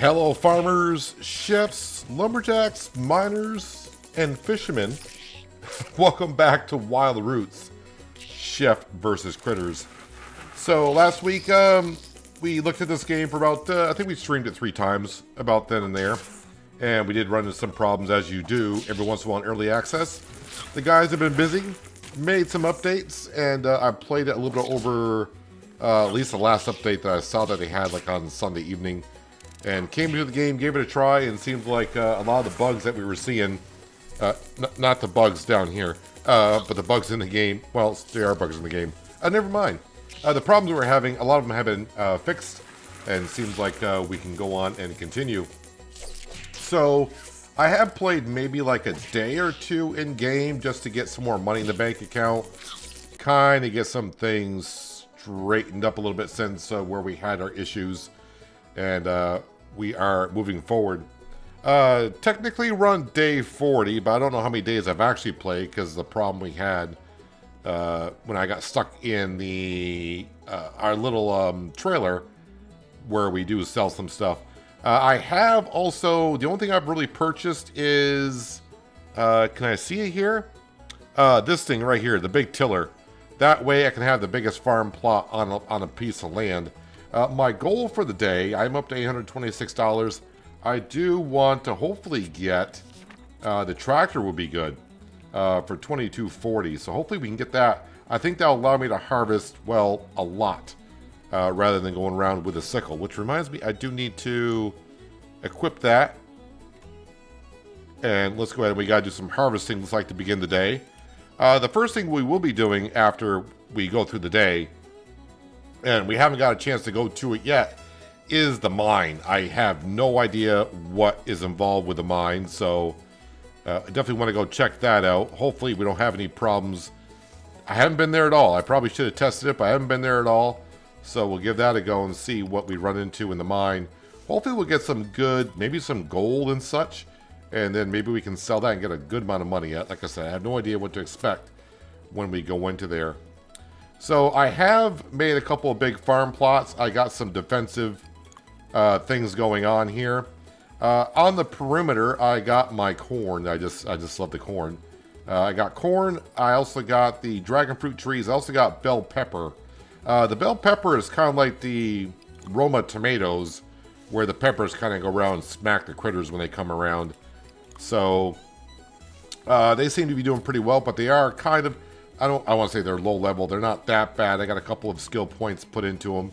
Hello farmers, chefs, lumberjacks, miners, and fishermen. Welcome back to Wild Roots, Chef versus Critters. So last week we looked at this game for about, I think we streamed it 3 times, about then and there. And we did run into some problems, as you do, every once in a while in early access. The guys have been busy, made some updates, and I played it a little bit over at least the last update that I saw that they had like on Sunday evening. And came into the game, gave it a try, and seemed like a lot of the bugs that we were seeing, not the bugs down here, but the bugs in the game, well, there are bugs in the game. Never mind. The problems we were having, a lot of them have been fixed, and it seems like we can go on and continue. So, I have played maybe like a day or 2 in game just to get some more money in the bank account, kind of get some things straightened up a little bit since where we had our issues. And we are moving forward. Technically we're on day 40, but I don't know how many days I've actually played because the problem we had when I got stuck in the our little trailer where we do sell some stuff. I have also, the only thing I've really purchased is, can I see it here? This thing right here, the big tiller. That way I can have the biggest farm plot on a piece of land. My goal for the day, I'm up to $826. I do want to hopefully get, the tractor would be good for $22.40. So hopefully we can get that. I think that'll allow me to harvest, well, a lot, rather than going around with a sickle. Which reminds me, I do need to equip that. And let's go ahead and we gotta do some harvesting, looks like, to begin the day. The first thing we will be doing after we go through the day, and we haven't got a chance to go to it yet, is the mine. I have no idea what is involved with the mine, so I definitely want to go check that out. Hopefully we don't have any problems. I haven't been there at all. I probably should have tested it, but I haven't been there at all. So we'll give that a go and see what we run into in the mine. Hopefully we'll get some good, maybe some gold and such, and then maybe we can sell that and get a good amount of money. Like I said, I have no idea what to expect when we go into there. So I have made a couple of big farm plots. I got some defensive things going on here. On the perimeter, I got my corn. I just love the corn. I got corn. I also got the dragon fruit trees. I also got bell pepper. The bell pepper is kind of like the Roma tomatoes, where the peppers kind of go around and smack the critters when they come around. So they seem to be doing pretty well, but they are kind of, I want to say they're low level. They're not that bad. I got a couple of skill points put into them.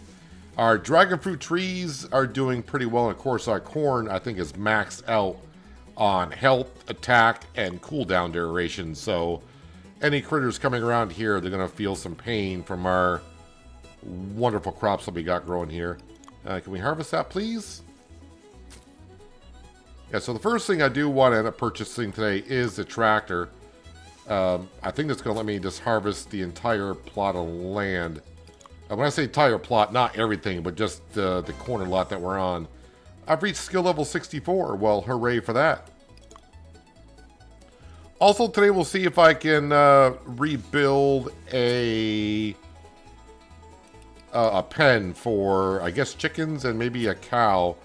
Our dragon fruit trees are doing pretty well. And of course, our corn, I think, is maxed out on health, attack, and cooldown duration. So any critters coming around here, they're going to feel some pain from our wonderful crops that we got growing here. Can we harvest that, please? Yeah, so the first thing I do want to end up purchasing today is the tractor. I think that's going to let me just harvest the entire plot of land. When I say entire plot, not everything, but just the corner lot that we're on. I've reached skill level 64. Well, hooray for that. Also, today we'll see if I can rebuild a pen for, I guess, chickens and maybe a cow.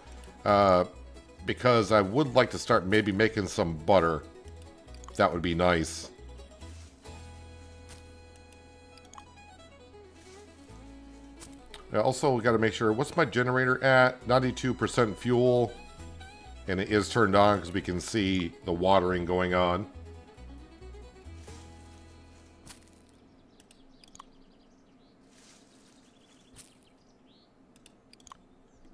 Because I would like to start maybe making some butter. That would be nice. Also, we got to make sure, what's my generator at? 92% fuel. And it is turned on because we can see the watering going on.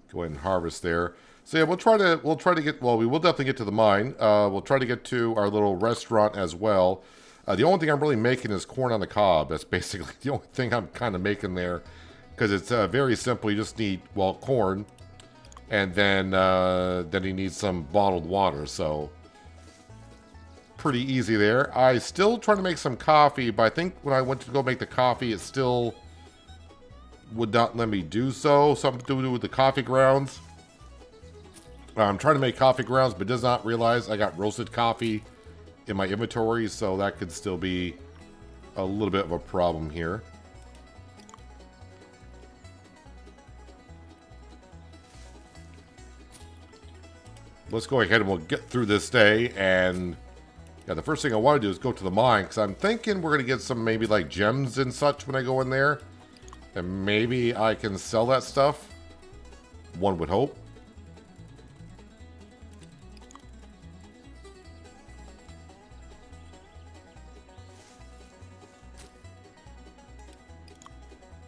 Go ahead and harvest there. So yeah, we'll try to get, well, we will definitely get to the mine. We'll try to get to our little restaurant as well. The only thing I'm really making is corn on the cob. That's basically the only thing I'm kind of making there. Because it's very simple. You just need, well, corn. And then you need some bottled water. So, pretty easy there. I still trying to make some coffee. But I think when I went to go make the coffee, it still would not let me do so. Something to do with the coffee grounds. I'm trying to make coffee grounds, but does not realize I got roasted coffee in my inventory. So that could still be a little bit of a problem here. let's go ahead and we'll get through this day. And yeah, the first thing I want to do is go to the mine, because I'm thinking we're going to get some maybe like gems and such when I go in there. And maybe I can sell that stuff. One would hope.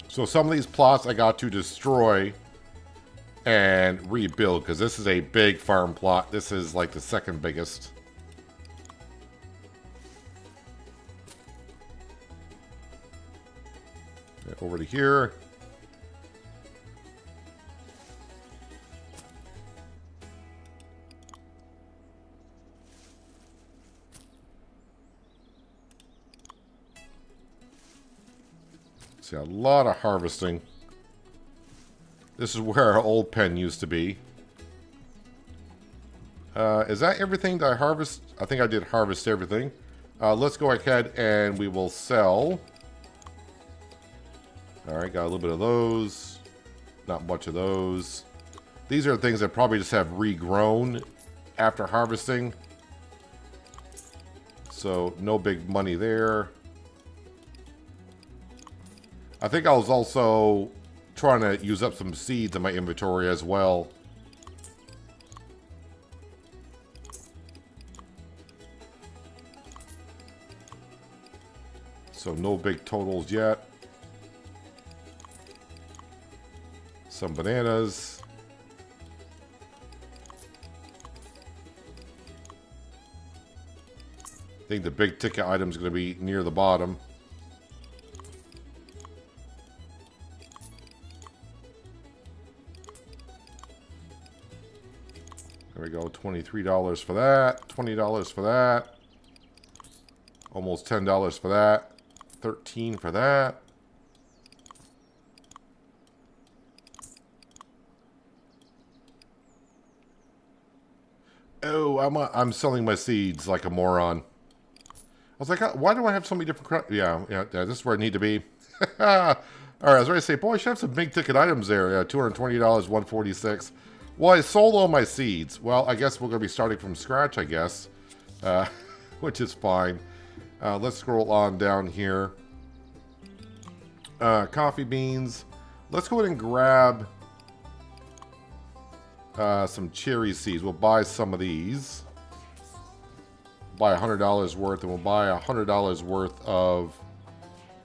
So some of these plots I got to destroy and rebuild, because this is a big farm plot. This is like the second biggest. Over to here. See, a lot of harvesting. This is where our old pen used to be. Is that everything that I harvest? I think I did harvest everything. Let's go ahead and we will sell. Alright, got a little bit of those. Not much of those. These are things that probably just have regrown after harvesting. So, no big money there. I think I was also trying to use up some seeds in my inventory as well. So no big totals yet. Some bananas. I think the big ticket item is going to be near the bottom. There we go, $23 for that, $20 for that, almost $10 for that, $13 for that. Oh, I'm selling my seeds like a moron. I was like, why do I have so many different crops? Yeah, this is where I need to be. All right, I was ready to say, boy, I should have some big ticket items there. Yeah, $220, $146. Well, I sold all my seeds. Well, I guess we're going to be starting from scratch, I guess. Which is fine. Let's scroll on down here. Coffee beans. Let's go ahead and grab some cherry seeds. We'll buy some of these. Buy $100 worth, and we'll buy $100 worth of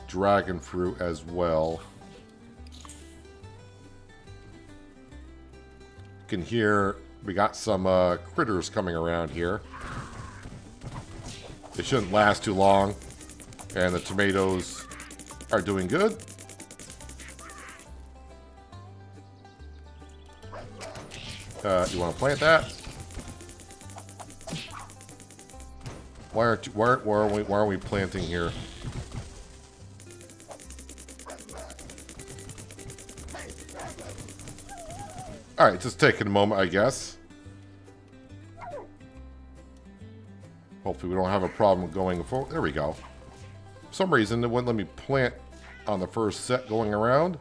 dragon fruit as well. You can hear we got some critters coming around here. It shouldn't last too long, and the tomatoes are doing good. You want to plant that? Why are we planting here? Alright, just taking a moment, I guess. Hopefully we don't have a problem going forward. There we go. For some reason, it wouldn't let me plant on the first set going around.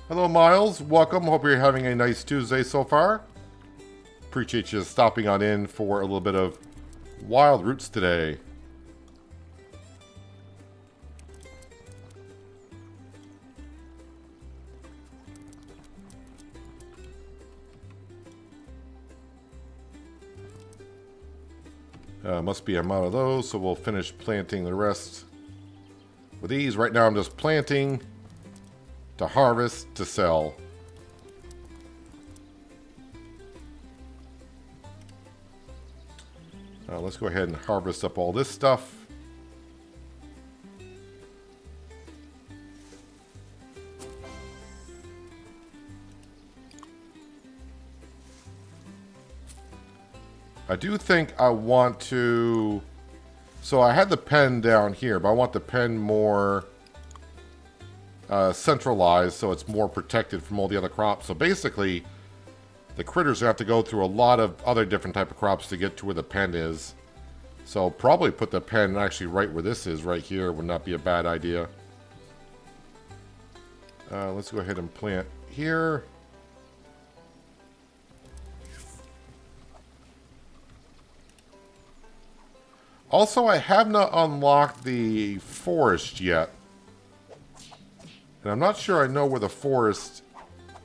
Hello, Miles. Welcome. Hope you're having a nice Tuesday so far. Appreciate you stopping on in for a little bit of Wild Roots today. Must be I'm out of those, so we'll finish planting the rest with these. Right now I'm just planting to harvest to sell. Let's go ahead and harvest up all this stuff. I do think I want to... So I had the pen down here, but I want the pen more centralized so it's more protected from all the other crops. So basically, the critters have to go through a lot of other different type of crops to get to where the pen is. So probably put the pen actually right where this is, right here, would not be a bad idea. Let's go ahead and plant here. Also, I have not unlocked the forest yet. And I'm not sure I know where the forest,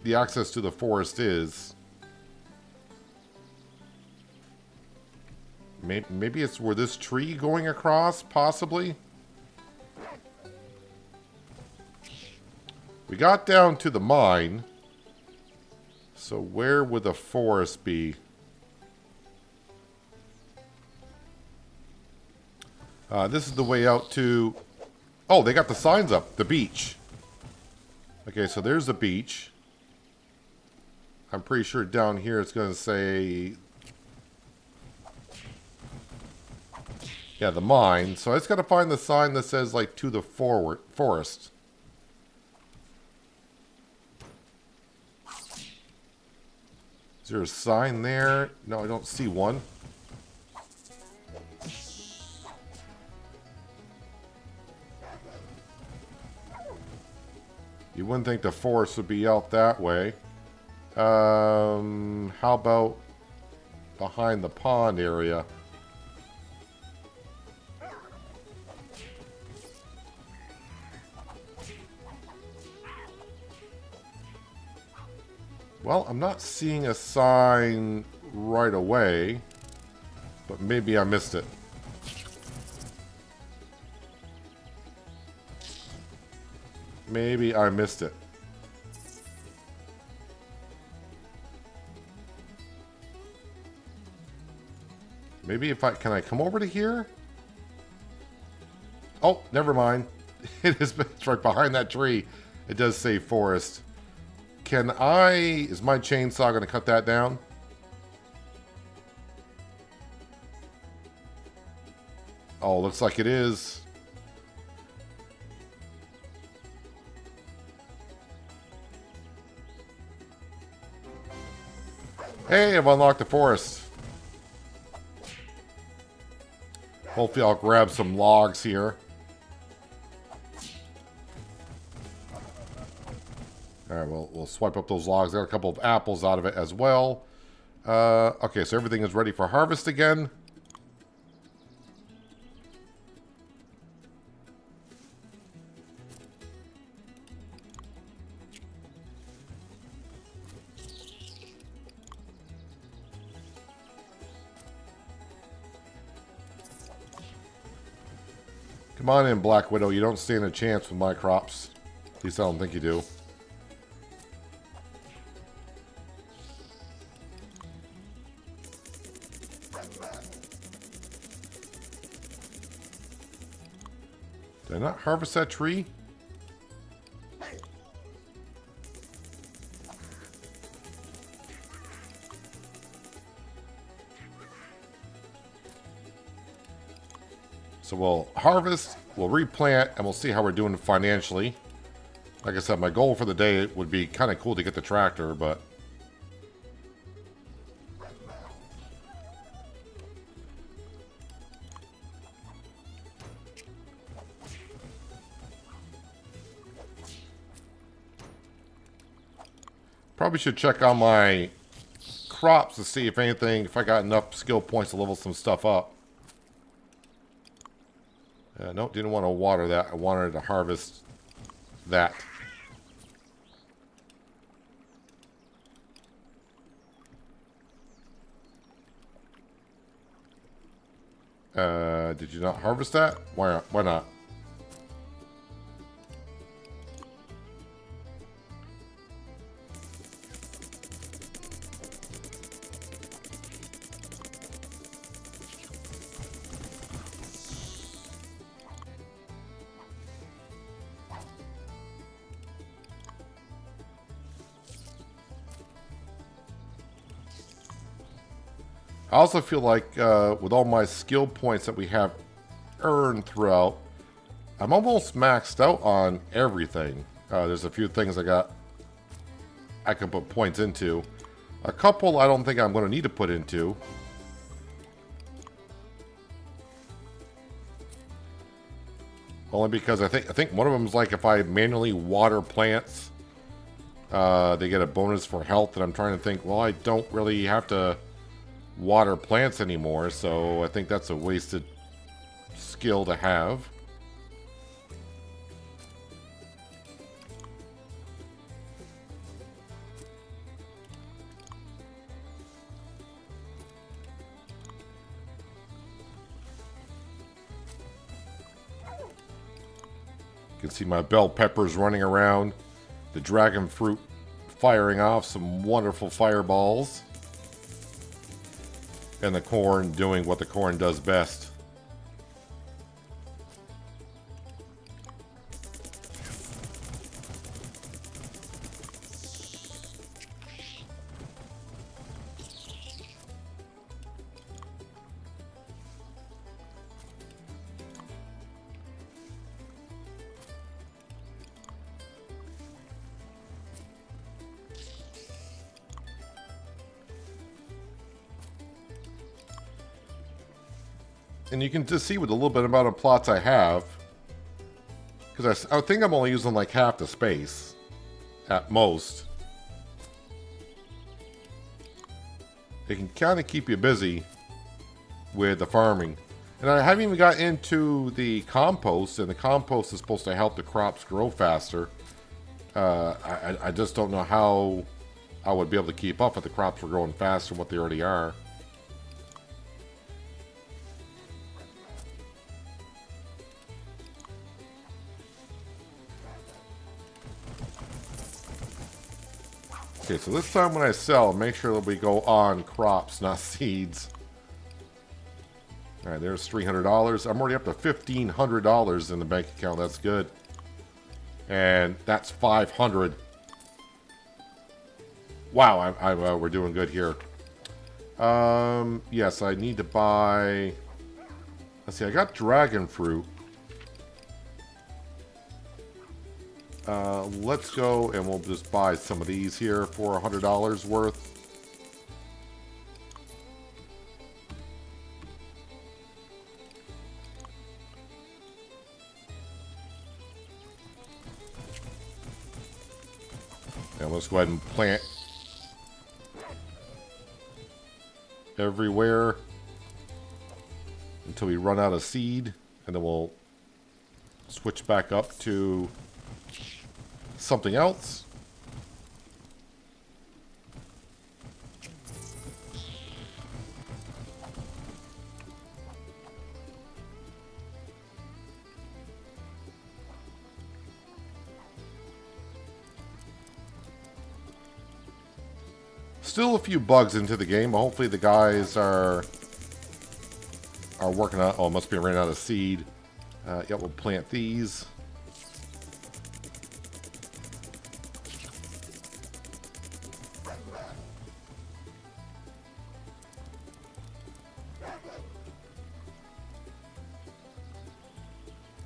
the access to the forest is. Maybe it's where this tree going across, possibly. We got down to the mine. So where would the forest be? This is the way out to... Oh, they got the signs up. The beach. Okay, so there's the beach. I'm pretty sure down here it's going to say... Yeah, the mine. So I just got to find the sign that says, like, to the forest. Is there a sign there? No, I don't see one. You wouldn't think the forest would be out that way. How about behind the pond area? Well, I'm not seeing a sign right away, but maybe I missed it. Maybe I missed it. Maybe if can I come over to here? Oh, never mind. It's right behind that tree. It does say forest. Is my chainsaw going to cut that down? Oh, looks like it is. Hey, I've unlocked the forest. Hopefully I'll grab some logs here. Alright, we'll swipe up those logs. Got a couple of apples out of it as well. Okay, so everything is ready for harvest again. Come on in, Black Widow. You don't stand a chance with my crops. At least I don't think you do. Did I not harvest that tree? So we'll harvest, we'll replant, and we'll see how we're doing financially. Like I said, my goal for the day would be kind of cool to get the tractor, but... Probably should check on my crops to see if I got enough skill points to level some stuff up. Nope, didn't want to water that. I wanted to harvest that. Did you not harvest that? Why not? I also feel like with all my skill points that we have earned throughout, I'm almost maxed out on everything. There's a few things I can put points into. A couple I don't think I'm going to need to put into. Only because I think one of them is like if I manually water plants They get a bonus for health, and I'm trying to think, well, I don't really have to water plants anymore, so I think that's a wasted skill to have. You can see my bell peppers running around, the dragon fruit firing off some wonderful fireballs, and the corn doing what the corn does best. And you can just see with a little bit amount of plots I have, because I think I'm only using like half the space at most. It can kind of keep you busy with the farming. And I haven't even got into the compost, and the compost is supposed to help the crops grow faster. I just don't know how I would be able to keep up if the crops were growing faster than what they already are. Okay, so this time when I sell, make sure that we go on crops, not seeds. Alright, there's $300. I'm already up to $1,500 in the bank account. That's good. And that's $500. Wow, we're doing good here. Yes, I need to buy... Let's see, I got dragon fruit. Let's go and we'll just buy some of these here for $100 worth. And let's go ahead and plant everywhere until we run out of seed, and then we'll switch back up to something else. Still a few bugs into the game, but hopefully the guys are working on. Oh, it must be ran out of seed. Yeah, we'll plant these.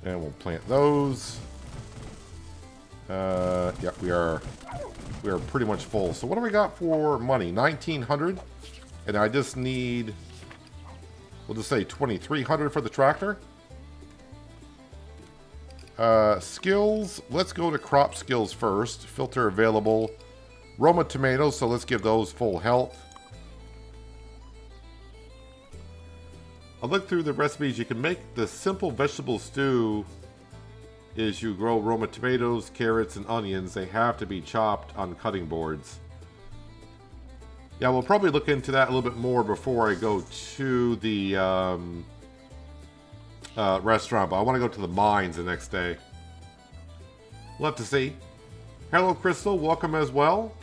And we'll plant those. Yeah, we are pretty much full. So what do we got for money? 1,900, and I just need, we'll just say 2,300 for the tractor. Skills. Let's go to crop skills first. Filter available. Roma tomatoes. So let's give those full health. I'll look through the recipes. You can make the simple vegetable stew. Is you grow Roma tomatoes, carrots, and onions. They have to be chopped on cutting boards. Yeah, we'll probably look into that a little bit more before I go to the restaurant. But I want to go to the mines the next day. We'll have to see. Hello, Crystal. Welcome as well.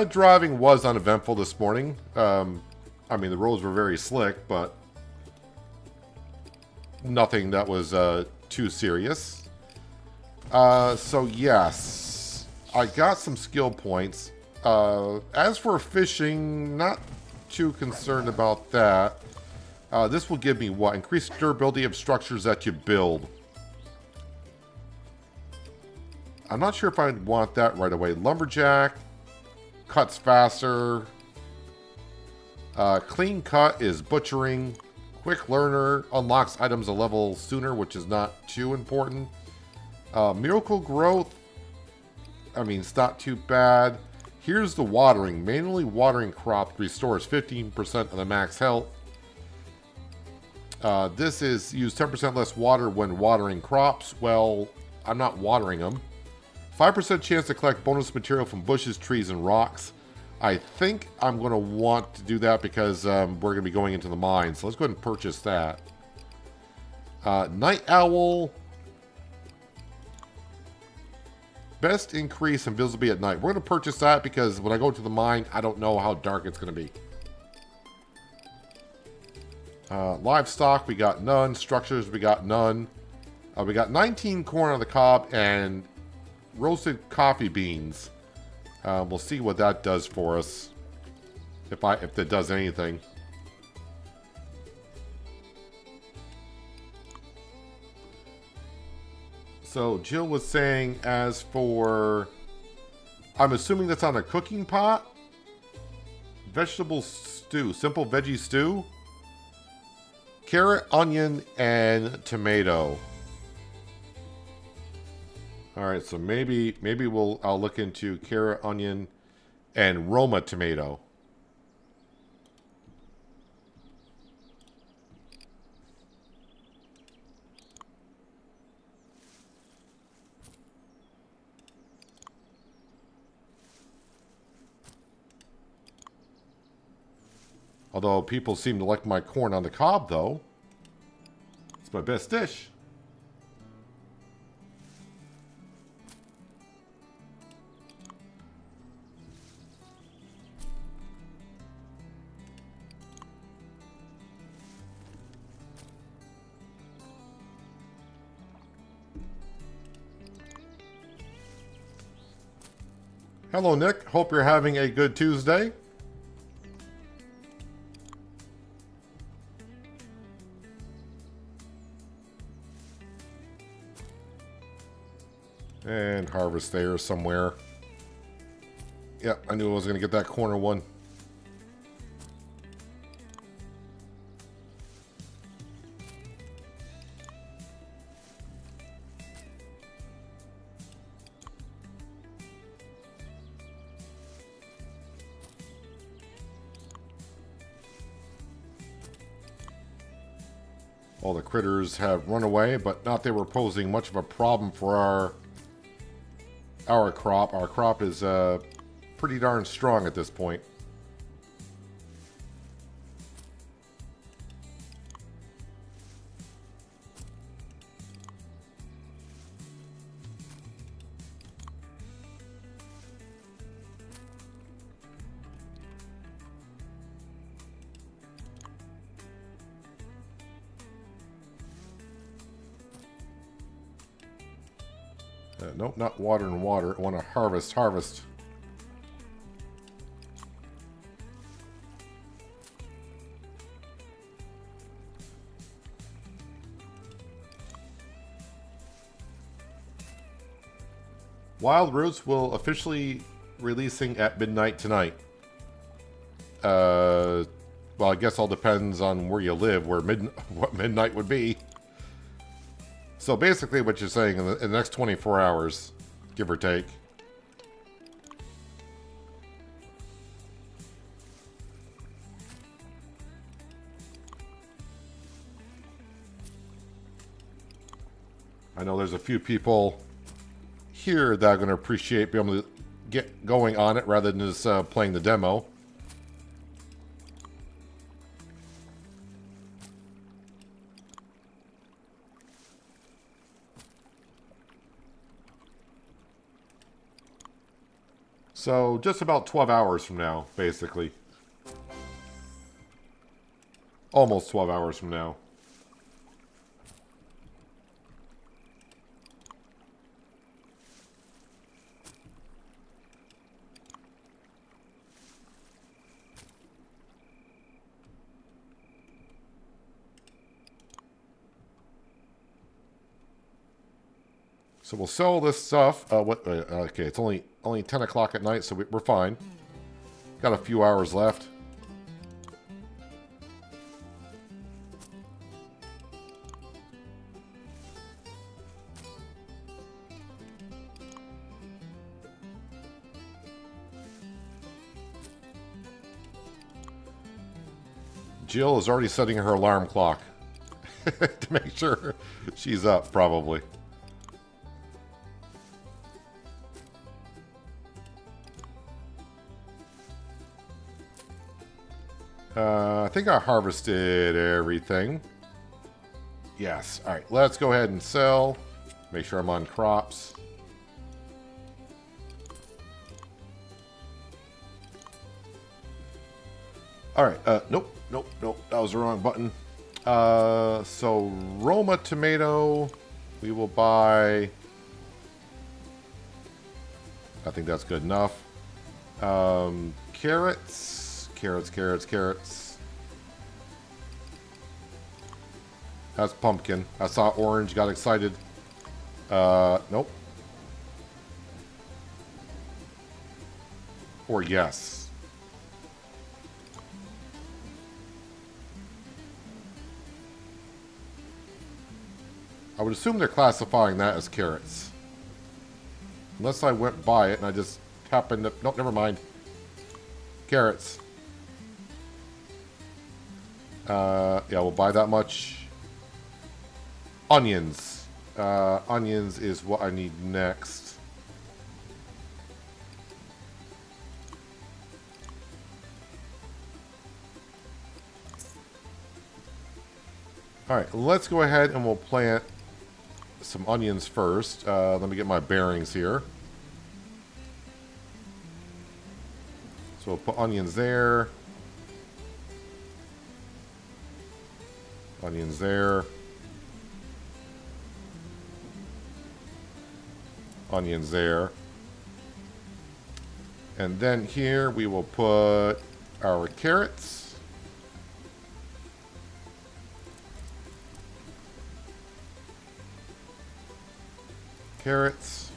Driving was uneventful this morning. I mean, the roads were very slick, but nothing that was too serious. So yes, I got some skill points. As for fishing, not too concerned about that. This will give me what? Increased durability of structures that you build. I'm not sure if I'd want that right away. Lumberjack cuts faster. Clean cut is butchering. Quick Learner unlocks items a level sooner, which is not too important. Miracle Growth, I mean, it's not too bad. Here's the watering. Manually watering crop restores 15% of the max health. This is use 10% less water when watering crops. Well, I'm not watering them. 5% chance to collect bonus material from bushes, trees, and rocks. I think I'm going to want to do that because we're going to be going into the mine. So let's go ahead and purchase that. Night Owl. Best increase in visibility at night. We're going to purchase that because when I go to the mine, I don't know how dark it's going to be. Livestock, we got none. Structures, we got none. We got 19 corn on the cob and roasted coffee beans. We'll see what that does for us. If that does anything. So Jill was saying, as for, I'm assuming that's on a cooking pot. Vegetable stew, simple veggie stew. Carrot, onion, and tomato. All right, so maybe I'll look into carrot, onion, and Roma tomato. Although people seem to like my corn on the cob, though. It's my best dish. Hello, Nick. Hope you're having a good Tuesday. And harvest there somewhere. Yep, I knew I was going to get that corner one. All the critters have run away, but not they were posing much of a problem for our crop. Our crop is pretty darn strong at this point. Nope, not water and water. I want to harvest. Wild Roots will officially releasing at midnight tonight. Well, I guess all depends on where you live, what midnight would be. So basically what you're saying, in the next 24 hours, give or take. I know there's a few people here that are going to appreciate being able to get going on it rather than just playing the demo. So, just about 12 hours from now, basically. Almost 12 hours from now. So we'll sell this stuff. Okay, it's only 10 o'clock at night, so we're fine. Got a few hours left. Jill is already setting her alarm clock to make sure she's up, probably. I think I harvested everything. Yes. All right, let's go ahead and sell. Make sure I'm on crops. All right. Nope. That was the wrong button. So Roma tomato, we will buy. I think that's good enough. Carrots. That's pumpkin. I saw orange, got excited. Nope. Or yes. I would assume they're classifying that as carrots. Unless I went by it and I just happened to... Nope, never mind. Carrots. Yeah, we'll buy that much. Onions. Onions is what I need next. Alright, let's go ahead and we'll plant some onions first. Let me get my bearings here. So we'll put onions there. Onions there. Onions there. And then here we will put our carrots. Carrots.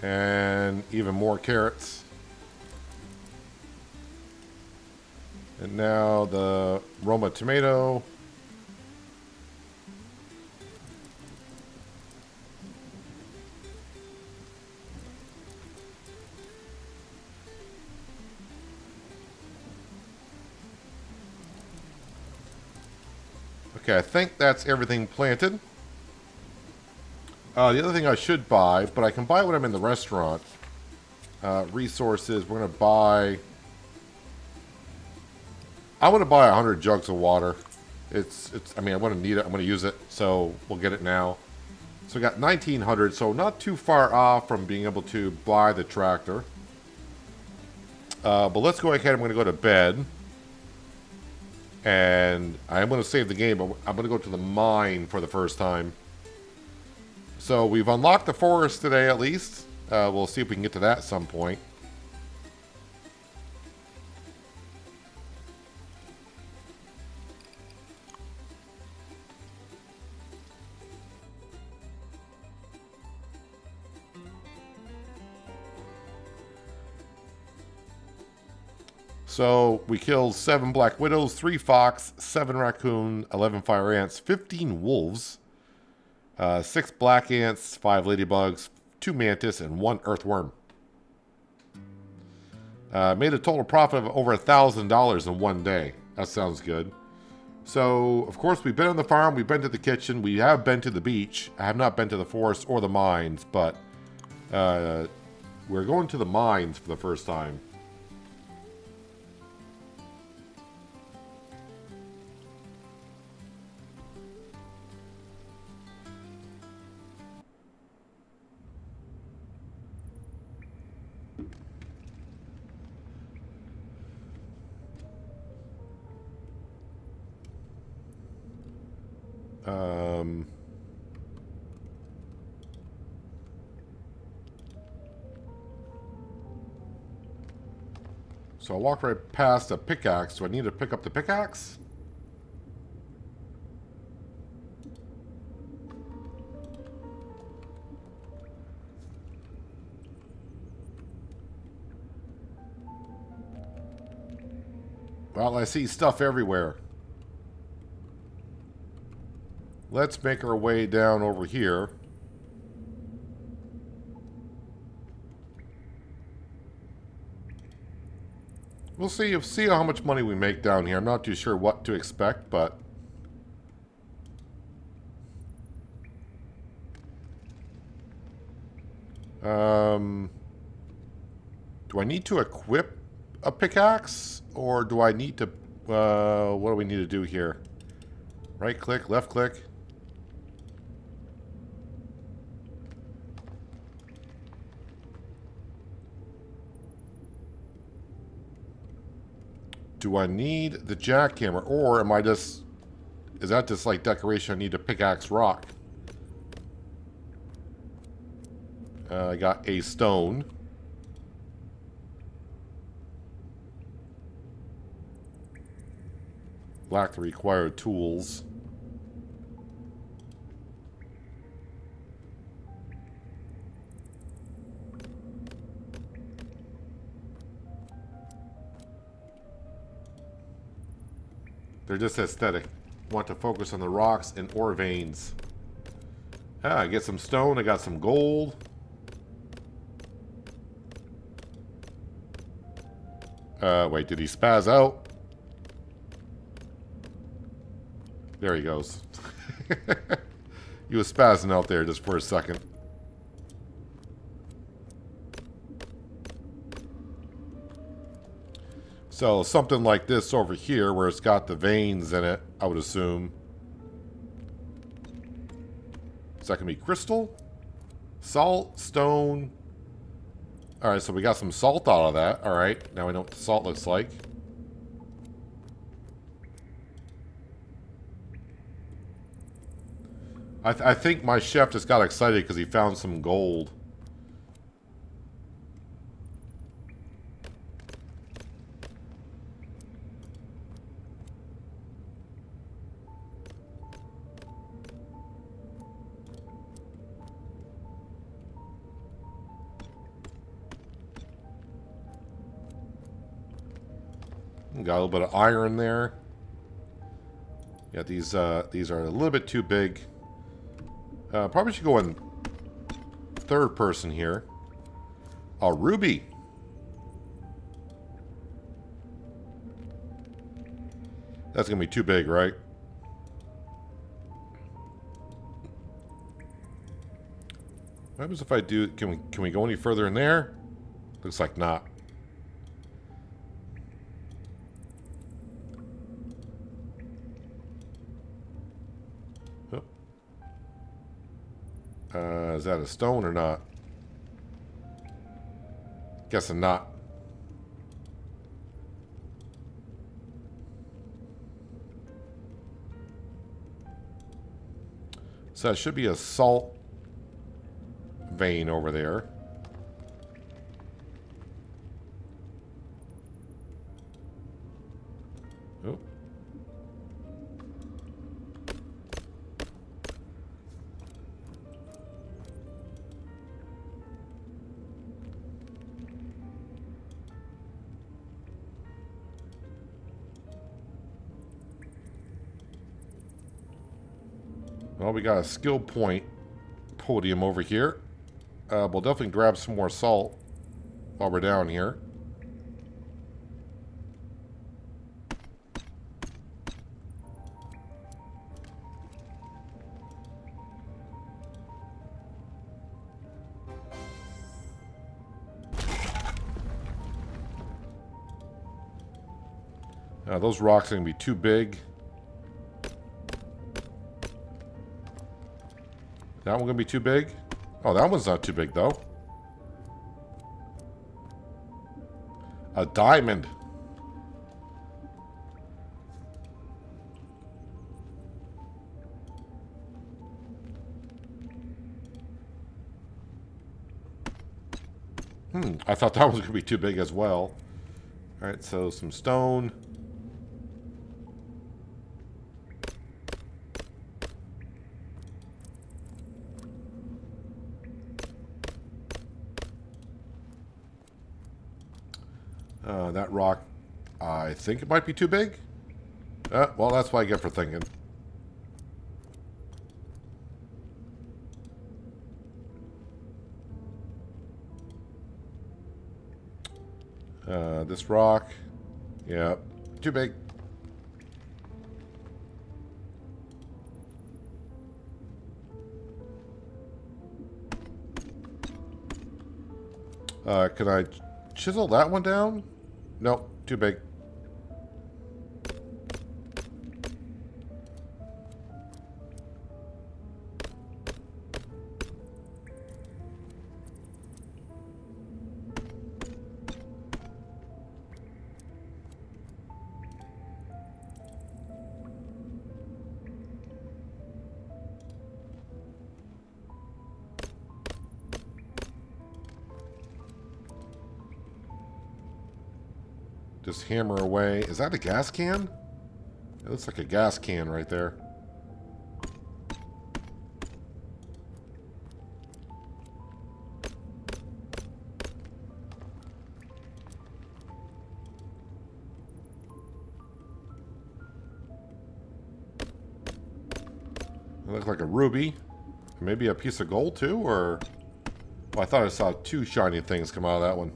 And even more carrots. And now the Roma tomato. Okay, I think that's everything planted. The other thing I should buy, but I can buy when I'm in the restaurant. Resources, we're going to buy... I want to buy 100 jugs of water. I mean, I want to need it. I'm going to use it, so we'll get it now. So we got 1,900, so not too far off from being able to buy the tractor. But let's go ahead. I'm going to go to bed. And I'm going to save the game, but I'm going to go to the mine for the first time. So we've unlocked the forest today, at least. We'll see if we can get to that at some point. So we killed 7 black widows, 3 fox, 7 raccoon, 11 fire ants, 15 wolves, 6 black ants, 5 ladybugs, 2 mantis, and 1 earthworm. Made a total profit of over $1,000 in one day. That sounds good. So, of course, we've been on the farm, we've been to the kitchen, we have been to the beach. I have not been to the forest or the mines, but we're going to the mines for the first time. So I walked right past a pickaxe. Do I need to pick up the pickaxe? Well, I see stuff everywhere. Let's make our way down over here. we'll see how much money we make down here. I'm not too sure what to expect, but do I need to equip a pickaxe, or do I need to? What do we need to do here? Right click, left click. Do I need the jackhammer, or am I just... Is that just like decoration? I need to pickaxe rock. I got a stone. Lack the required tools. They're just aesthetic. Want to focus on the rocks and ore veins. Ah, I get some stone. I got some gold. Wait, did he spaz out? There he goes. He was spazzing out there just for a second. So something like this over here where it's got the veins in it, I would assume. Is that going to be crystal? Salt, stone. Alright, so we got some salt out of that. Alright, now we know what the salt looks like. I think my chef just got excited because he found some gold. Got a little bit of iron there. Yeah, these are a little bit too big. Probably should go in third person here. A ruby. That's gonna be too big, right? What happens if I do? Can we go any further in there? Looks like not. Is that a stone or not? Guessing not. So it should be a salt vein over there. Oh. Well, we got a skill point podium over here. We'll definitely grab some more salt while we're down here. Those rocks are going to be too big. That one going to be too big? Oh, that one's not too big, though. A diamond. I thought that was going to be too big as well. Alright, so some stone. That rock, I think it might be too big. Well, that's what I get for thinking. This rock. Yeah, too big. Can I chisel that one down? Nope, too big. Just hammer away. Is that a gas can? It looks like a gas can right there. It looks like a ruby. Maybe a piece of gold too, or... Well, I thought I saw two shiny things come out of that one.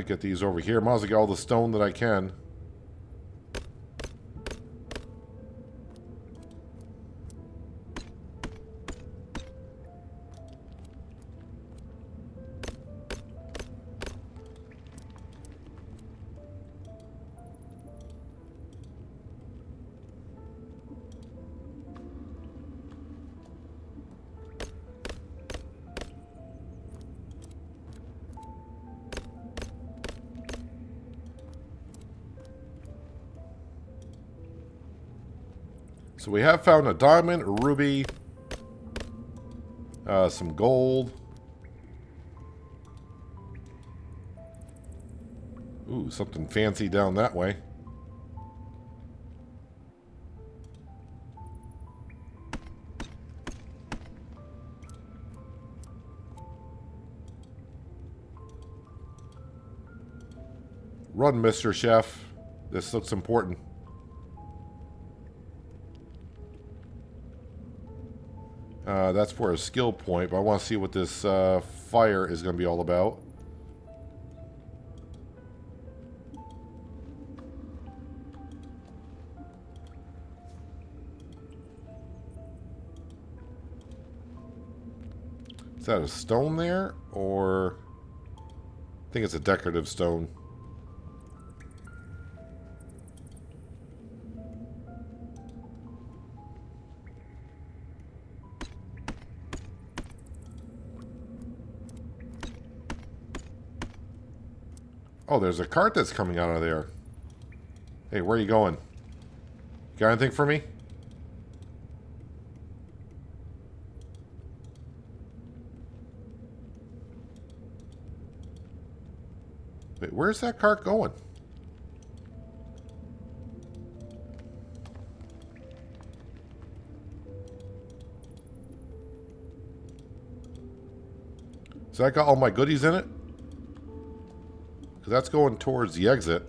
Get these over here. Might as well get all the stone that I can. So we have found a diamond, a ruby, some gold. Ooh, something fancy down that way. Run, Mr. Chef. This looks important. That's for a skill point, but I want to see what this fire is going to be all about. Is that a stone there, or... I think it's a decorative stone. Oh, there's a cart that's coming out of there. Hey, where are you going? Got anything for me? Wait, where's that cart going? So I got all my goodies in it? Because that's going towards the exit.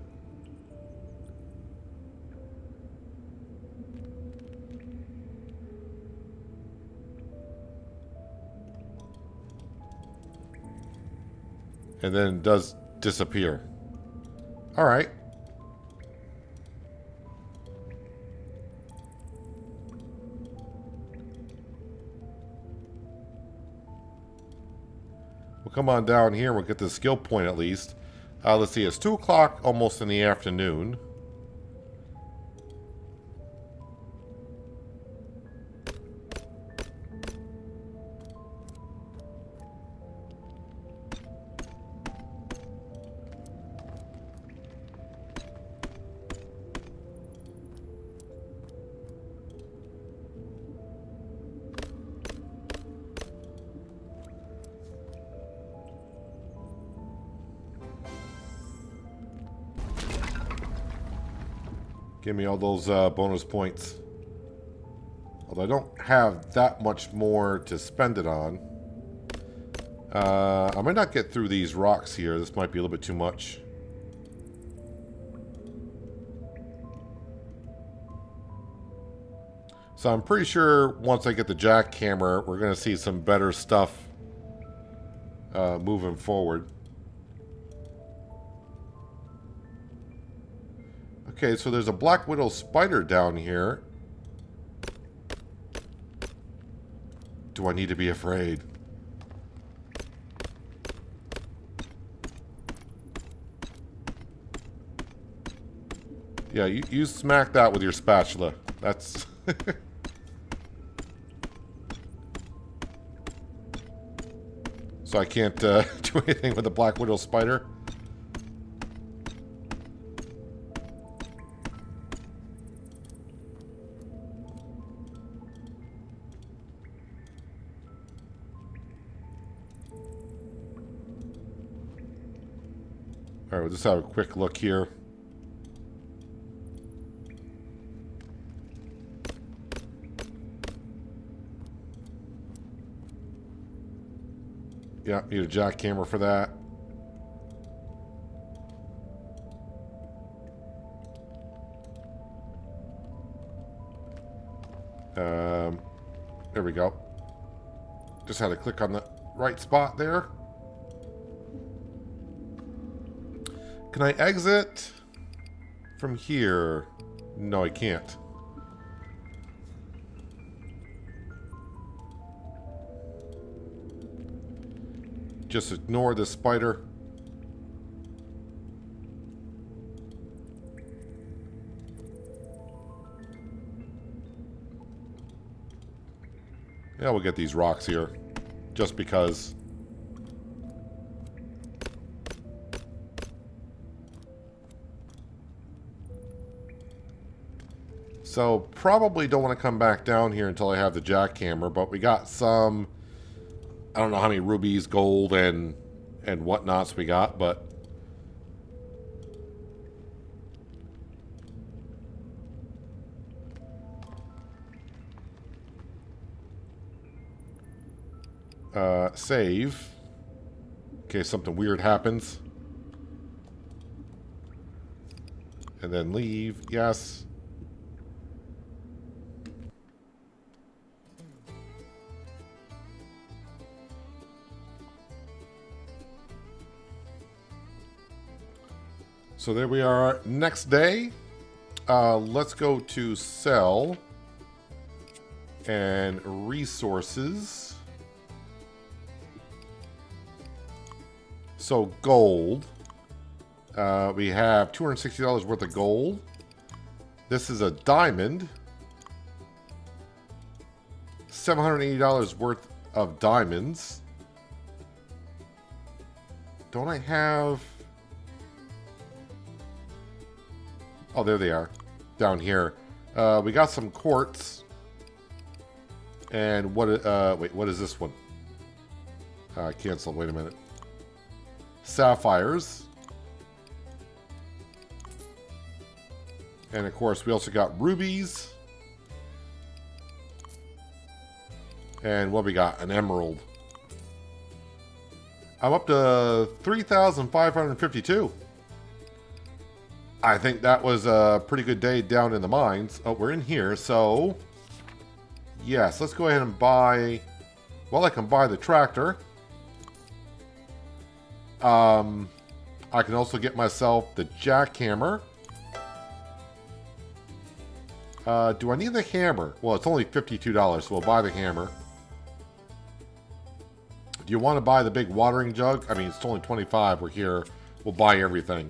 And then it does disappear. Alright. We'll come on down here. We'll get the skill point at least. Let's see, it's 2 o'clock almost in the afternoon. Give me all those bonus points. Although I don't have that much more to spend it on. I might not get through these rocks here. This might be a little bit too much. So I'm pretty sure once I get the jackhammer, we're going to see some better stuff moving forward. Okay, so there's a black widow spider down here. Do I need to be afraid? Yeah, you smack that with your spatula. That's... So I can't do anything with the black widow spider. Alright, we'll just have a quick look here. Yeah, need a jackhammer for that. There we go. Just had to click on the right spot there. Can I exit from here? No, I can't. Just ignore the spider. Yeah, we'll get these rocks here. Just because. So, probably don't want to come back down here until I have the jackhammer, but we got some... I don't know how many rubies, gold, and whatnots we got, but... Save. In case something weird happens. And then leave. Yes. So there we are. Next day. Let's go to sell. And resources. So gold. We have $260 worth of gold. This is a diamond. $780 worth of diamonds. Don't I have... Oh, there they are. Down here. We got some quartz. And what... wait, what is this one? Cancel. Wait a minute. Sapphires. And of course, we also got rubies. And what we got? An emerald. I'm up to 3,552. I think that was a pretty good day down in the mines. Oh, we're in here, so... Yes, let's go ahead and buy... Well, I can buy the tractor. I can also get myself the jackhammer. Do I need the hammer? Well, it's only $52, so we'll buy the hammer. Do you want to buy the big watering jug? I mean, it's only $25. We're here. We'll buy everything.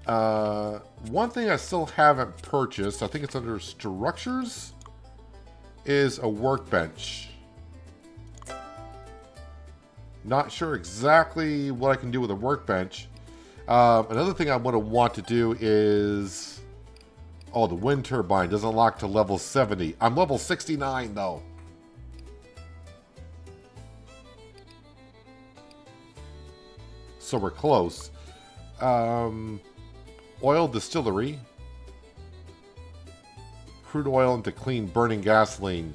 One thing I still haven't purchased, I think it's under structures, is a workbench. Not sure exactly what I can do with a workbench. Another thing I'm going to want to do is... Oh, the wind turbine doesn't lock to level 70. I'm level 69, though. So we're close. Oil distillery. crude oil into clean burning gasoline.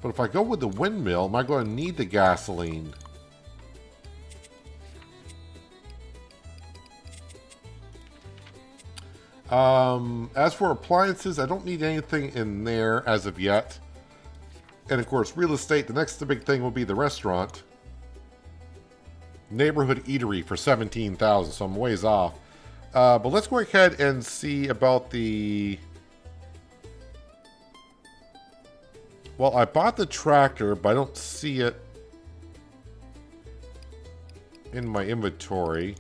But if I go with the windmill, am I going to need the gasoline? As for appliances, I don't need anything in there as of yet. And of course, real estate, the next big thing will be the restaurant. Neighborhood eatery for $17,000, so I'm ways off. But let's go ahead and see about the... Well, I bought the tractor, but I don't see it in my inventory.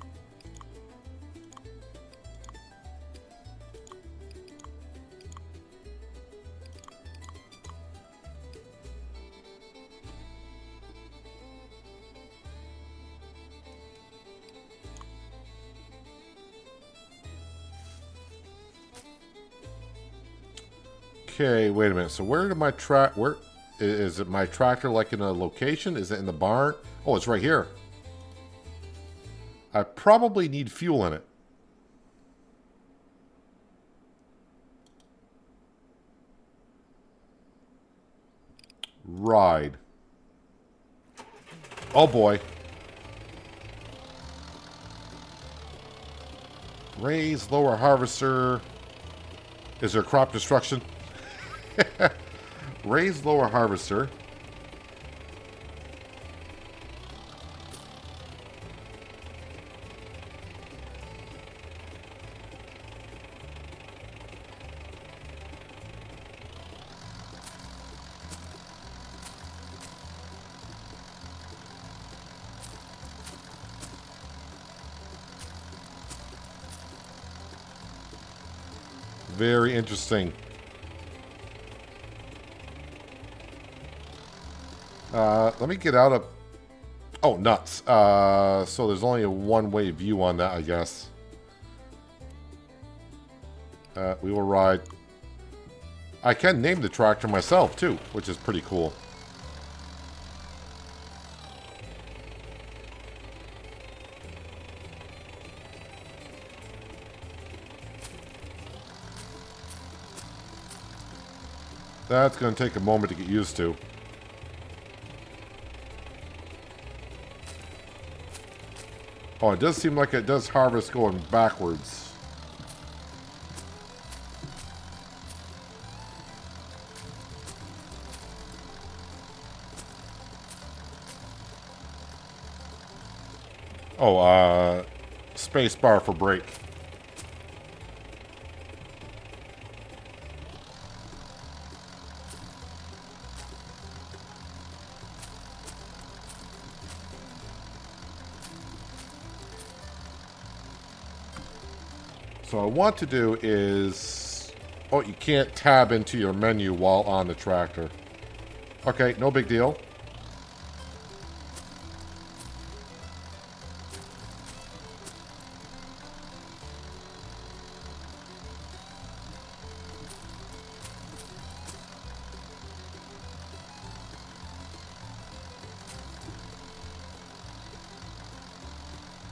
Okay, wait a minute. So where did my where is it? My tractor like in a location? Is it in the barn? Oh, it's right here. I probably need fuel in it. Ride. Oh boy. Raise lower harvester. Is there crop destruction? Raise lower harvester. Very interesting. Let me get out of... Oh, nuts. So there's only a one-way view on that, I guess. We will ride. I can name the tractor myself, too, which is pretty cool. That's going to take a moment to get used to. Oh, it does seem like it does harvest going backwards. Oh, space bar for brake. So what I want to do is... Oh, you can't tab into your menu while on the tractor. Okay, no big deal.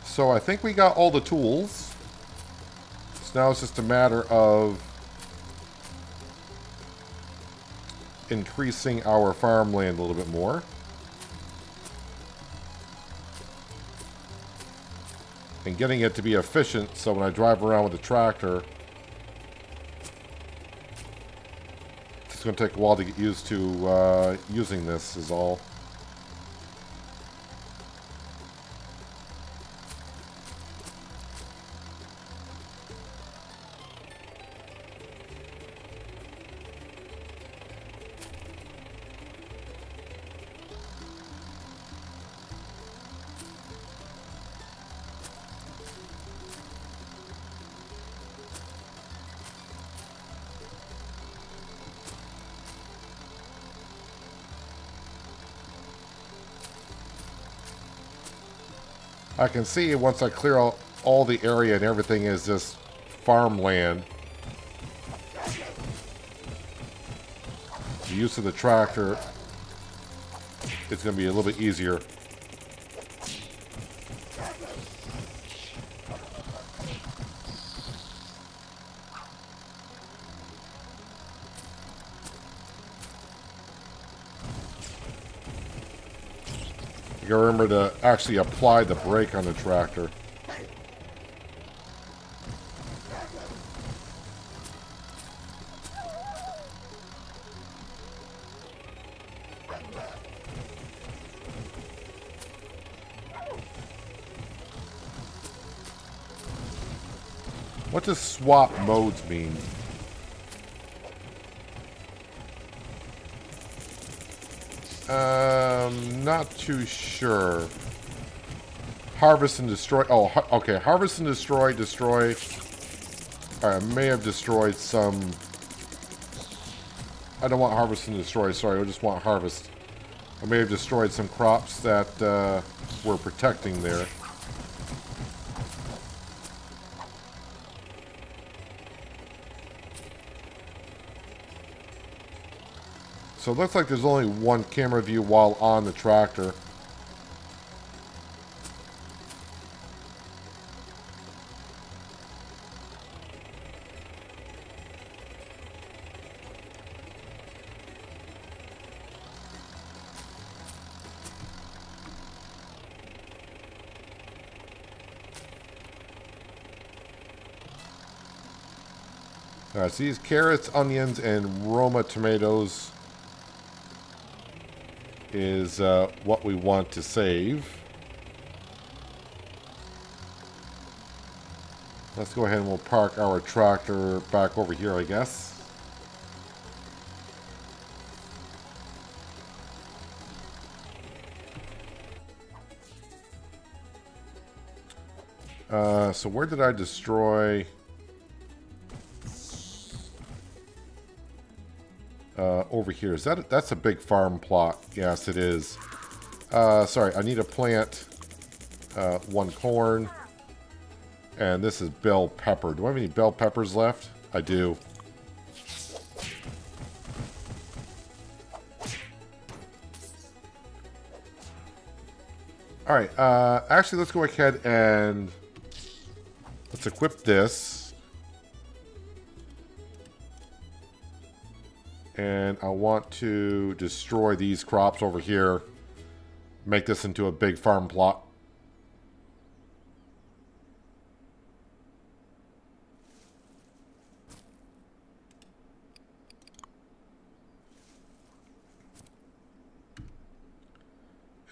So I think we got all the tools. So now it's just a matter of increasing our farmland a little bit more. And getting it to be efficient so when I drive around with the tractor, it's going to take a while to get used to using this is all. I can see once I clear out all the area and everything is just farmland, the use of the tractor is going to be a little bit easier. You gotta remember to actually apply the brake on the tractor. What does swap modes mean? Not too sure. Harvest and destroy. Oh, okay. Harvest and destroy. Destroy. Alright, I may have destroyed some. I don't want harvest and destroy. Sorry, I just want harvest. I may have destroyed some crops that we're protecting there. So it looks like there's only one camera view while on the tractor. Alright, so these carrots, onions, and Roma tomatoes is what we want to save. Let's go ahead and we'll park our tractor back over here, I guess. So where did I destroy? Over here. Is that's a big farm plot? Yes, it is. Sorry, I need to plant one corn. And this is bell pepper. Do I have any bell peppers left? I do. Alright, actually let's go ahead and let's equip this. And I want to destroy these crops over here. Make this into a big farm plot.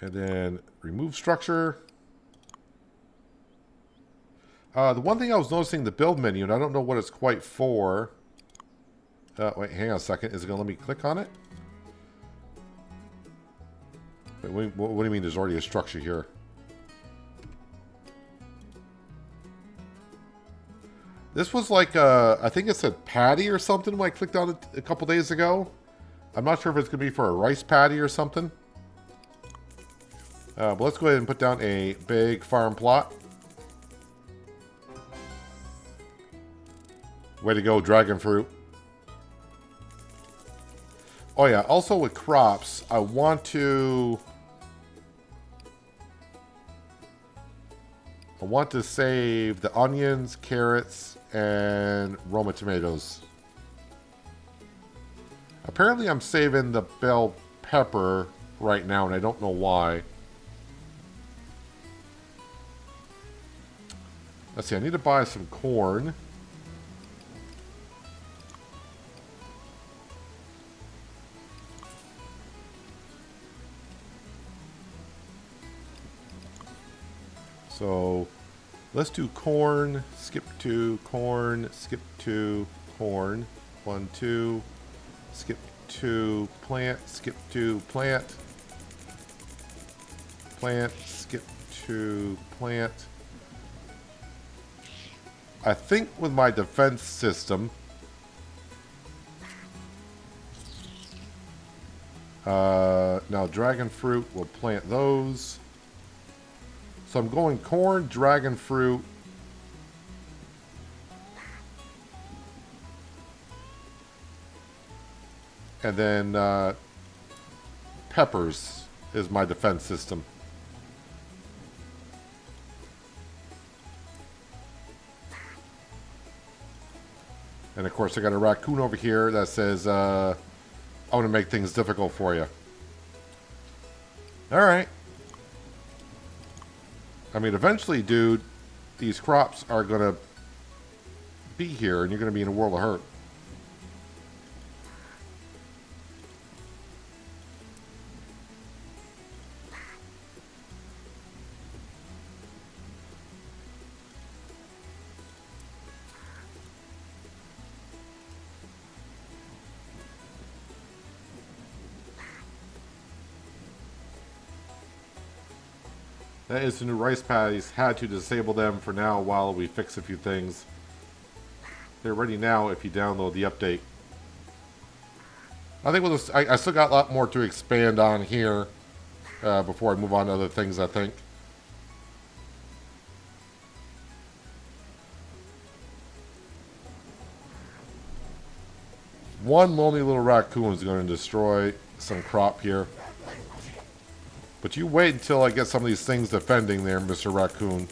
And then remove structure. The one thing I was noticing the build menu, and I don't know what it's quite for. Wait, hang on a second. Is it going to let me click on it? Wait, what do you mean there's already a structure here? This was like, I think it said patty or something when I clicked on it a couple days ago. I'm not sure if it's going to be for a rice patty or something. But let's go ahead and put down a big farm plot. Way to go, dragon fruit. Oh yeah, also with crops, I want to save the onions, carrots, and Roma tomatoes. Apparently I'm saving the bell pepper right now, and I don't know why. Let's see, I need to buy some corn. So let's do corn, skip to corn, skip to corn. 1, 2, skip to plant, skip to plant. Plant, skip to plant. I think with my defense system, now dragon fruit, we'll plant those. So I'm going corn, dragon fruit, and then peppers is my defense system. And of course I got a raccoon over here that says, I want to make things difficult for you. Alright. I mean, eventually, dude, these crops are going to be here, and you're going to be in a world of hurt. That is the new rice paddies. Had to disable them for now while we fix a few things. They're ready now if you download the update. I think we'll just, I still got a lot more to expand on here before I move on to other things, I think. One lonely little raccoon is going to destroy some crop here. But you wait until I get some of these things defending there, Mr. Raccoon.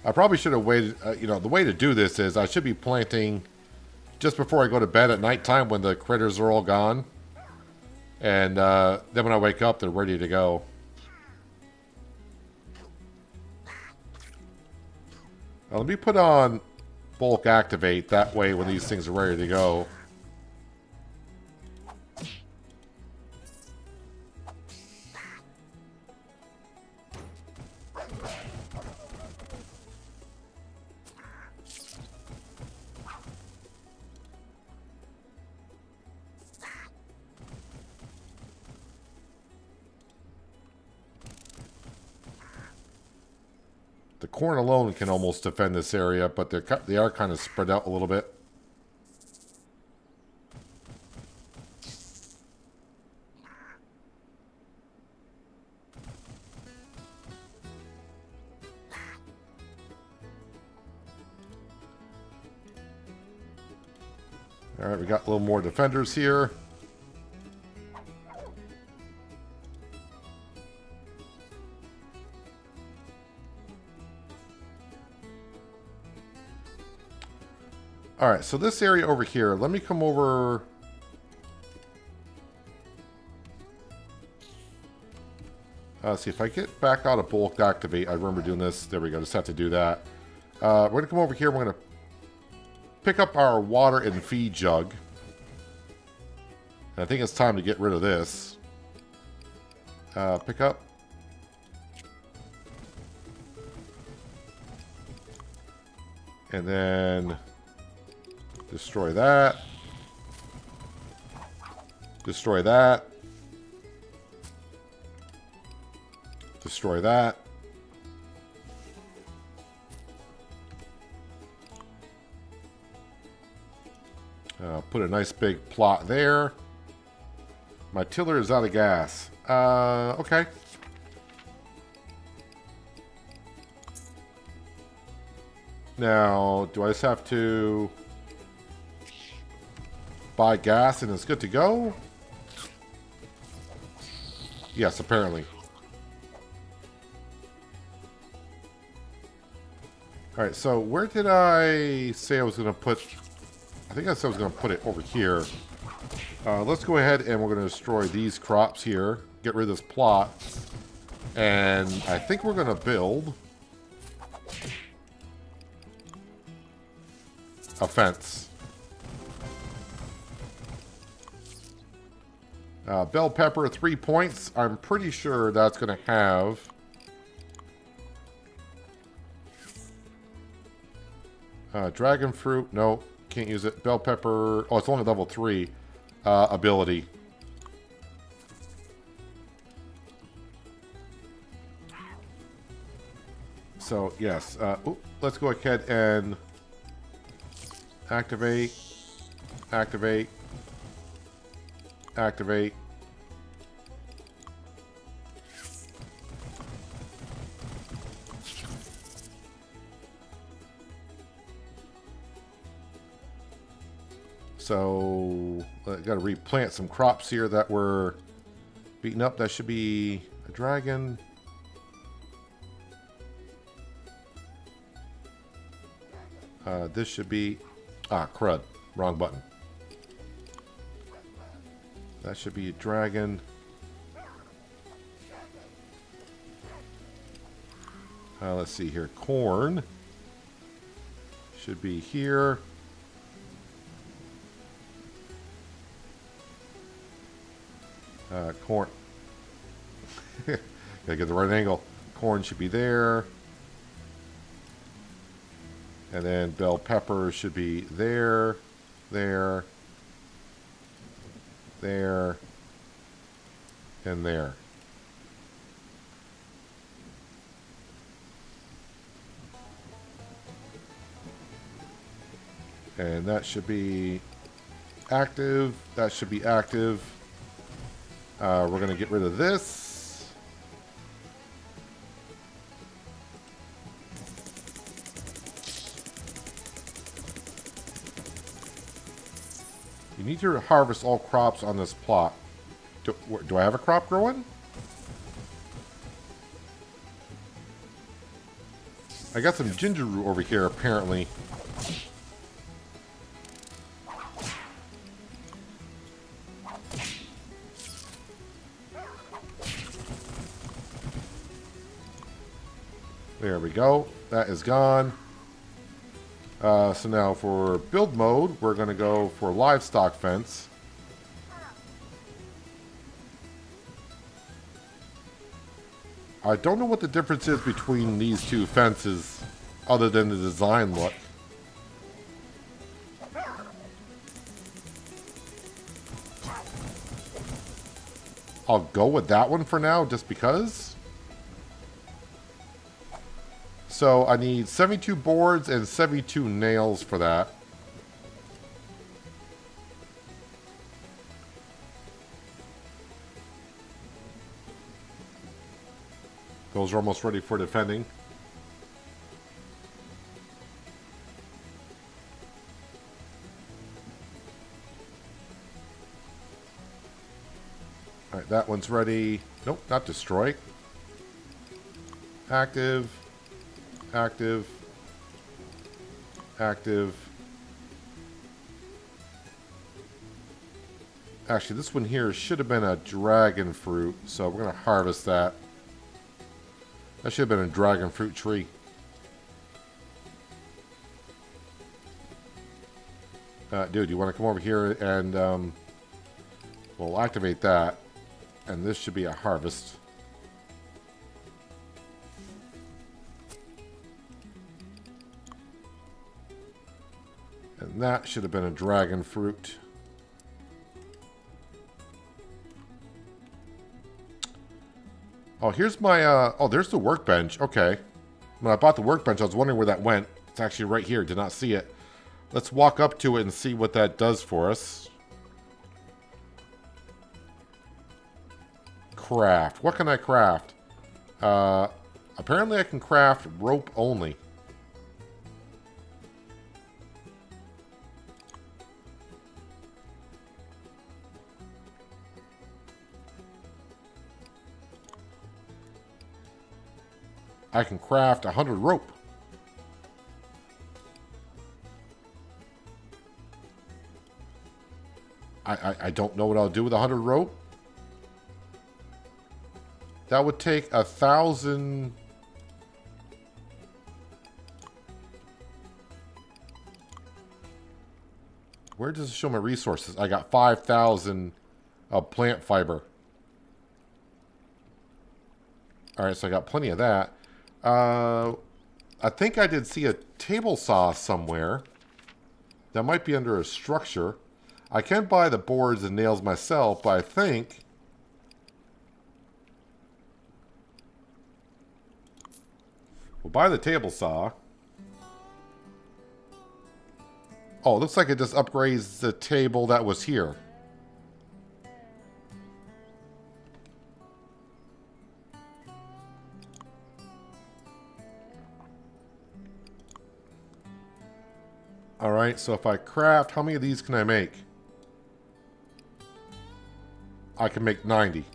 I probably should have waited. You know, the way to do this is I should be planting just before I go to bed at nighttime when the critters are all gone. And then when I wake up, they're ready to go. Now, let me put on bulk activate. That way, when these things are ready to go. The corn alone can almost defend this area, but they are kind of spread out a little bit. All right, we got a little more defenders here. All right, so this area over here, let me come over. See if I get back out of bulk activate. I remember doing this. There we go. Just have to do that. We're going to come over here. We're going to pick up our water and feed jug. And I think it's time to get rid of this. Pick up. And then destroy that. Destroy that. Destroy that. Put a nice big plot there. My tiller is out of gas. Okay. Now, do I just have to buy gas and it's good to go? Yes, apparently. Alright, so where did I say I was going to put... I think I said I was going to put it over here. Let's go ahead and we're going to destroy these crops here. Get rid of this plot. And I think we're going to build a fence. Bell pepper, 3 points. I'm pretty sure that's going to have... dragon fruit, no, can't use it. Bell pepper, oh, it's only level 3 ability. So, yes, let's go ahead and activate, activate, activate. So, I got to replant some crops here that were beaten up. That should be a dragon. This should be... Ah, crud. Wrong button. That should be a dragon. Let's see here. Corn should be here. Corn. Gotta get the right angle. Corn should be there. And then bell pepper should be there, there, there, and there. And that should be active. That should be active. We're going to get rid of this. You need to harvest all crops on this plot. Do I have a crop growing? I got some ginger root over here, apparently. There we go. That is gone. So now for build mode, we're going to go for livestock fence. I don't know what the difference is between these two fences other than the design look. I'll go with that one for now just because. So I need 72 boards and 72 nails for that. Those are almost ready for defending. Alright, that one's ready. Nope, not destroy. Active. Active. Active. Actually, this one here should have been a dragon fruit, so we're going to harvest that. That should have been a dragon fruit tree. Dude, you want to come over here and we'll activate that. And this should be a harvest. And that should have been a dragon fruit. Oh, here's my, oh, there's the workbench. Okay. When I bought the workbench, I was wondering where that went. It's actually right here. Did not see it. Let's walk up to it and see what that does for us. Craft. What can I craft? Apparently I can craft rope only. I can craft 100 rope. I don't know what I'll do with 100 rope. That would take 1,000. Where does it show my resources? I got 5,000 of plant fiber. Alright, so I got plenty of that. I think I did see a table saw somewhere. That might be under a structure. I can buy the boards and nails myself, but I think we'll buy the table saw. Oh, it looks like it just upgrades the table that was here. Alright, so if I craft, how many of these can I make? I can make 90.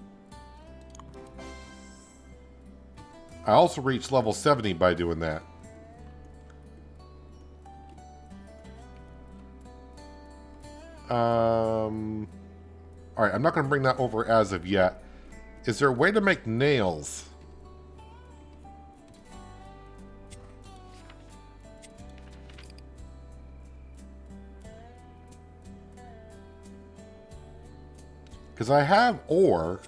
I also reached level 70 by doing that. Alright, I'm not going to bring that over as of yet. Is there a way to make nails? Because I have ore.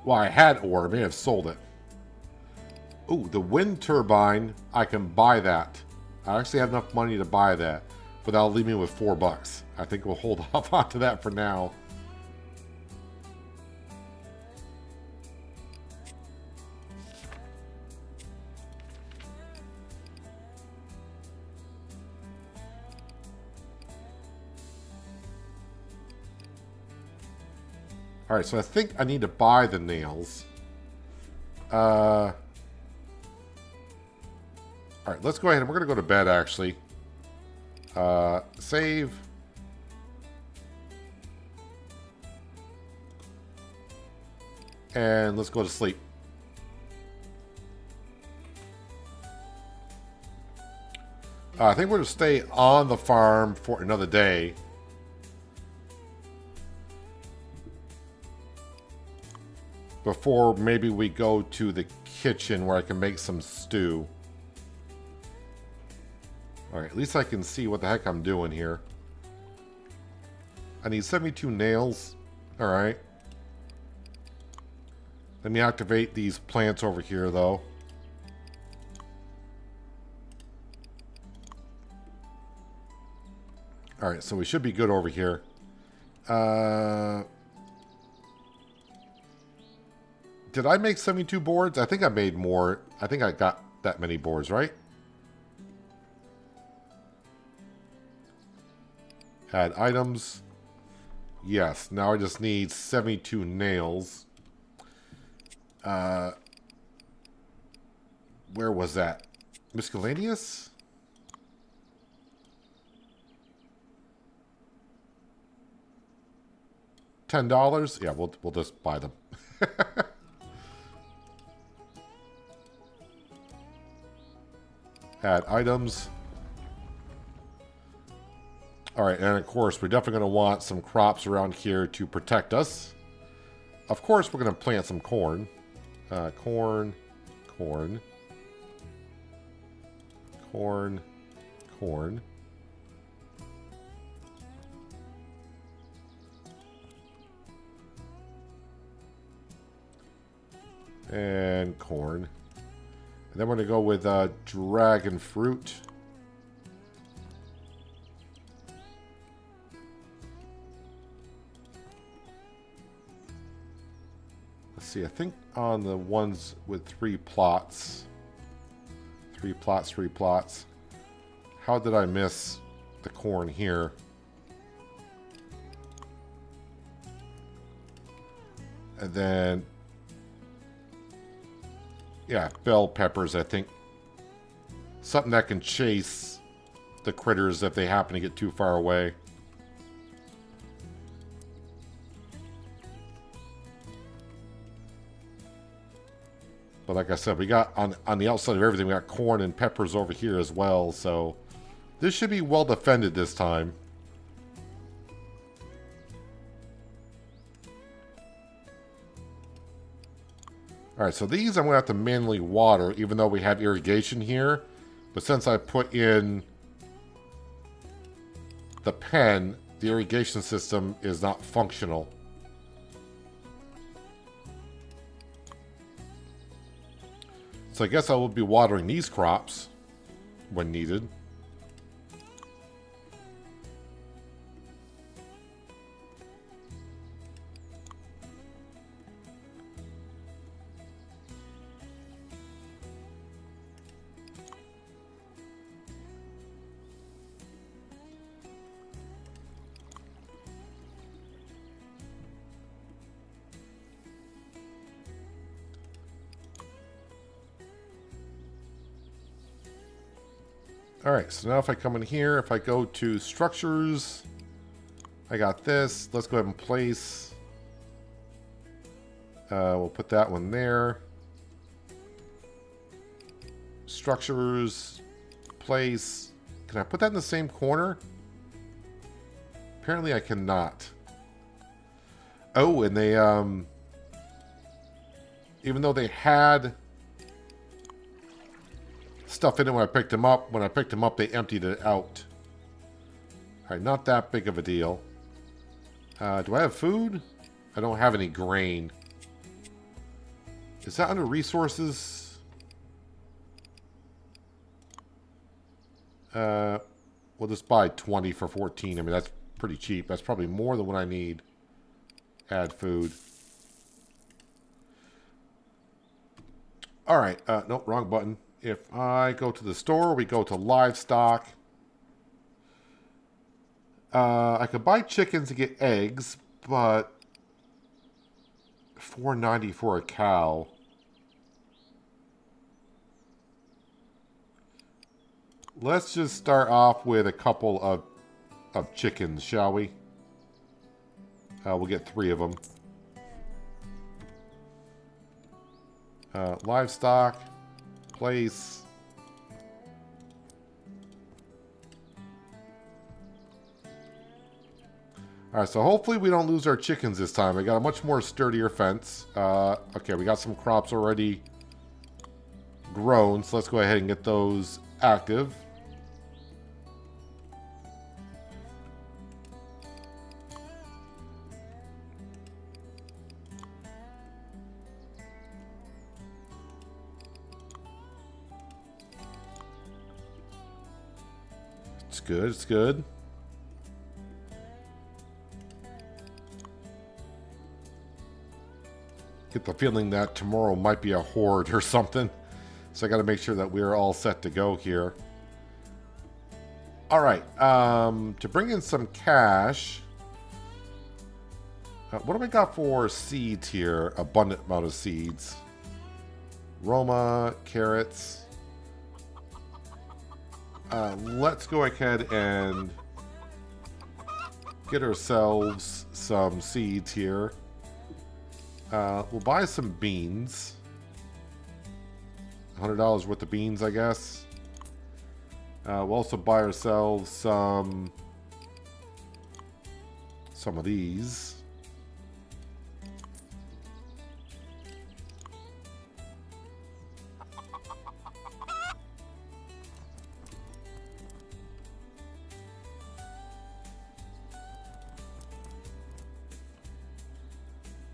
Well, I had ore. I may have sold it. Ooh, the wind turbine. I can buy that. I actually have enough money to buy that. But that'll leave me with $4. I think we'll hold off onto that for now. Alright, so I think I need to buy the nails. Alright, let's go ahead and we're going to go to bed, actually. Save. And let's go to sleep. I think we're going to stay on the farm for another day. Before maybe we go to the kitchen where I can make some stew. Alright, at least I can see what the heck I'm doing here. I need 72 nails. Alright. Let me activate these plants over here, though. Alright, so we should be good over here. Did I make 72 boards? I think I made more. I think I got that many boards, right? Add items. Yes, now I just need 72 nails. Where was that? Miscellaneous? $10? Yeah, we'll just buy them. Add items. Alright, and of course, we're definitely going to want some crops around here to protect us. Of course, we're going to plant some corn. Corn. And corn. And then we're going to go with dragon fruit. Let's see, I think on the ones with 3 plots. 3 plots. How did I miss the corn here? And then... yeah, bell peppers, I think. Something that can chase the critters if they happen to get too far away. But like I said, we got on the outside of everything, we got corn and peppers over here as well. So this should be well defended this time. Alright, so these I'm going to have to manually water, even though we have irrigation here. But since I put in the pen, the irrigation system is not functional. So I guess I will be watering these crops when needed. Alright, so now if I come in here, if I go to structures, I got this. Let's go ahead and place. We'll put that one there. Structures, place. Can I put that in the same corner? apparently I cannot. Oh, and they, even though they had stuff in it when I picked them up, they emptied it out. Alright, not that big of a deal. Do I have food? I don't have any grain. Is that under resources? We'll just buy 20 for 14. I mean, that's pretty cheap. That's probably more than what I need. Add food. Alright, nope, wrong button. If I go to the store, we go to livestock. I could buy chickens to get eggs, but $4.90 for a cow. Let's just start off with a couple of chickens, shall we? We'll get 3 of them. Livestock. Place. Alright, so hopefully we don't lose our chickens this time. I got a much more sturdier fence. Okay, we got some crops already grown, so let's go ahead and get those active. It's good, it's good. Get the feeling that tomorrow might be a horde or something. So I got to make sure that we're all set to go here. Alright, to bring in some cash. What do we got for seeds here? Abundant amount of seeds. Roma, carrots. Let's go ahead and get ourselves some seeds here. We'll buy some beans. $100 worth of beans, I guess. We'll also buy ourselves some of these.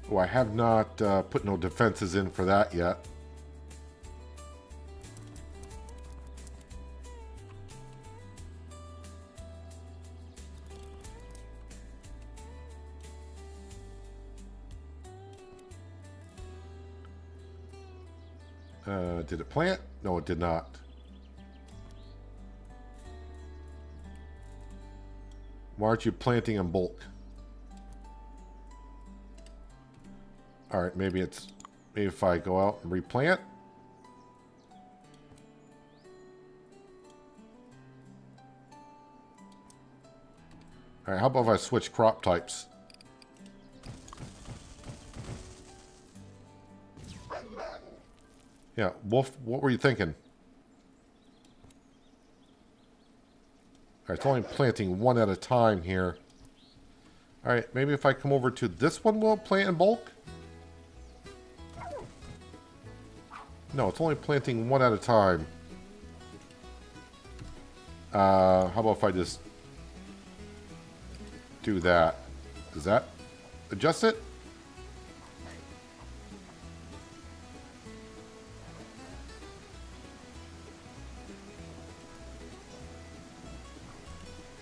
Oh, I have not put no defenses in for that yet. Did it plant? No, it did not. Why aren't you planting in bulk? Alright, maybe if I go out and replant. Alright, how about if I switch crop types? Yeah, Wolf, what were you thinking? Alright, it's only planting one at a time here. Alright, maybe if I come over to this one, will it plant in bulk? No, it's only planting one at a time. How about if I just do that? Does that adjust it?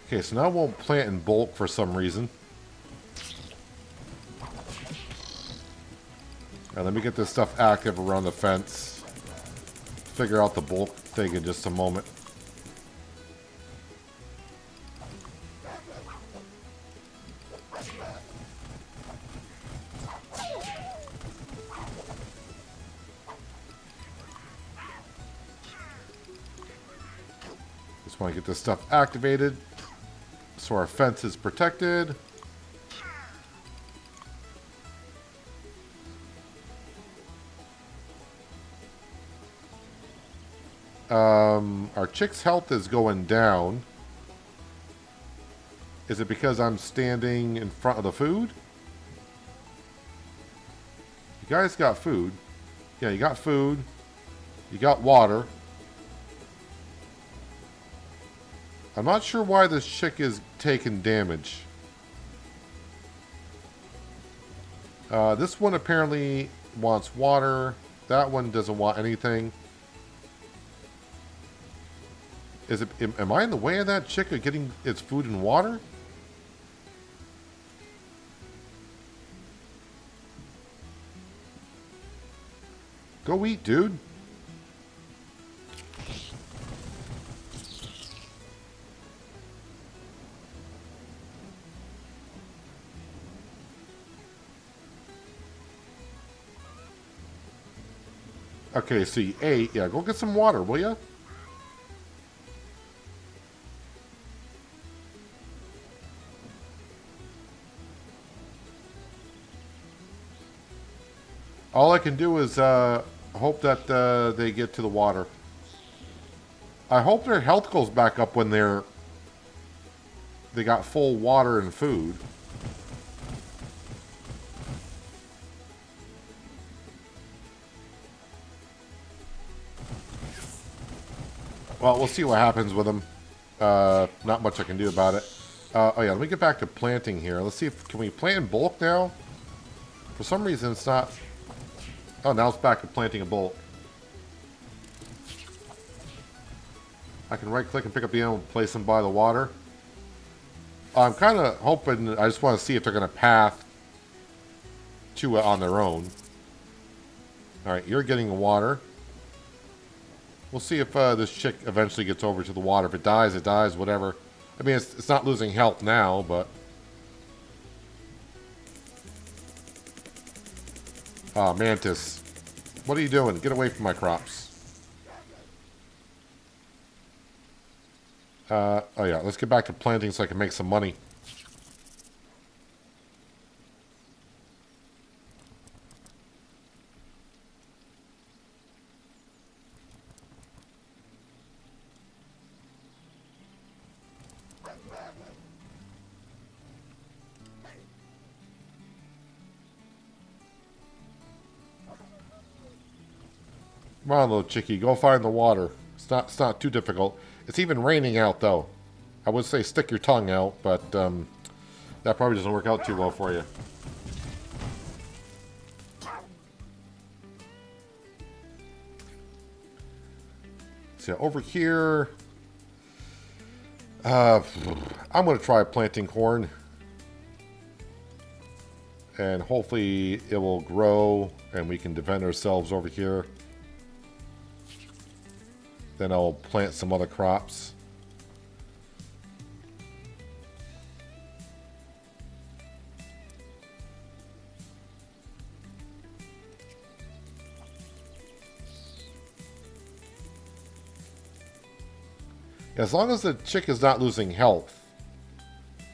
Okay, so now it won't plant in bulk for some reason. Alright, let me get this stuff active around the fence. Figure out the bulk thing in just a moment. Just want to get this stuff activated so our fence is protected. Our chick's health is going down. Is it because I'm standing in front of the food? You guys got food. Yeah, you got food. You got water. I'm not sure why this chick is taking damage. This one apparently wants water. That one doesn't want anything. Is it? Am I in the way of that chick of getting its food and water? Go eat, dude. Okay, so you ate. Yeah, go get some water, will ya? All I can do is hope that they get to the water. I hope their health goes back up when they got full water and food. Well, we'll see what happens with them. Not much I can do about it. Oh yeah, let me get back to planting here. Let's see if can we plant in bulk now? For some reason it's not. Oh, now it's back to planting in bulk. I can right click and pick up the animal and place them by the water. I'm kind of hoping, I just want to see if they're going to path to it on their own. Alright, you're getting water. We'll see if this chick eventually gets over to the water. If it dies, whatever. I mean, it's not losing health now, but... Ah, Mantis. What are you doing? Get away from my crops. Oh yeah, let's get back to planting so I can make some money. Come on, little chickie, go find the water. It's not too difficult. It's even raining out, though. I would say stick your tongue out, but that probably doesn't work out too well for you. So over here, I'm going to try planting corn. And hopefully it will grow and we can defend ourselves over here. Then I'll plant some other crops. As long as the chick is not losing health,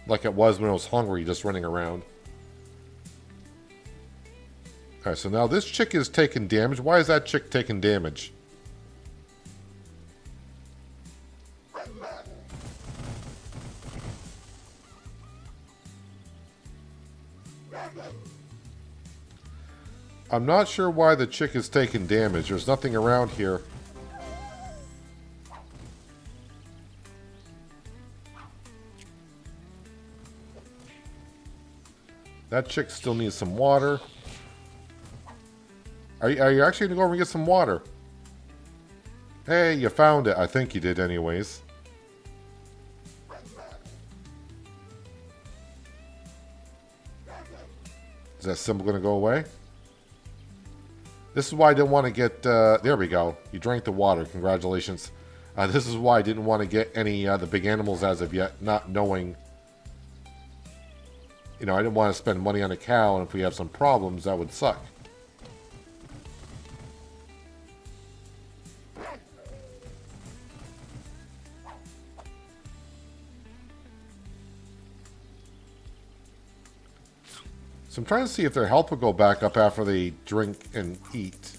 like it was when it was hungry, just running around. Alright, so now this chick is taking damage. Why is that chick taking damage? I'm not sure why the chick is taking damage. There's nothing around here. That chick still needs some water. Are you actually going to go over and get some water? Hey, you found it. I think you did anyways. Is that symbol going to go away? This is why I didn't want to get... there we go. You drank the water. Congratulations. This is why I didn't want to get any the big animals as of yet, not knowing... You know, I didn't want to spend money on a cow, and if we have some problems, that would suck. So I'm trying to see if their health will go back up after they drink and eat.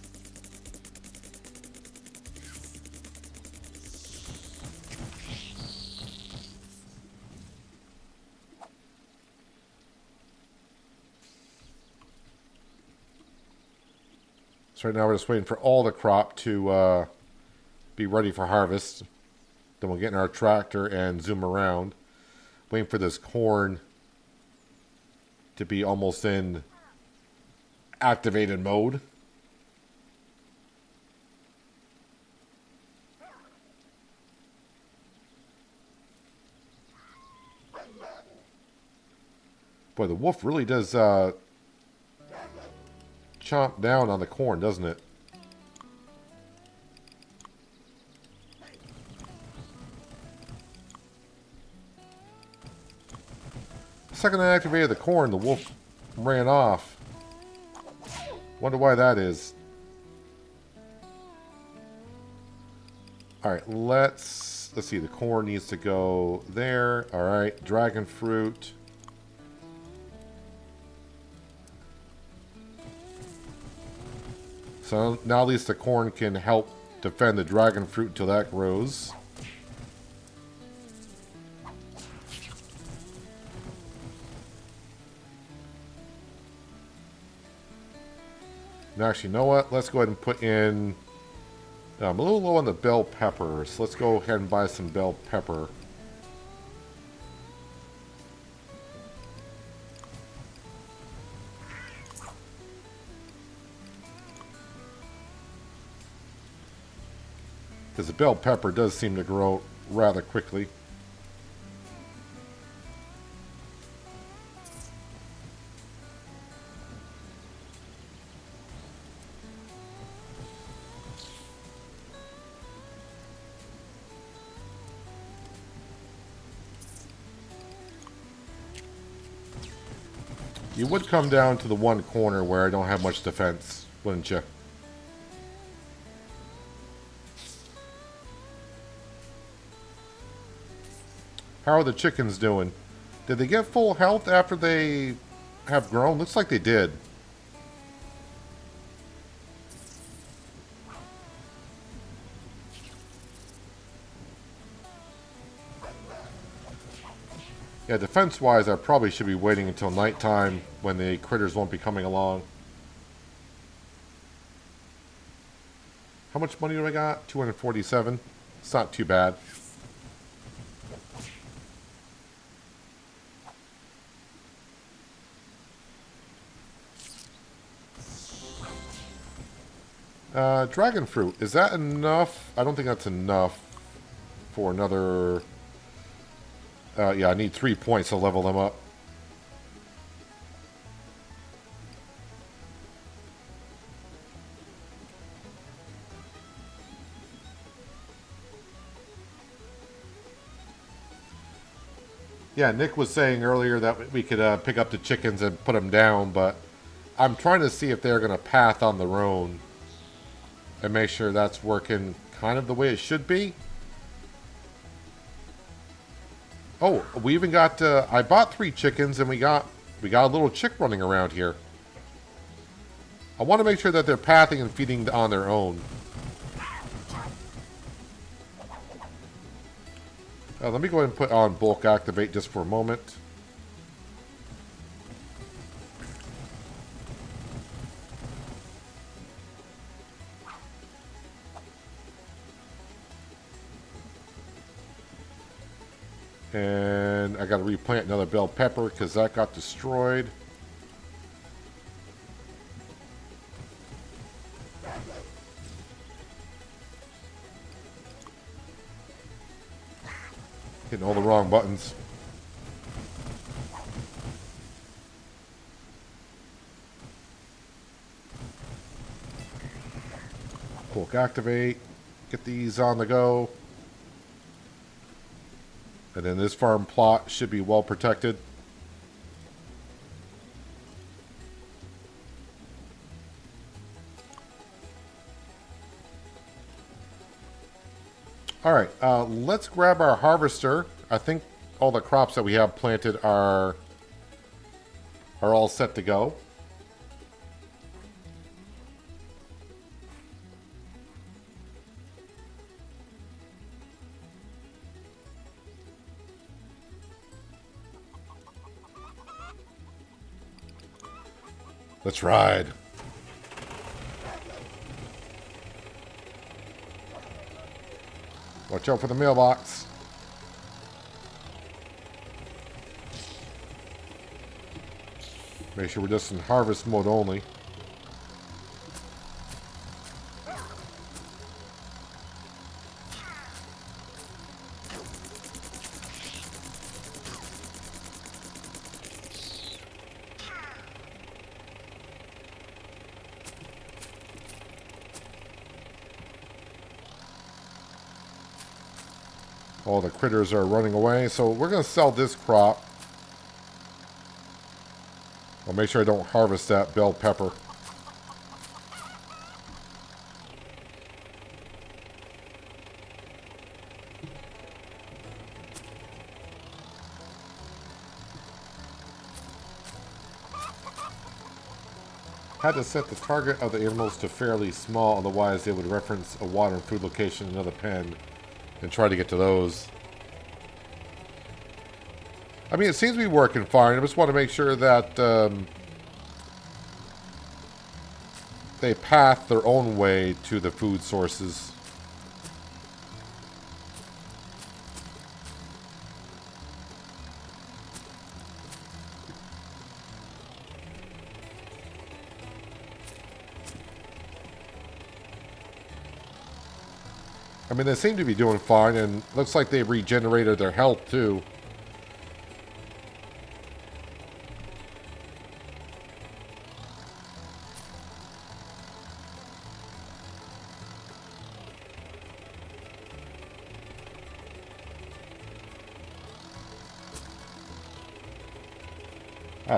So right now we're just waiting for all the crop to be ready for harvest. Then we'll get in our tractor and zoom around. Waiting for this corn to be almost in activated mode. Boy, the wolf really does chomp down on the corn, doesn't it? The second I activated the corn, the wolf ran off. Wonder why that is. Alright, let's see. The corn needs to go there. Alright, dragon fruit. So now at least the corn can help defend the dragon fruit until that grows. And actually, you know what? Let's go ahead and put in... I'm a little low on the bell pepper, so let's go ahead and buy some bell pepper. Because the bell pepper does seem to grow rather quickly. You would come down to the one corner where I don't have much defense, wouldn't you? How are the chickens doing? Did they get full health after they have grown? Looks like they did. Yeah, defense-wise, I probably should be waiting until nighttime when the critters won't be coming along. How much money do I got? 247. It's not too bad. Dragon fruit. Is that enough? I don't think that's enough for another... yeah, I need 3 points to level them up. Yeah, Nick was saying earlier that we could pick up the chickens and put them down, but I'm trying to see if they're going to path on their own and make sure that's working kind of the way it should be. Oh, we even got, I bought 3 chickens and we got a little chick running around here. I want to make sure that they're pathing and feeding on their own. Let me go ahead and put on bulk activate just for a moment. And I got to replant another bell pepper because that got destroyed. Hitting all the wrong buttons. Bulk activate. Get these on the go. And then this farm plot should be well protected. Alright, let's grab our harvester. I think all the crops that we have planted are all set to go. Let's ride. Watch out for the mailbox. Make sure we're just in harvest mode only. All the critters are running away, so we're going to sell this crop. I'll make sure I don't harvest that bell pepper. Had to set the target of the animals to fairly small, otherwise they would reference a water and food location in another pen and try to get to those. I mean, it seems to be working fine. I just want to make sure that they path their own way to the food sources. I mean, they seem to be doing fine, and looks like they've regenerated their health, too.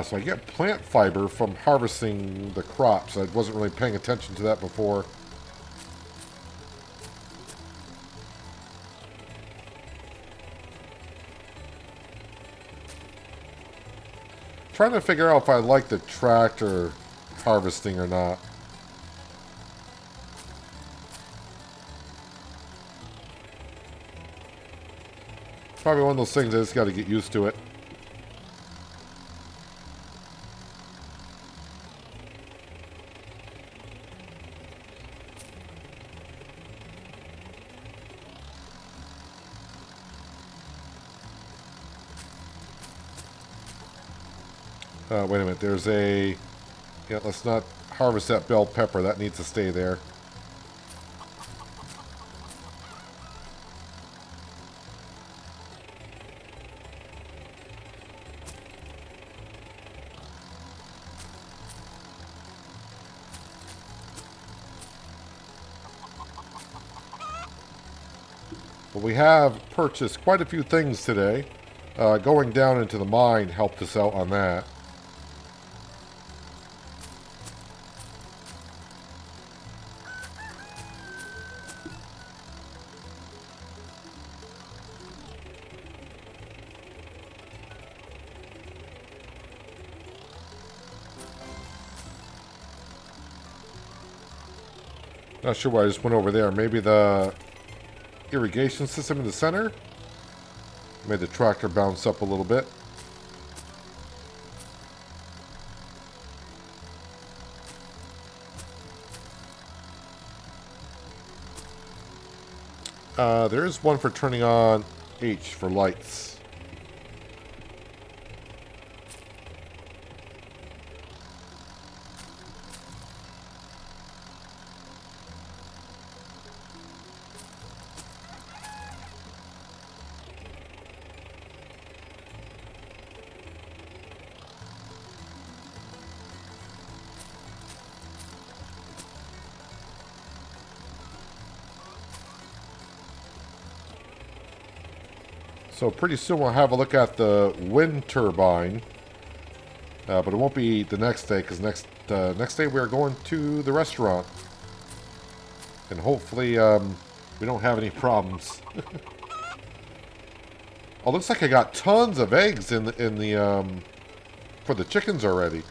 So I get plant fiber from harvesting the crops. I wasn't really paying attention to that before. Trying to figure out if I like the tractor harvesting or not. Probably one of those things I just got to get used to it. Wait a minute, there's a... Yeah, let's not harvest that bell pepper. That needs to stay there. But we have purchased quite a few things today. Going down into the mine helped us out on that. Not sure why I just went over there. Maybe the irrigation system in the center made the tractor bounce up a little bit. There is one for turning on H for lights. So pretty soon we'll have a look at the wind turbine, but it won't be the next day because next day we are going to the restaurant, and hopefully we don't have any problems. Oh, looks like I got tons of eggs in the for the chickens already.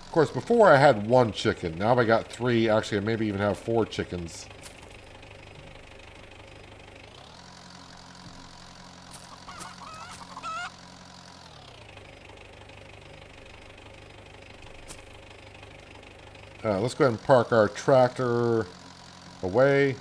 Of course, before I had one chicken. Now I got 3. Actually, I maybe even have 4 chickens. Let's go ahead and park our tractor away.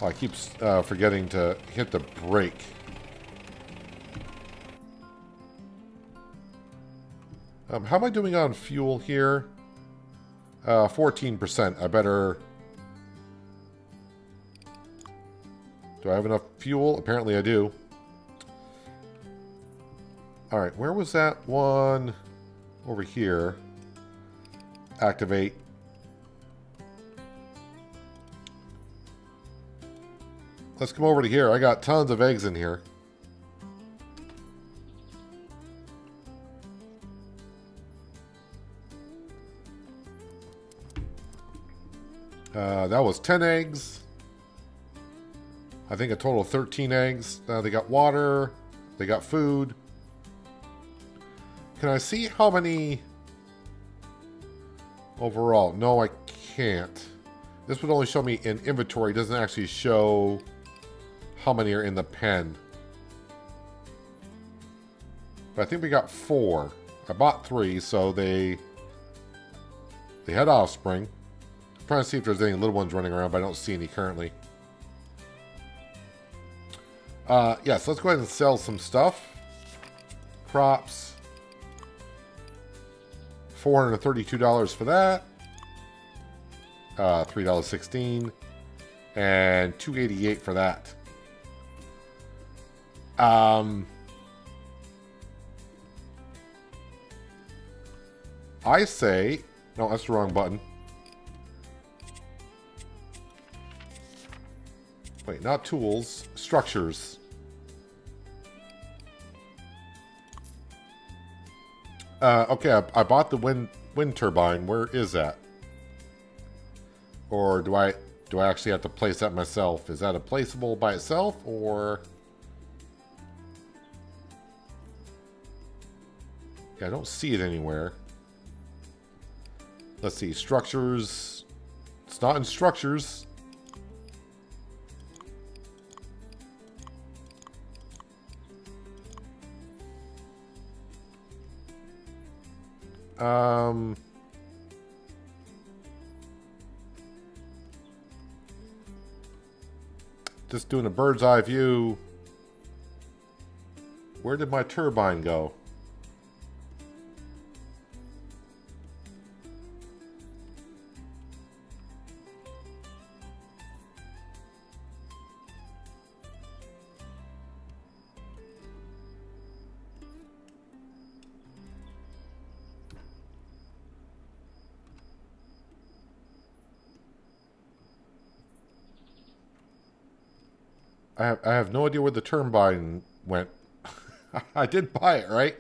Oh, I keep forgetting to hit the brake. How am I doing on fuel here? 14%. I better... Do I have enough fuel? Apparently I do. Alright, where was that one? Over here. Activate. Let's come over to here. I got tons of eggs in here. That was 10 eggs. I think a total of 13 eggs. They got water. They got food. Can I see how many overall? No, I can't. This would only show me in inventory. It doesn't actually show how many are in the pen. But I think we got 4. I bought 3, so they had offspring. I'm trying to see if there's any little ones running around, but I don't see any currently. Yes, let's go ahead and sell some stuff. Crops. $432 for that. $3.16. And $2.88 for that. I say... No, that's the wrong button. Wait, not tools. Structures. Okay, I bought the wind turbine. Where is that? Or do I actually have to place that myself? Is that a placeable by itself, or... Yeah, I don't see it anywhere. Let's see, structures. It's not in structures. Just doing a bird's eye view. Where did my turbine go? I have no idea where the turbine went. I did buy it, right?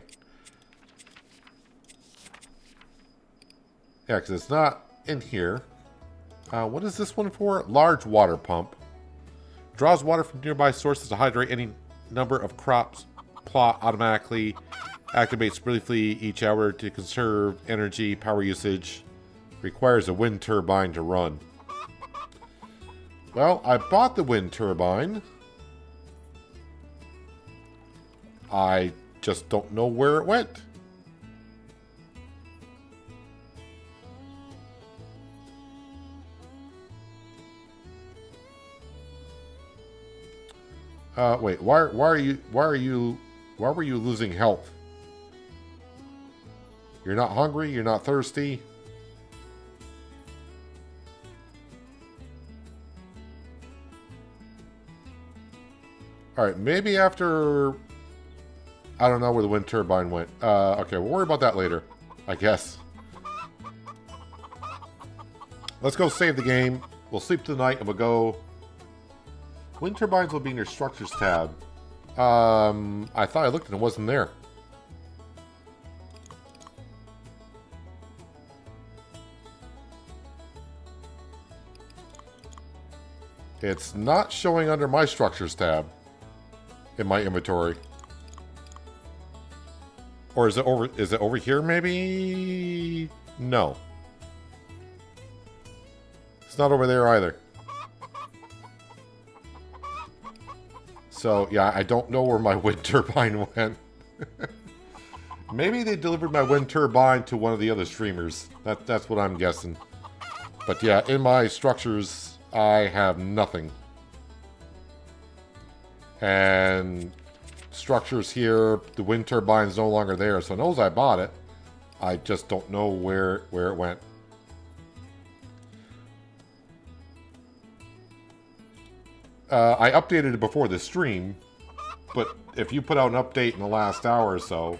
Yeah, because it's not in here. What is this one for? Large water pump. Draws water from nearby sources to hydrate any number of crops. Plot automatically. Activates briefly each hour to conserve energy, power usage. Requires a wind turbine to run. Well, I bought the wind turbine. I just don't know where it went. Wait, why were you losing health? You're not hungry, you're not thirsty. All right, maybe after... I don't know where the wind turbine went. Okay, we'll worry about that later, I guess. Let's go save the game. We'll sleep tonight and we'll go... Wind turbines will be in your structures tab. I thought I looked and it wasn't there. It's not showing under my structures tab in my inventory. Or is it over here maybe? No. It's not over there either. So, yeah, I don't know where my wind turbine went. Maybe they delivered my wind turbine to one of the other streamers. That's what I'm guessing. But yeah, in my structures, I have nothing. And structures here, the wind turbine's no longer there, so it knows I bought it. I just don't know where it went. I updated it before the stream, but if you put out an update in the last hour or so,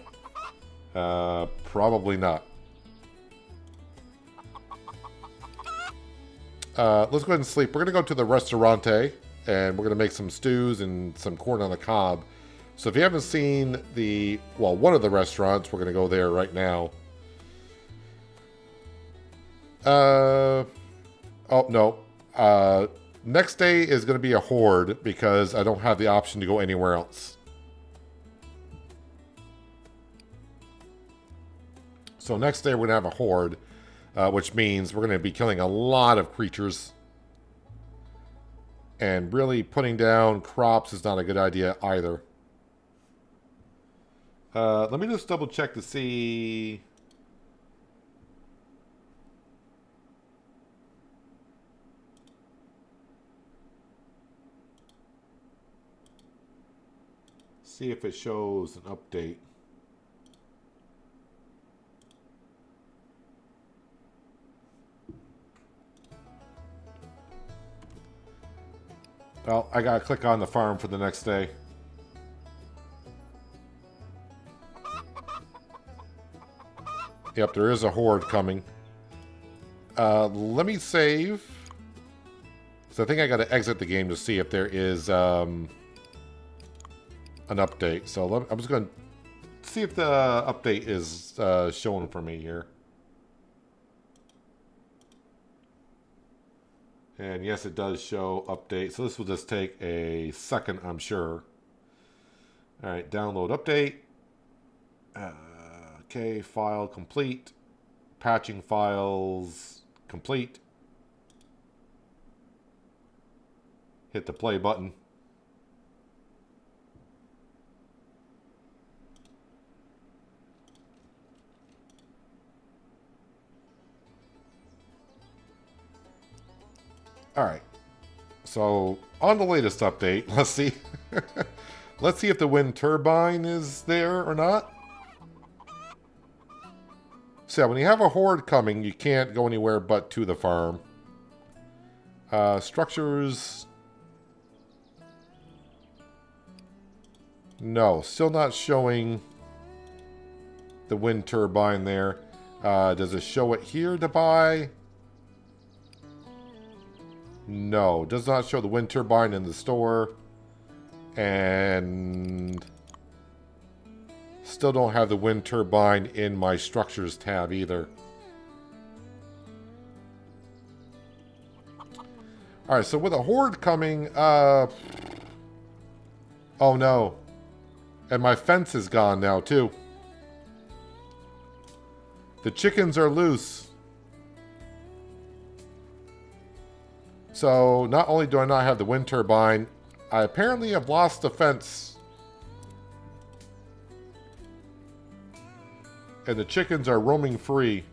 probably not. Let's go ahead and sleep. We're going to go to the restaurante, and we're going to make some stews and some corn on the cob. So if you haven't seen one of the restaurants, we're going to go there right now. Oh, no. Next day is going to be a horde because I don't have the option to go anywhere else. So next day we're going to have a horde, which means we're going to be killing a lot of creatures. And really putting down crops is not a good idea either. Let me just double check to see... See if it shows an update. Well, I gotta click on the farm for the next day. Yep, there is a horde coming. Let me save. So I think I gotta exit the game to see if there is an update. So I'm just gonna see if the update is showing for me here. And yes, it does show update. So this will just take a second, I'm sure. All right, download update. Okay, file complete. Patching files complete. Hit the play button. All right. So on the latest update, let's see. Let's see if the wind turbine is there or not. So when you have a horde coming, you can't go anywhere but to the farm. Structures. No, still not showing the wind turbine there. Does it show it here to buy? No, does not show the wind turbine in the store. And still don't have the wind turbine in my structures tab either. Alright, so with a horde coming, oh no. And my fence is gone now too. The chickens are loose. So not only do I not have the wind turbine, I apparently have lost the fence. And the chickens are roaming free.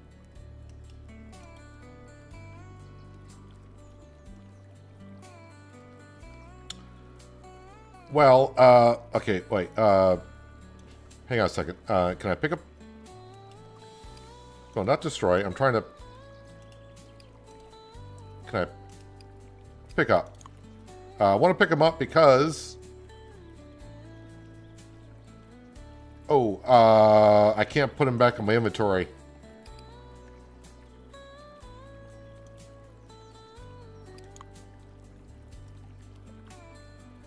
Well, okay, wait, hang on a second. Can I pick up? No, not destroy. I'm trying to... Can I pick up? I want to pick them up because... Oh, I can't put them back in my inventory.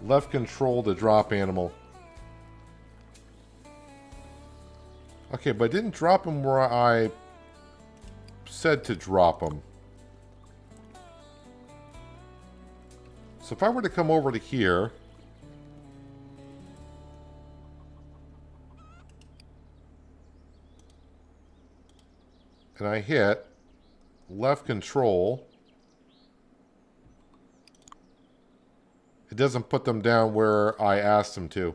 Left control to drop animal. Okay, but I didn't drop them where I said to drop them. So if I were to come over to here... and I hit left control... It doesn't put them down where I asked them to.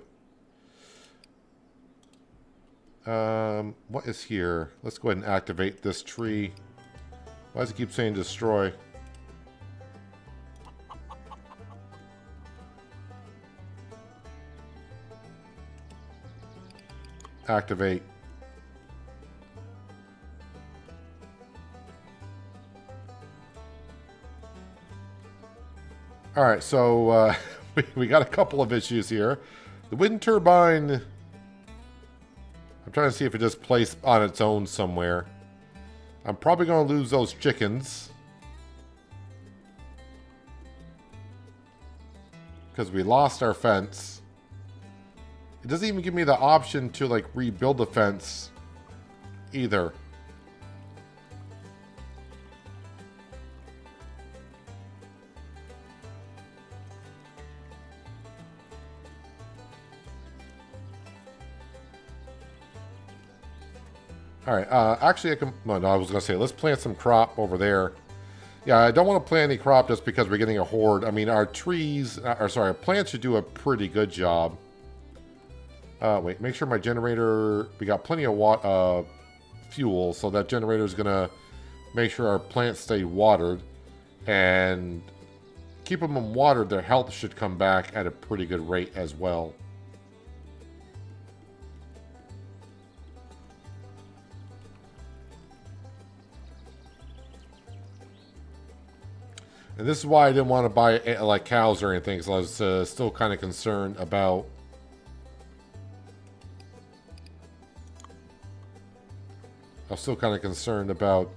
What is here? Let's go ahead and activate this tree. Why does it keep saying destroy? Activate. Alright, so we got a couple of issues here. The wind turbine, I'm trying to see if it just placed on its own somewhere. I'm probably going to lose those chickens, because we lost our fence. It doesn't even give me the option to like rebuild the fence either. Alright, actually I can, well, no, I was going to say, let's plant some crop over there. Yeah, I don't want to plant any crop just because we're getting a horde. I mean, our trees, or sorry, our plants should do a pretty good job. Wait, make sure my generator, we got plenty of fuel, so that generator is going to make sure our plants stay watered. And keep them watered, their health should come back at a pretty good rate as well. And this is why I didn't want to buy like cows or anything, because I was still kind of concerned about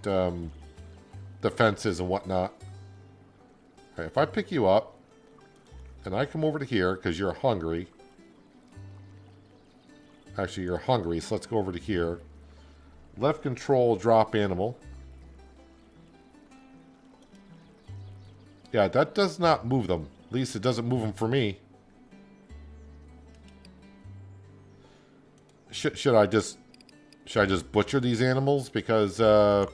the fences and whatnot. Right, if I pick you up and I come over to here because you're hungry. Actually, you're hungry, so let's go over to here. Left control, drop animal. Yeah, that does not move them. At least it doesn't move them for me. Should I just butcher these animals? Because can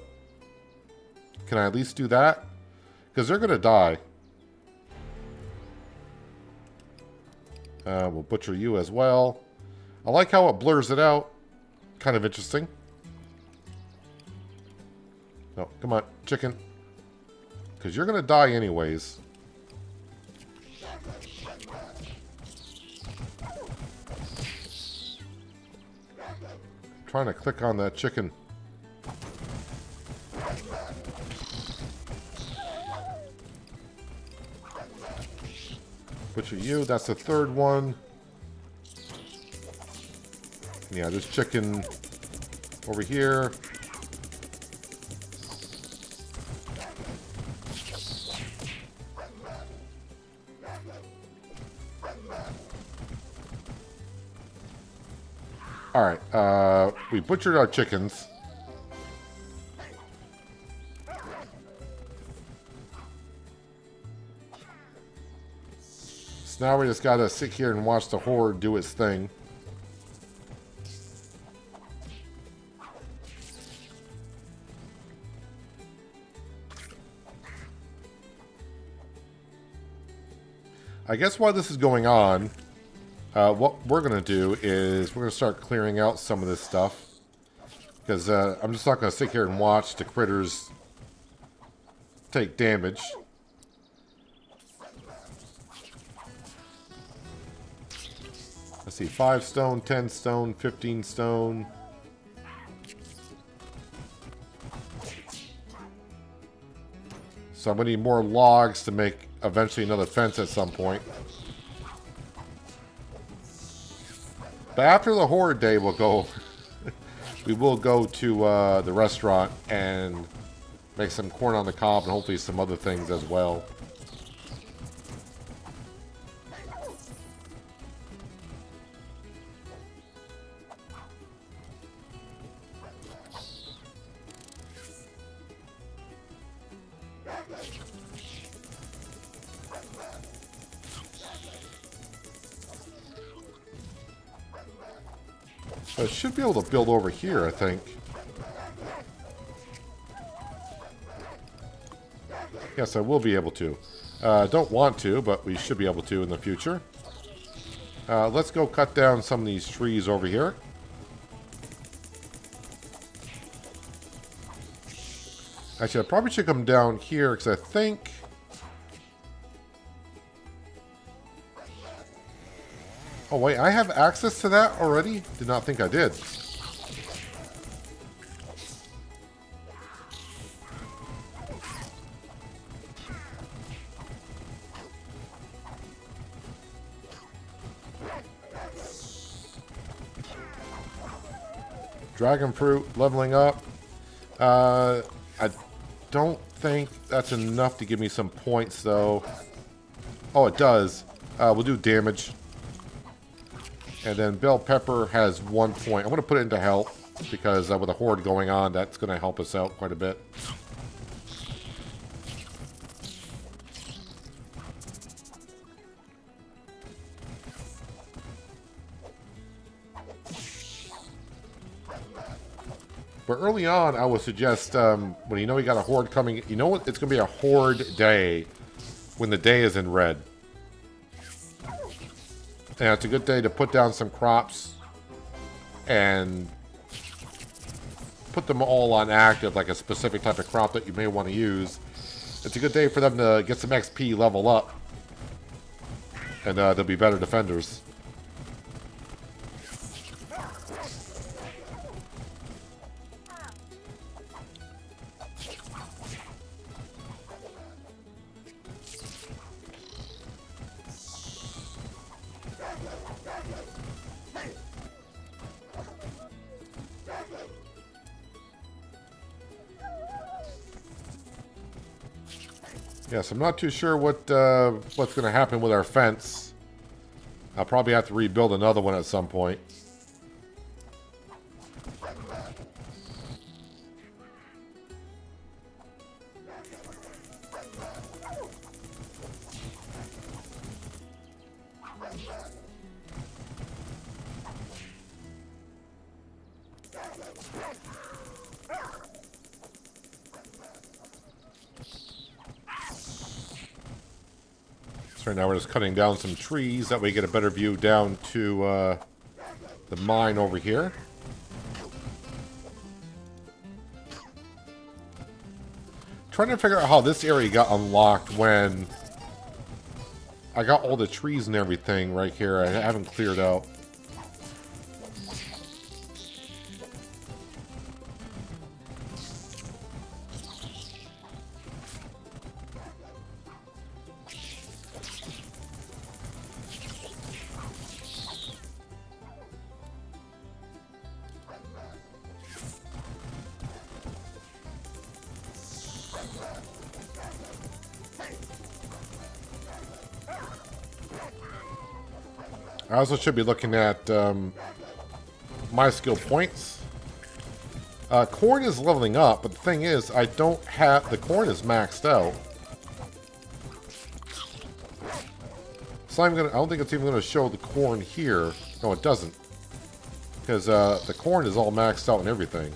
I at least do that? Because they're gonna die. We'll butcher you as well. I like how it blurs it out. Kind of interesting. No, come on, chicken. Because you're going to die anyways. I'm trying to click on that chicken. Butcher you, that's the third one. Yeah, this chicken over here. Alright, we butchered our chickens. So now we just gotta sit here and watch the horde do its thing. I guess while this is going on, what we're going to do is we're going to start clearing out some of this stuff. Because I'm just not going to sit here and watch the critters take damage. Let's see, 5 stone, 10 stone, 15 stone. So I'm going to need more logs to make eventually another fence at some point. But after the horde day, we'll go. We will go to the restaurant and make some corn on the cob and hopefully some other things as well. I should be able to build over here, I think. Yes, I will be able to. Don't want to, but we should be able to in the future. Let's go cut down some of these trees over here. Actually, I probably should come down here because I think... Oh, wait, I have access to that already? Did not think I did. Dragon fruit, leveling up. I don't think that's enough to give me some points, though. Oh, it does. We'll do damage. And then bell pepper has 1 point. I'm going to put it into health, because with a horde going on, that's going to help us out quite a bit. But early on, I would suggest, when you know you got a horde coming, you know what? It's going to be a horde day when the day is in red. And it's a good day to put down some crops and put them all on active, like a specific type of crop that you may want to use. It's a good day for them to get some XP, level up, and they'll be better defenders. Yes, I'm not too sure what's going to happen with our fence. I'll probably have to rebuild another one at some point. Right now we're just cutting down some trees. That way we get a better view down to the mine over here. Trying to figure out how this area got unlocked when I got all the trees and everything right here. I haven't cleared out. I also should be looking at my skill points. Corn is leveling up, but the thing is, I don't have... The corn is maxed out. So I don't think it's even going to show the corn here. No, it doesn't. Because the corn is all maxed out and everything.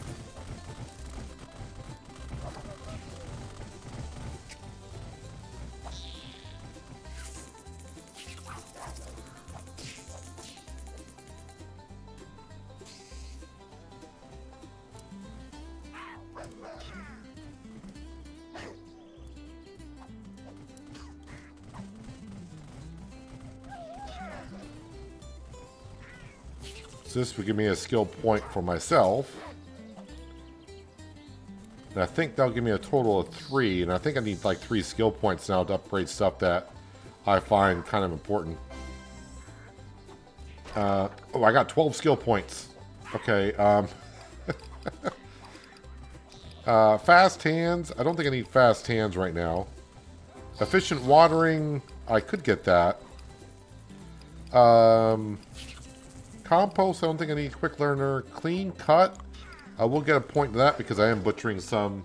So this would give me a skill point for myself. And I think that'll give me a total of 3. And I think I need like 3 skill points now to upgrade stuff that I find kind of important. Oh, I got 12 skill points. Okay. Fast hands. I don't think I need fast hands right now. Efficient watering. I could get that. Compost, I don't think I need quick learner. Clean cut, I will get a point to that because I am butchering some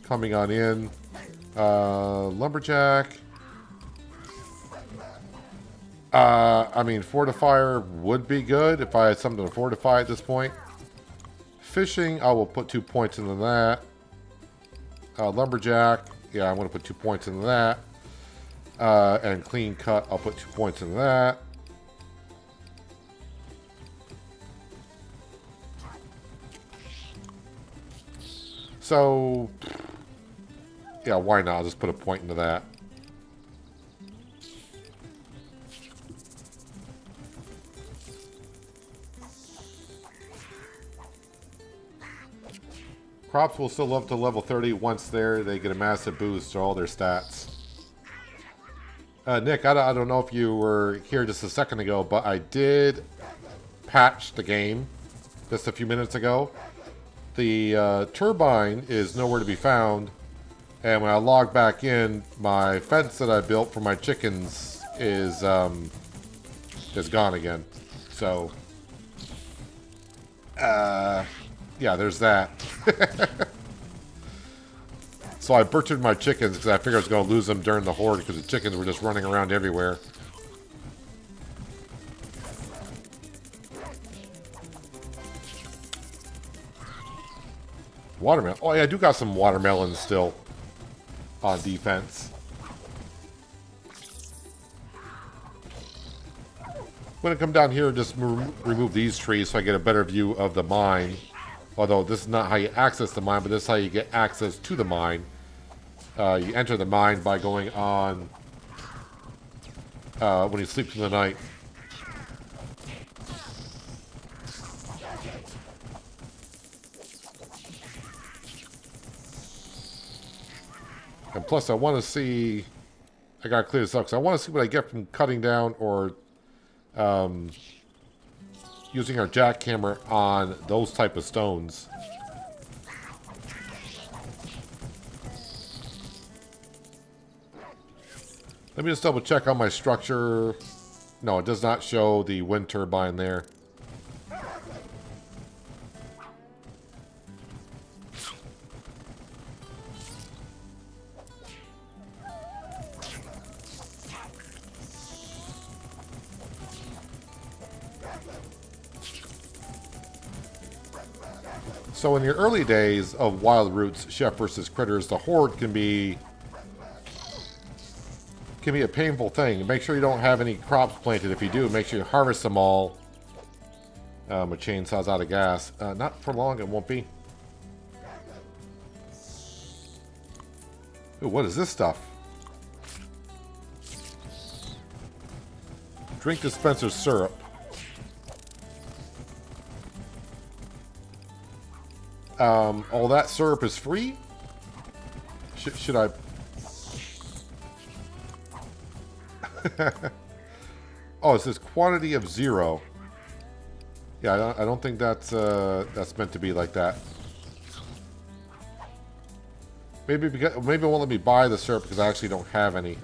coming on in. Lumberjack. I mean, fortifier would be good if I had something to fortify at this point. Fishing, I will put 2 points into that. Lumberjack, Yeah, I'm going to put 2 points into that. And clean cut, I'll put 2 points into that. So, yeah, why not? I'll just put a point into that. Crops will still up to level 30. Once there, they get a massive boost to all their stats. Nick, I don't know if you were here just a second ago, but I did patch the game just a few minutes ago. The turbine is nowhere to be found, and when I log back in, my fence that I built for my chickens is gone again. So, yeah, there's that. So I butchered my chickens because I figured I was going to lose them during the horde because the chickens were just running around everywhere. Watermelon. Oh yeah, I do got some watermelons still on defense. I'm going to come down here and just remove these trees so I get a better view of the mine. Although this is not how you access the mine, but this is how you get access to the mine. You enter the mine by going on when you sleep through the night. And plus I want to see, I gotta clear this up because I want to see what I get from cutting down or using our jackhammer on those type of stones. Let me just double check on my structure. No, it does not show the wind turbine there. So in the early days of Wild Roots, Chef versus Critters, the horde can be a painful thing. Make sure you don't have any crops planted. If you do, make sure you harvest them all. My chainsaw's out of gas. Not for long, it won't be. Ooh, what is this stuff? Drink dispenser syrup. All that syrup is free? Should I... Oh, it says quantity of 0. Yeah, I don't think that's meant to be like that. Maybe it won't let me buy the syrup because I actually don't have any.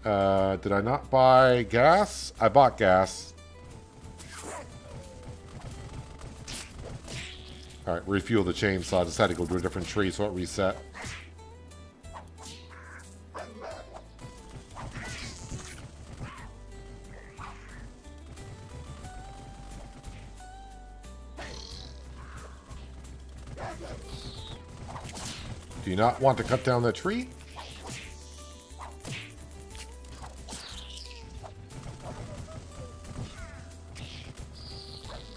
Did I not buy gas? I bought gas. Alright, refuel the chainsaw. I decided to go to a different tree, so it reset. Do you not want to cut down that tree?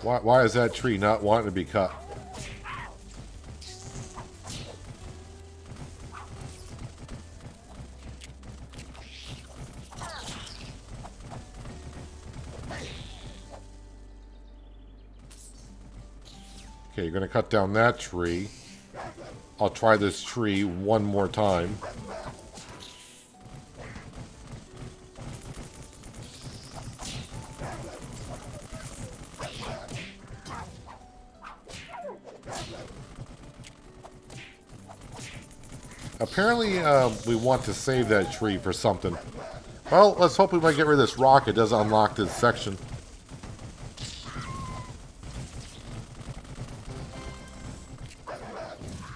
Why is that tree not wanting to be cut? Okay, you're going to cut down that tree. I'll try this tree one more time. Apparently, we want to save that tree for something. Well, let's hope we might get rid of this rock. It does unlock this section.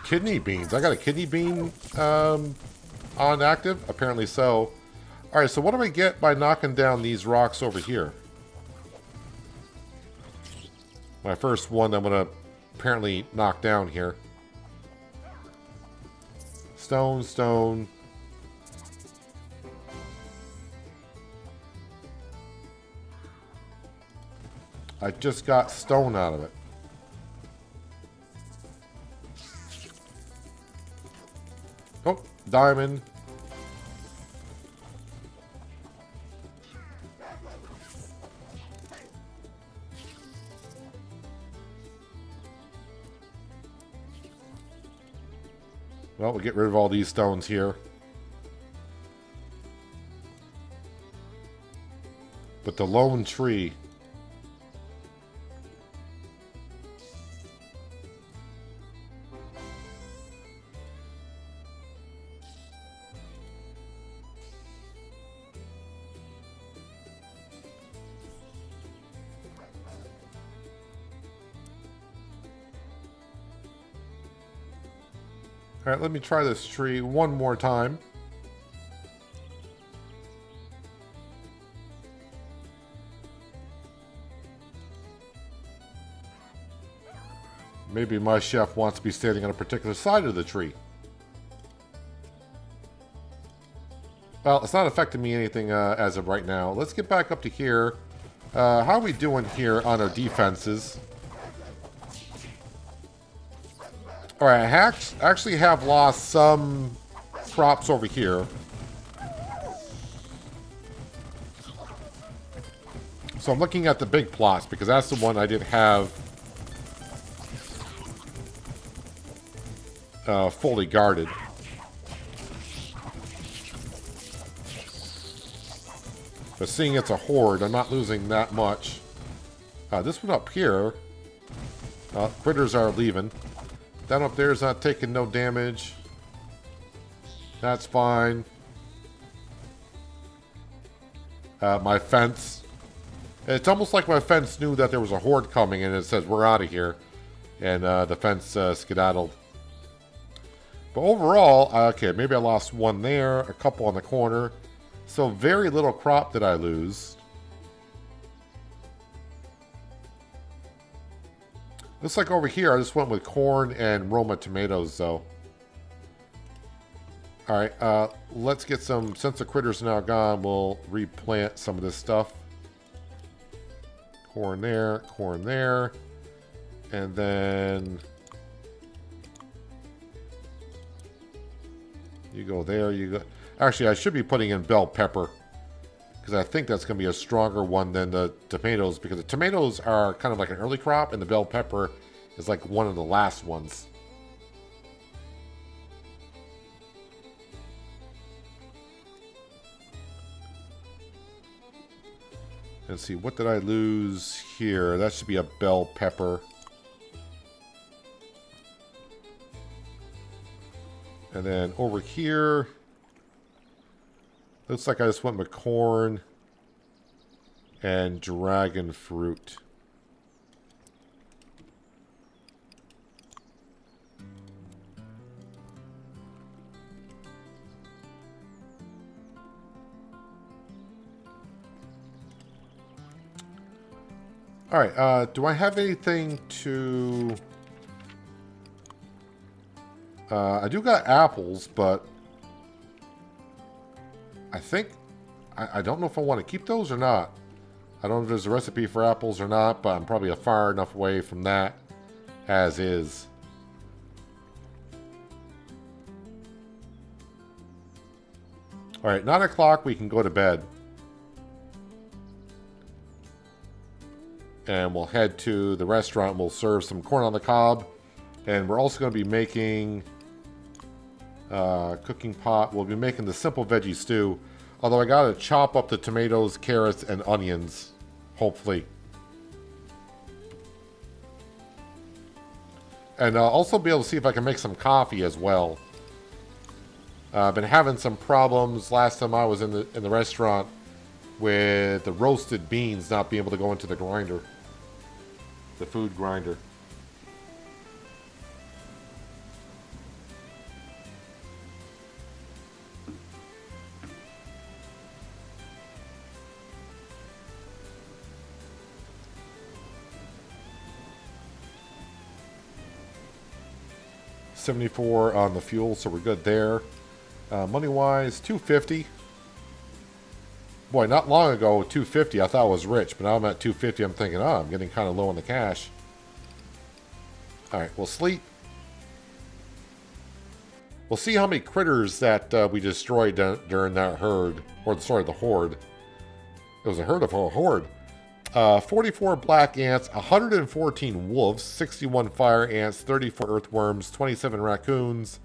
Kidney beans. I got a kidney bean on active? Apparently so. Alright, so what do I get by knocking down these rocks over here? My first one I'm going to apparently knock down here. Stone, stone. I just got stone out of it. Oh, diamond. Well, we'll get rid of all these stones here. But the lone tree. All right, let me try this tree one more time. Maybe my chef wants to be standing on a particular side of the tree. Well, it's not affecting me anything as of right now. Let's get back up to here. How are we doing here on our defenses? Alright, I actually have lost some crops over here. So I'm looking at the big plots because that's the one I didn't have fully guarded. But seeing it's a horde, I'm not losing that much. This one up here, critters are leaving. That up there is not taking no damage. That's fine. My fence. It's almost like my fence knew that there was a horde coming and it says, we're out of here. And the fence skedaddled. But overall, okay, maybe I lost one there, a couple on the corner. So very little crop did I lose. Looks like over here, I just went with corn and Roma tomatoes, though. Alright, let's get some, since the critters are now gone, we'll replant some of this stuff. Corn there, and then you go there, you go. Actually, I should be putting in bell pepper because I think that's going to be a stronger one than the tomatoes, because the tomatoes are kind of like an early crop and the bell pepper is like one of the last ones. Let's see, what did I lose here? That should be a bell pepper. And then over here, looks like I just went with corn and dragon fruit. All right, do I have anything to... I do got apples, but I think... I don't know if I want to keep those or not. I don't know if there's a recipe for apples or not, but I'm probably far enough away from that as is. All right, 9 o'clock, we can go to bed. And we'll head to the restaurant. We'll serve some corn on the cob. And we're also going to be making cooking pot. We'll be making the simple veggie stew. Although I got to chop up the tomatoes, carrots, and onions. Hopefully. And I'll also be able to see if I can make some coffee as well. I've been having some problems last time I was in the restaurant with the roasted beans not being able to go into the grinder. The food grinder. $1.74 on the fuel, so we're good there. Money-wise, $250. Boy, not long ago, $250 I thought I was rich, but now I'm at $250. I'm thinking, oh, I'm getting kind of low on the cash. All right, we'll sleep. We'll see how many critters that we destroyed during that herd. Or, sorry, the horde. It was a herd of a horde. 44 black ants, 114 wolves, 61 fire ants, 34 earthworms, 27 raccoons,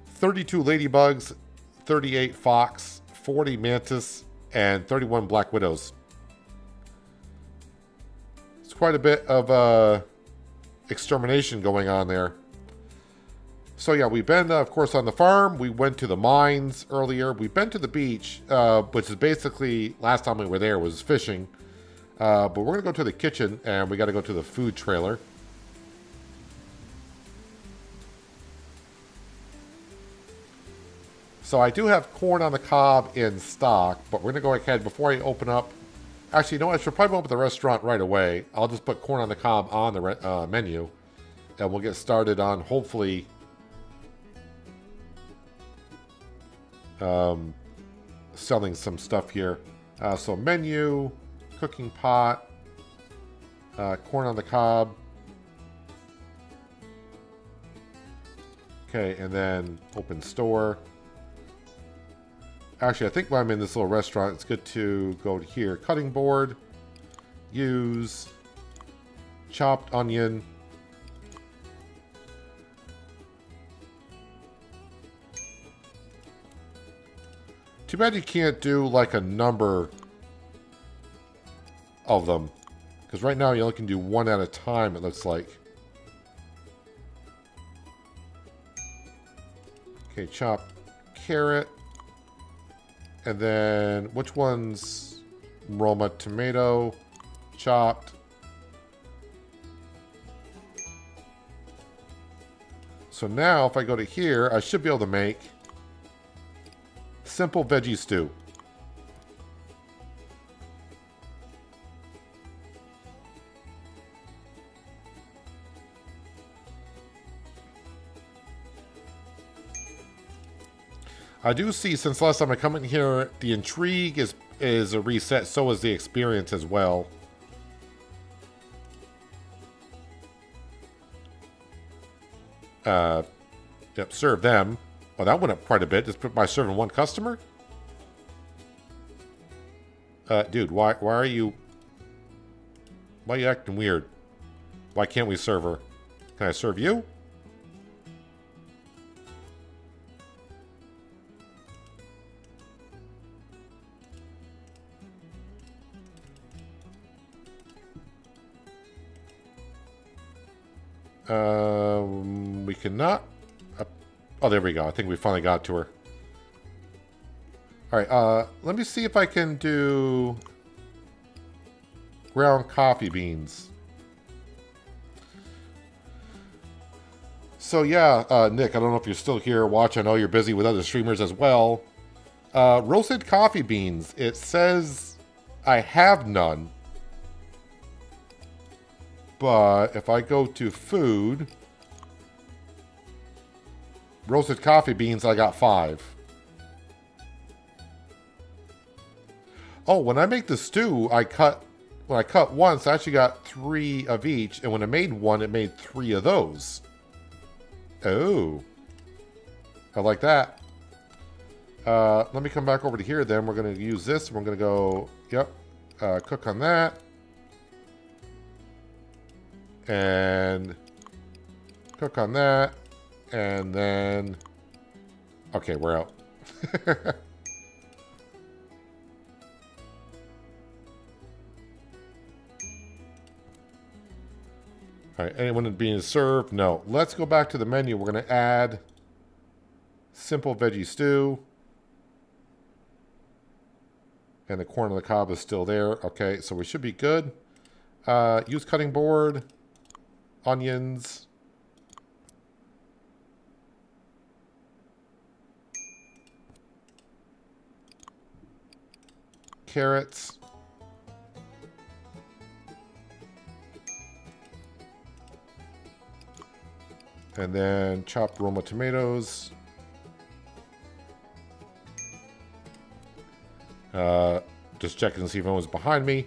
32 ladybugs, 38 fox, 40 mantis, and 31 black widows. It's quite a bit of extermination going on there. So yeah, we've been, of course, on the farm. We went to the mines earlier. We've been to the beach, which is basically, last time we were there was fishing. But we're going to go to the kitchen, and we got to go to the food trailer. So I do have corn on the cob in stock, but we're going to go ahead before I open up. Actually, you know what? I should probably open the restaurant right away. I'll just put corn on the cob on the menu, and we'll get started on, hopefully, selling some stuff here. So menu, cooking pot, corn on the cob. Okay, and then open store. Actually, I think when I'm in this little restaurant, it's good to go to here. Cutting board, use, chopped onion. Too bad you can't do like a number of them. Because right now you only can do one at a time, it looks like. Okay, chop carrot. And then, which one's Roma? Tomato, chopped. So now, if I go to here, I should be able to make simple veggie stew. I do see, since last time I come in here, the intrigue is a reset, so is the experience as well. Yep, serve them. Oh, that went up quite a bit. Just by serving one customer? Dude, why are you acting weird? Why can't we serve her? Can I serve you? We cannot. Oh, there we go. I think we finally got to her. All right. Let me see if I can do ground coffee beans. So yeah, Nick, I don't know if you're still here. Watch. I know you're busy with other streamers as well. Roasted coffee beans. It says I have none. But if I go to food, roasted coffee beans, I got 5. Oh, when I make the stew, when I cut once, I actually got 3 of each. And when I made one, it made 3 of those. Oh. I like that. Let me come back over to here then. We're going to use this. We're going to go, yep, cook on that. And cook on that. And then... Okay, we're out. Alright, anyone being served? No. Let's go back to the menu. We're going to add simple veggie stew. And the corn on the cob is still there. Okay, so we should be good. Use cutting board. Onions. Carrots. And then chopped Roma tomatoes. Just checking to see if anyone's behind me.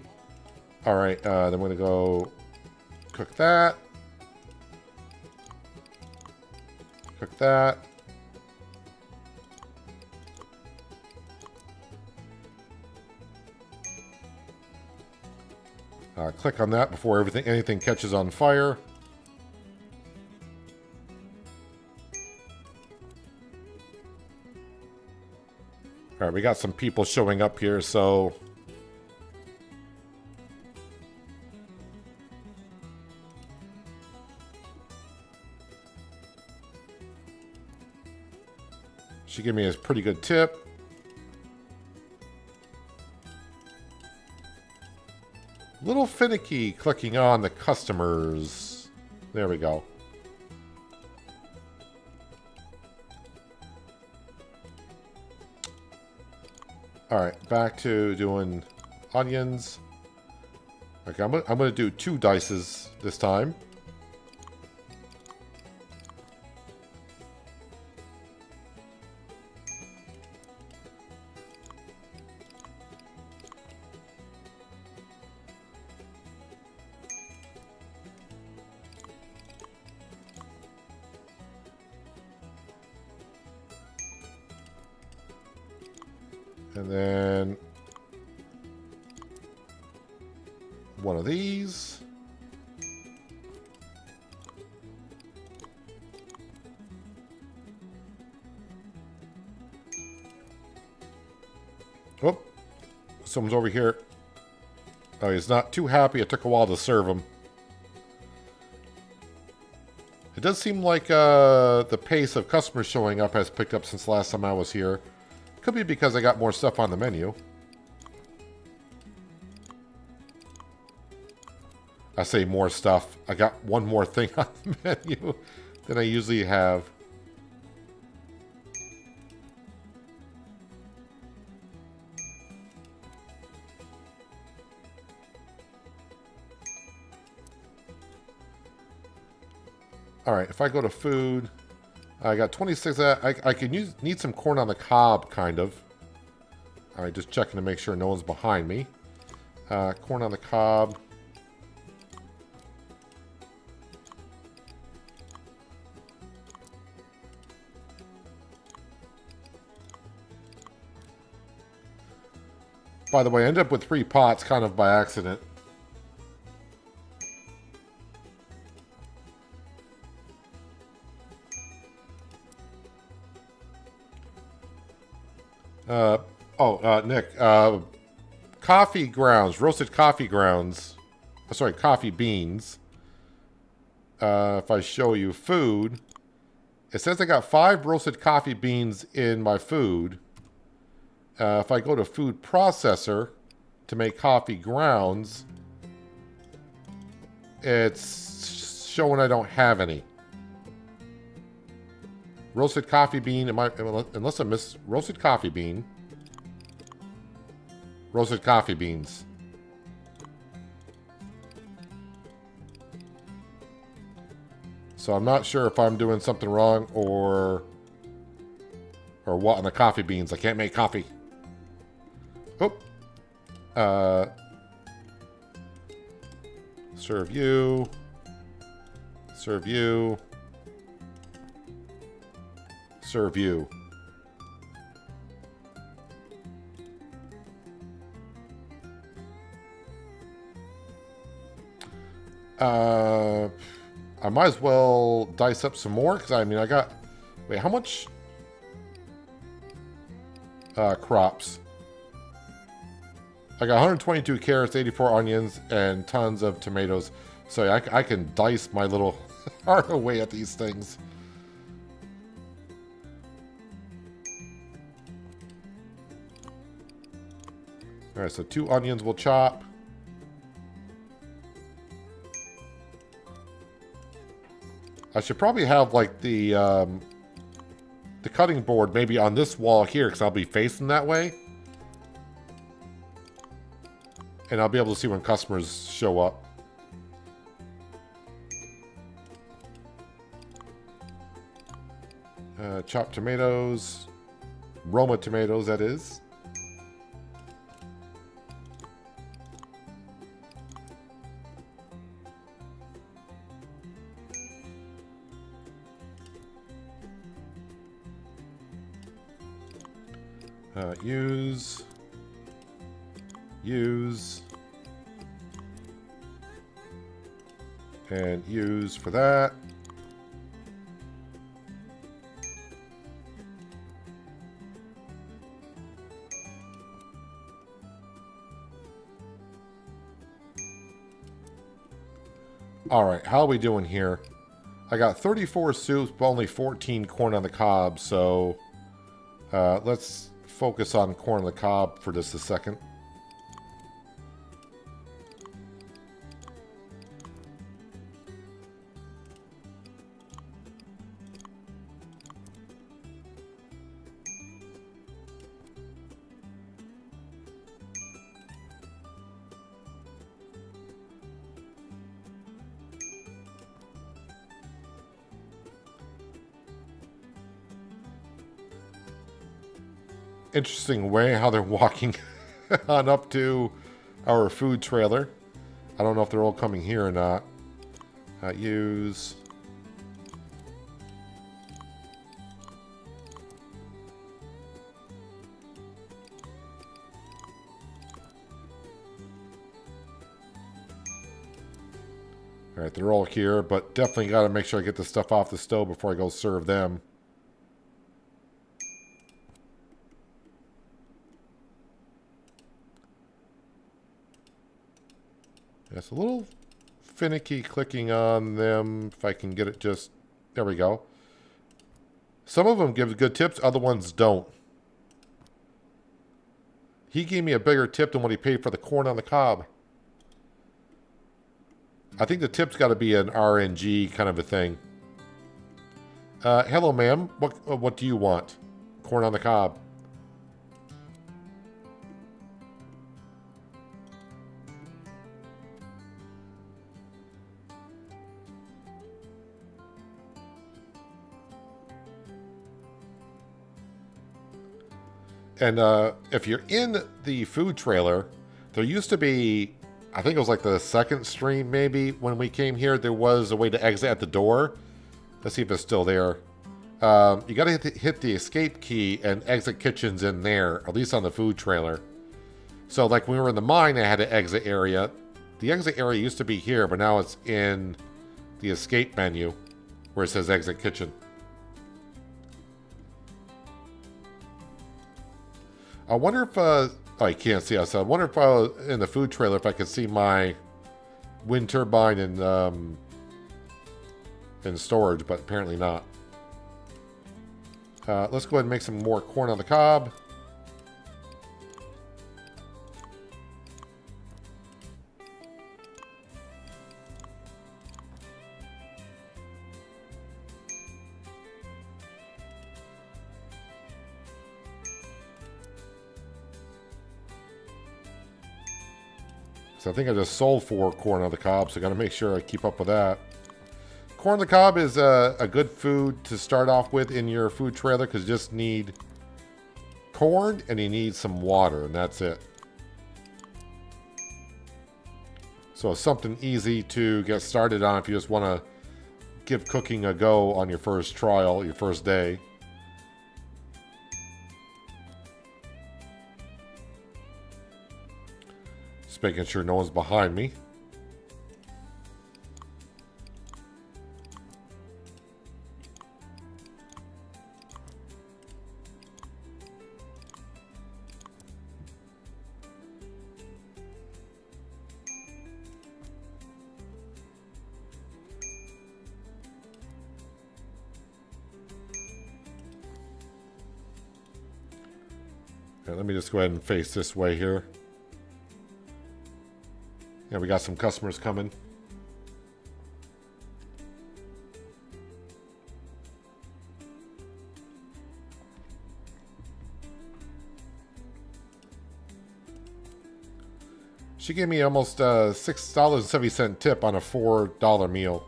Alright, then I'm going to go cook that. Cook that. Click on that before anything catches on fire. Alright, we got some people showing up here, so... She gave me a pretty good tip. Little finicky clicking on the customers. There we go. Alright, back to doing onions. Okay, I'm gonna do 2 dices this time. And then one of these. Oh, someone's over here. Oh, he's not too happy. It took a while to serve him. It does seem like the pace of customers showing up has picked up since last time I was here. Could be because I got more stuff on the menu. I say more stuff. I got one more thing on the menu than I usually have. Alright, if I go to food... I got 26. I can need some corn on the cob, kind of. All right, just checking to make sure no one's behind me. Corn on the cob. By the way, I ended up with 3 pots, kind of by accident. Nick, coffee grounds, roasted coffee grounds, sorry, coffee beans. If I show you food, it says I got 5 roasted coffee beans in my food. If I go to food processor to make coffee grounds, it's showing I don't have any. Roasted coffee bean, unless I miss roasted coffee bean. Roasted coffee beans. So I'm not sure if I'm doing something wrong or what on the coffee beans. I can't make coffee. Oh. Serve you. Serve you. Serve you. I might as well dice up some more, because I mean, I got... Wait, how much? Crops. I got 122 carrots, 84 onions, and tons of tomatoes. So I can dice my little heart away at these things. Alright, so 2 onions we'll chop. I should probably have like the cutting board maybe on this wall here, because I'll be facing that way. And I'll be able to see when customers show up. Chopped tomatoes. Roma tomatoes, that is. Use, and use for that. All right, how are we doing here? I got 34 soups, but only 14 corn on the cob, so let's focus on corn on the cob for just a second. Interesting way how they're walking on up to our food trailer. I don't know if they're all coming here or not. Use. All right, they're all here, but definitely got to make sure I get the stuff off the stove before I go serve them. It's a little finicky clicking on them. If I can get it just... There we go. Some of them give good tips, other ones don't. He gave me a bigger tip than what he paid for the corn on the cob. I think the tip's got to be an RNG kind of a thing. Hello, ma'am. What do you want? Corn on the cob. And if you're in the food trailer, there used to be, I think it was like the second stream maybe, when we came here, there was a way to exit at the door. Let's see if it's still there. You got to hit the escape key and exit kitchen's in there, at least on the food trailer. So like when we were in the mine, I had an exit area. The exit area used to be here, but now it's in the escape menu where it says exit kitchen. I wonder if, oh, you can't see us. I wonder if I was in the food trailer, if I could see my wind turbine in storage, but apparently not. Let's go ahead and make some more corn on the cob. So I think I just sold 4 corn on the cob, so I got to make sure I keep up with that. Corn on the cob is a good food to start off with in your food trailer because you just need corn and you need some water, and that's it. So it's something easy to get started on if you just want to give cooking a go on your first trial, your first day. Just making sure no one's behind me. Okay, let me just go ahead and face this way here. Yeah, we got some customers coming. She gave me almost $6.70 tip on a $4 meal.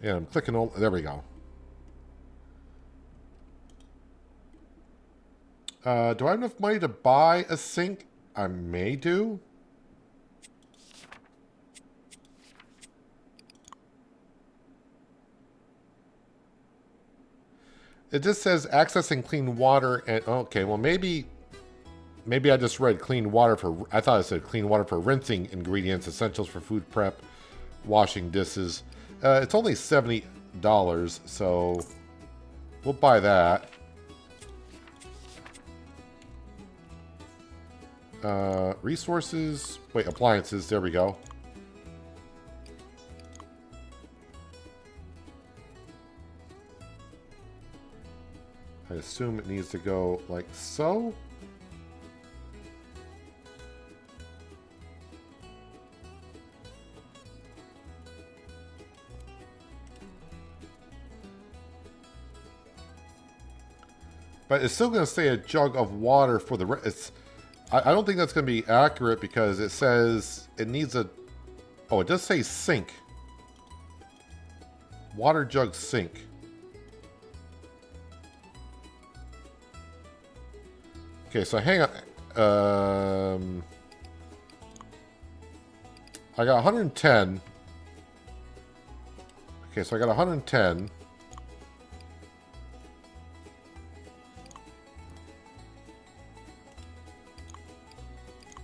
And I'm clicking on... There we go. Do I have enough money to buy a sink? I may do. It just says accessing clean water and... Okay, well maybe I just read clean water for... I thought it said clean water for rinsing ingredients, essentials for food prep, washing dishes. It's only $70, so we'll buy that. Resources... Wait, appliances. There we go. I assume it needs to go like so. But it's still going to say a jug of water for the... I don't think that's going to be accurate because it says it needs a... Oh, it does say sink. Water jug sink. Okay, so hang on. I got 110. Okay, so I got 110.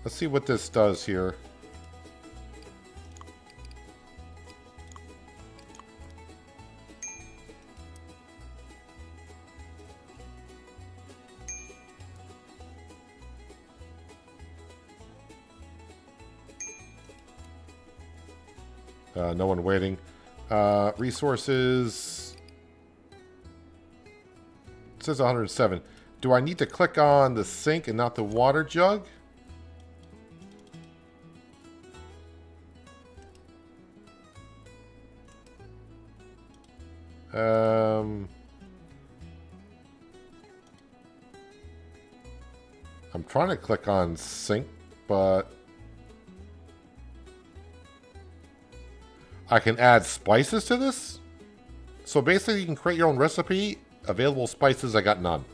Let's see what this does here. No one waiting. Resources. It says 107. Do I need to click on the sink and not the water jug? I'm trying to click on sink, but I can add spices to this? So basically you can create your own recipe. Available spices, I got none.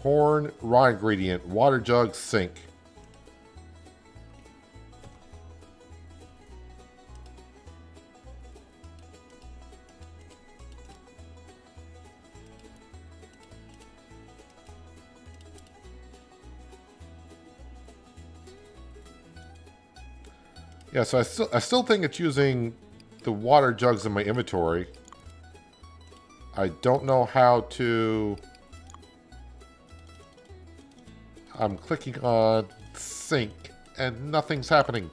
Corn, raw ingredient, water jug, sink. Yeah, so I still think it's using the water jugs in my inventory. I don't know how to... I'm clicking on sink and nothing's happening.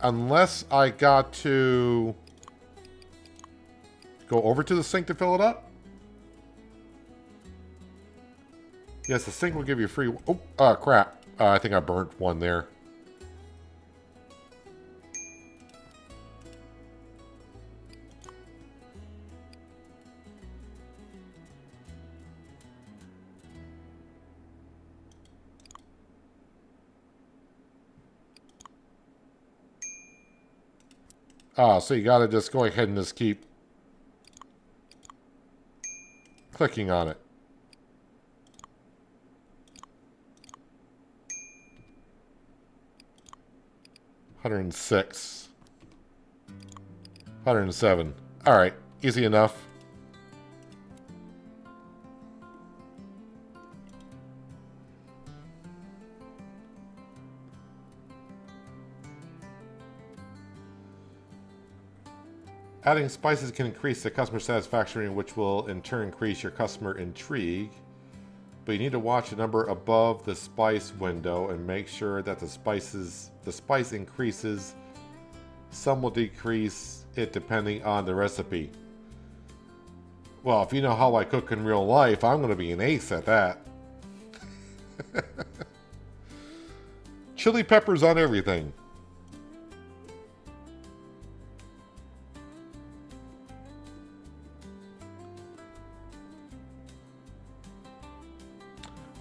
Unless I got to go over to the sink to fill it up. Yes, the sink will give you free... Oh, crap. I think I burnt one there. So you gotta just go ahead and just keep clicking on it. $106. $107. Alright, easy enough. Adding spices can increase the customer satisfaction, which will in turn increase your customer intrigue. But you need to watch the number above the spice window and make sure that the spice increases. Some will decrease it depending on the recipe. Well, if you know how I cook in real life, I'm going to be an ace at that. Chili peppers on everything.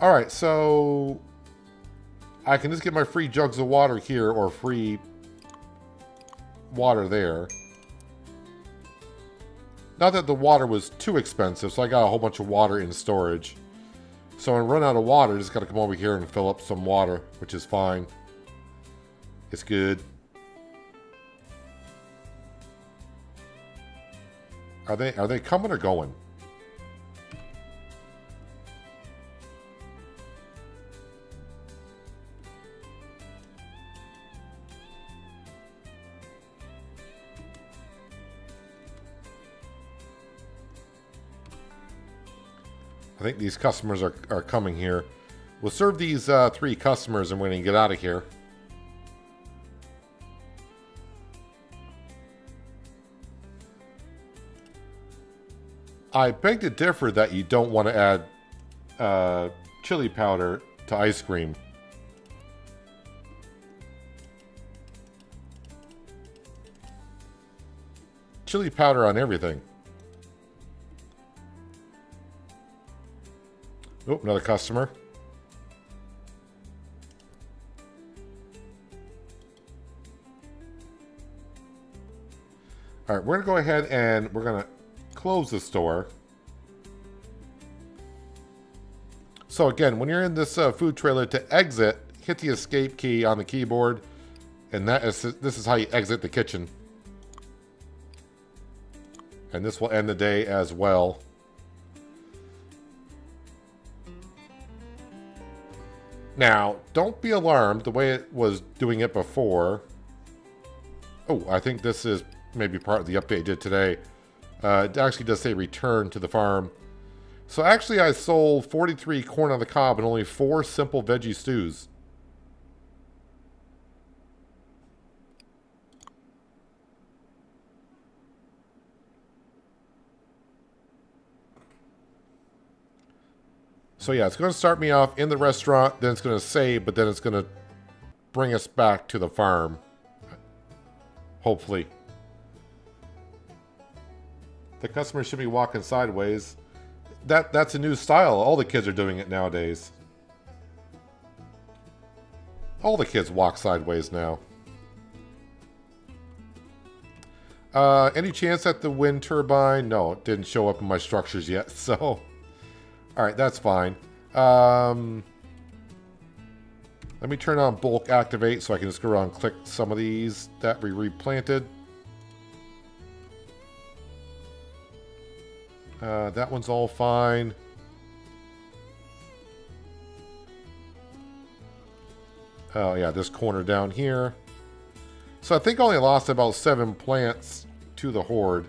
Alright, so I can just get my free jugs of water here, or free water there. Not that the water was too expensive, so I got a whole bunch of water in storage. So when I run out of water, I just got to come over here and fill up some water, which is fine. It's good. Are they coming or going? I think these customers are coming here. We'll serve these 3 customers and we're going to get out of here. I beg to differ that you don't want to add chili powder to ice cream. Chili powder on everything. Oh, another customer. All right, we're going to go ahead and we're going to close the store. So again, when you're in this food trailer, to exit, hit the escape key on the keyboard, and this is how you exit the kitchen. And this will end the day as well. Now, don't be alarmed the way it was doing it before. Oh, I think this is maybe part of the update it did today. It actually does say return to the farm. So actually I sold 43 corn on the cob and only 4 simple veggie stews. So yeah, it's going to start me off in the restaurant, then it's going to save, but then it's going to bring us back to the farm. Hopefully. The customer should be walking sideways. That's a new style. All the kids are doing it nowadays. All the kids walk sideways now. Any chance at the wind turbine? No, it didn't show up in my structures yet, so... Alright, that's fine. Let me turn on bulk activate so I can just go around and click some of these that we replanted. That one's all fine. Oh yeah, this corner down here. So I think I only lost about 7 plants to the horde.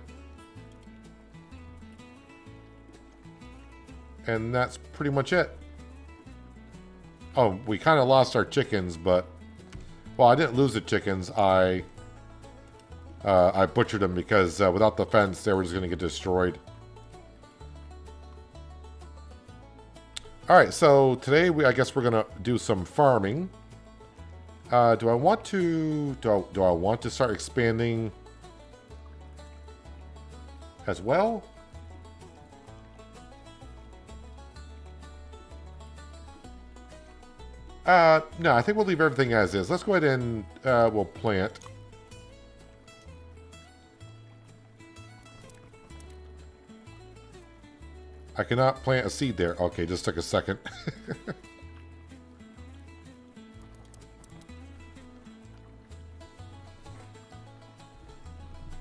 And that's pretty much it. Oh, we kind of lost our chickens, but... Well, I didn't lose the chickens. I butchered them because without the fence, they were just going to get destroyed. Alright, so today I guess we're going to do some farming. Do I want to start expanding as well? No, I think we'll leave everything as is. Let's go ahead and we'll plant. I cannot plant a seed there. Okay, just took a second.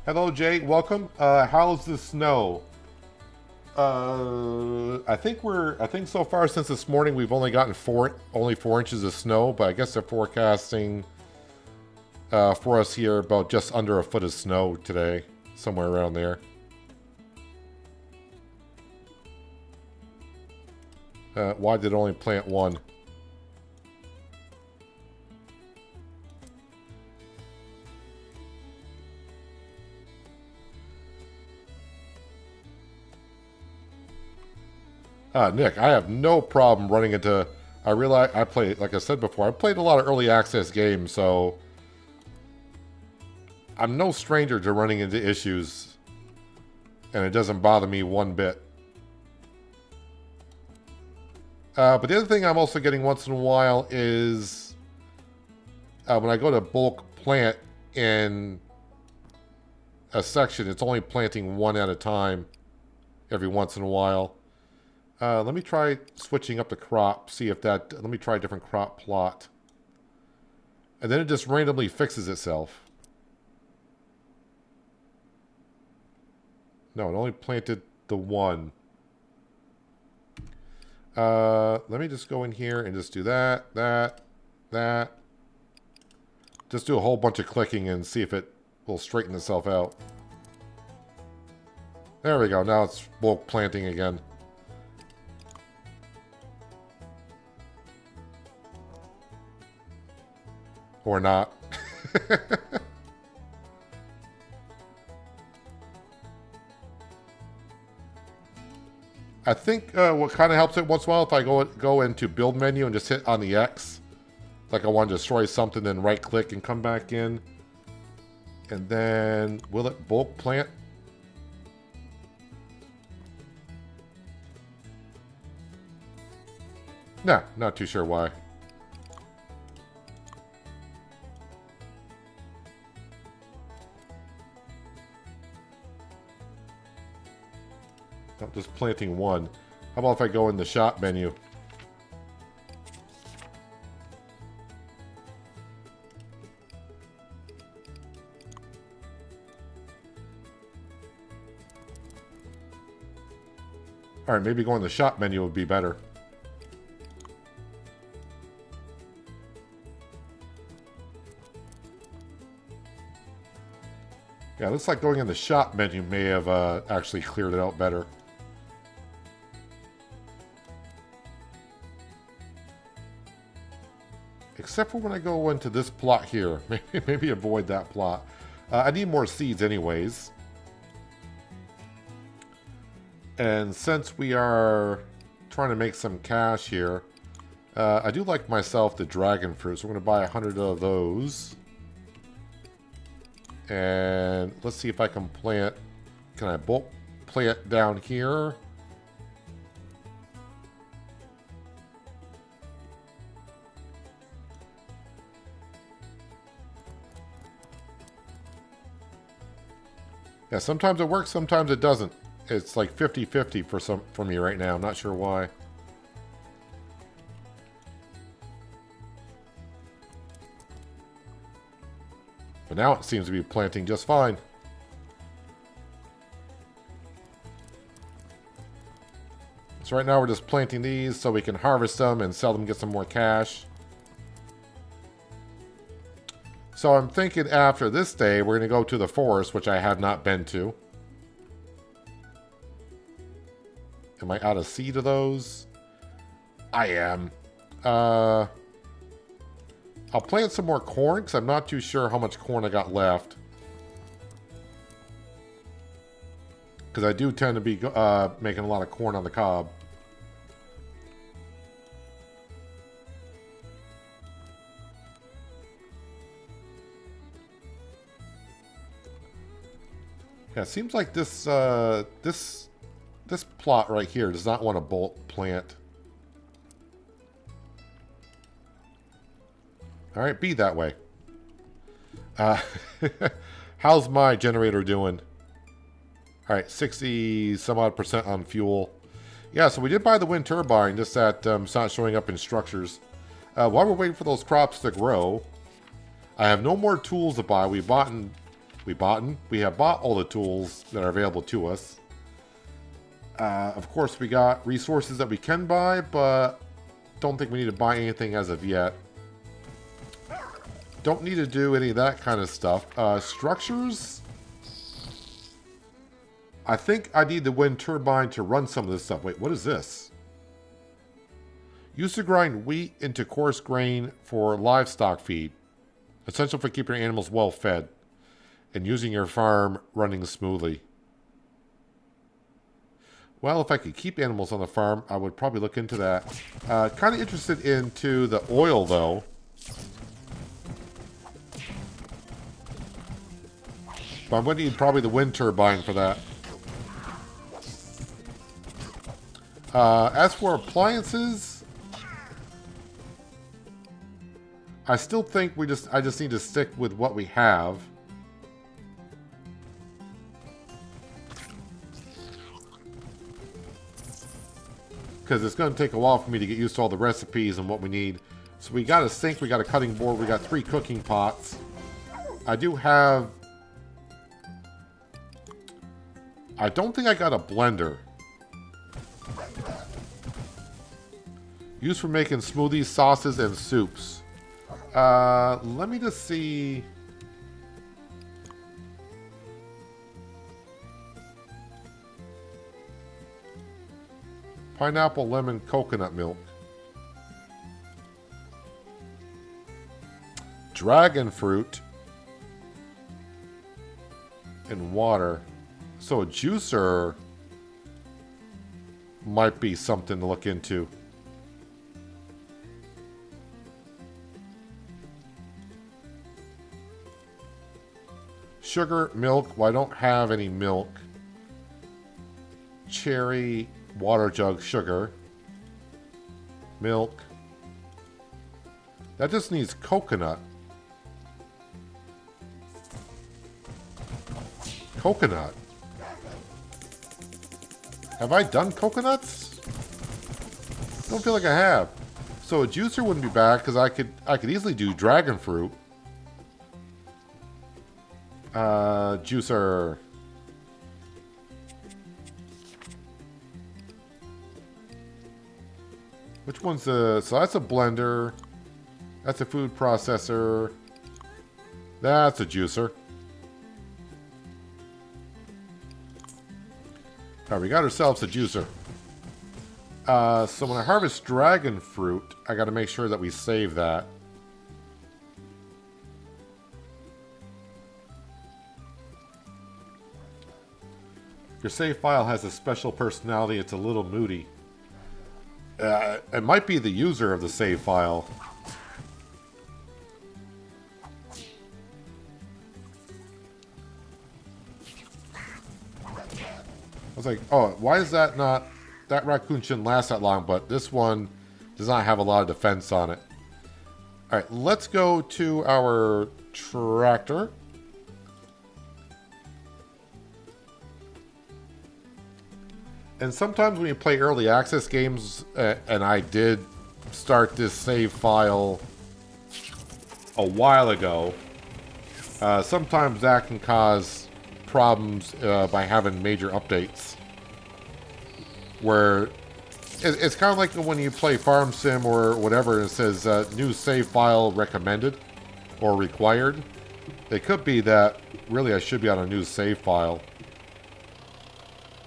Hello, Jay. Welcome. How's the snow? I think so far since this morning we've only gotten 4 inches of snow, but I guess they're forecasting for us here about just under a foot of snow today, somewhere around there. Why did it only plant 1? Nick, I have no problem running into... I realize I play, like I said before, I played a lot of early access games, so... I'm no stranger to running into issues. And it doesn't bother me one bit. But the other thing I'm also getting once in a while is... when I go to bulk plant in a section, it's only planting one at a time every once in a while. Let me try switching up the crop, see if that... Let me try a different crop plot. And then it just randomly fixes itself. No, it only planted the one. Let me just go in here and just do that, that. Just do a whole bunch of clicking and see if it will straighten itself out. There we go. Now it's bulk planting again. Or not. I think what kind of helps it once in a while if I go into build menu and just hit on the X. Like I want to destroy something, then right click and come back in. And then will it bulk plant? Nah, not too sure why. I'm just planting one. How about if I go in the shop menu? Alright, maybe going to the shop menu would be better. Yeah, it looks like going in the shop menu may have actually cleared it out better. Except for when I go into this plot here. Maybe avoid that plot. I need more seeds anyways. And since we are trying to make some cash here, I do like myself the dragon fruit, so we're going to buy 100 of those. And let's see if I can plant... Can I bulk plant down here? Yeah, sometimes it works, sometimes it doesn't. It's like 50-50 for me right now. I'm not sure why. But now it seems to be planting just fine. So right now we're just planting these so we can harvest them and sell them, get some more cash. So I'm thinking after this day, we're going to go to the forest, which I have not been to. Am I out of seed of those? I am. I'll plant some more corn, because I'm not too sure how much corn I got left. Because I do tend to be making a lot of corn on the cob. Yeah, it seems like this this plot right here does not want to bulk plant. All right, be that way. How's my generator doing? All right, 60 some odd % on fuel. Yeah, so we did buy the wind turbine, just that it's not showing up in structures. While we're waiting for those crops to grow, I have no more tools to buy. We have bought all the tools that are available to us. Of course, we got resources that we can buy, but don't think we need to buy anything as of yet. Don't need to do any of that kind of stuff. Structures? I think I need the wind turbine to run some of this stuff. Wait, what is this? Used to grind wheat into coarse grain for livestock feed. Essential for keeping your animals well fed and using your farm running smoothly. Well, if I could keep animals on the farm, I would probably look into that. Kind of interested into the oil, though. But I'm going to need probably the wind turbine for that. As for appliances, I still think I just need to stick with what we have. because it's going to take a while for me to get used to all the recipes and what we need. So we got a sink, we got a cutting board, we got 3 cooking pots. I do have... I don't think I got a blender. Used for making smoothies, sauces, and soups. Let me just see... Pineapple, lemon, coconut milk. Dragon fruit. And water. So a juicer might be something to look into. Sugar, milk. Well, I don't have any milk. Cherry, water jug, sugar. Milk. That just needs coconut. Coconut. Have I done coconuts? Don't feel like I have. So a juicer wouldn't be bad because I could easily do dragon fruit. Juicer. Which one's the... So that's a blender. That's a food processor. That's a juicer. Alright, we got ourselves a juicer. So when I harvest dragon fruit, I got to make sure that we save that. Your save file has a special personality. It's a little moody. It might be the user of the save file. I was like, oh, why is that not... That raccoon shouldn't last that long, but this one does not have a lot of defense on it. Alright, let's go to our tractor. And sometimes when you play early access games, and I did start this save file a while ago, sometimes that can cause problems by having major updates. Where it's kind of like when you play Farm Sim or whatever, and it says new save file recommended or required. It could be that really I should be on a new save file.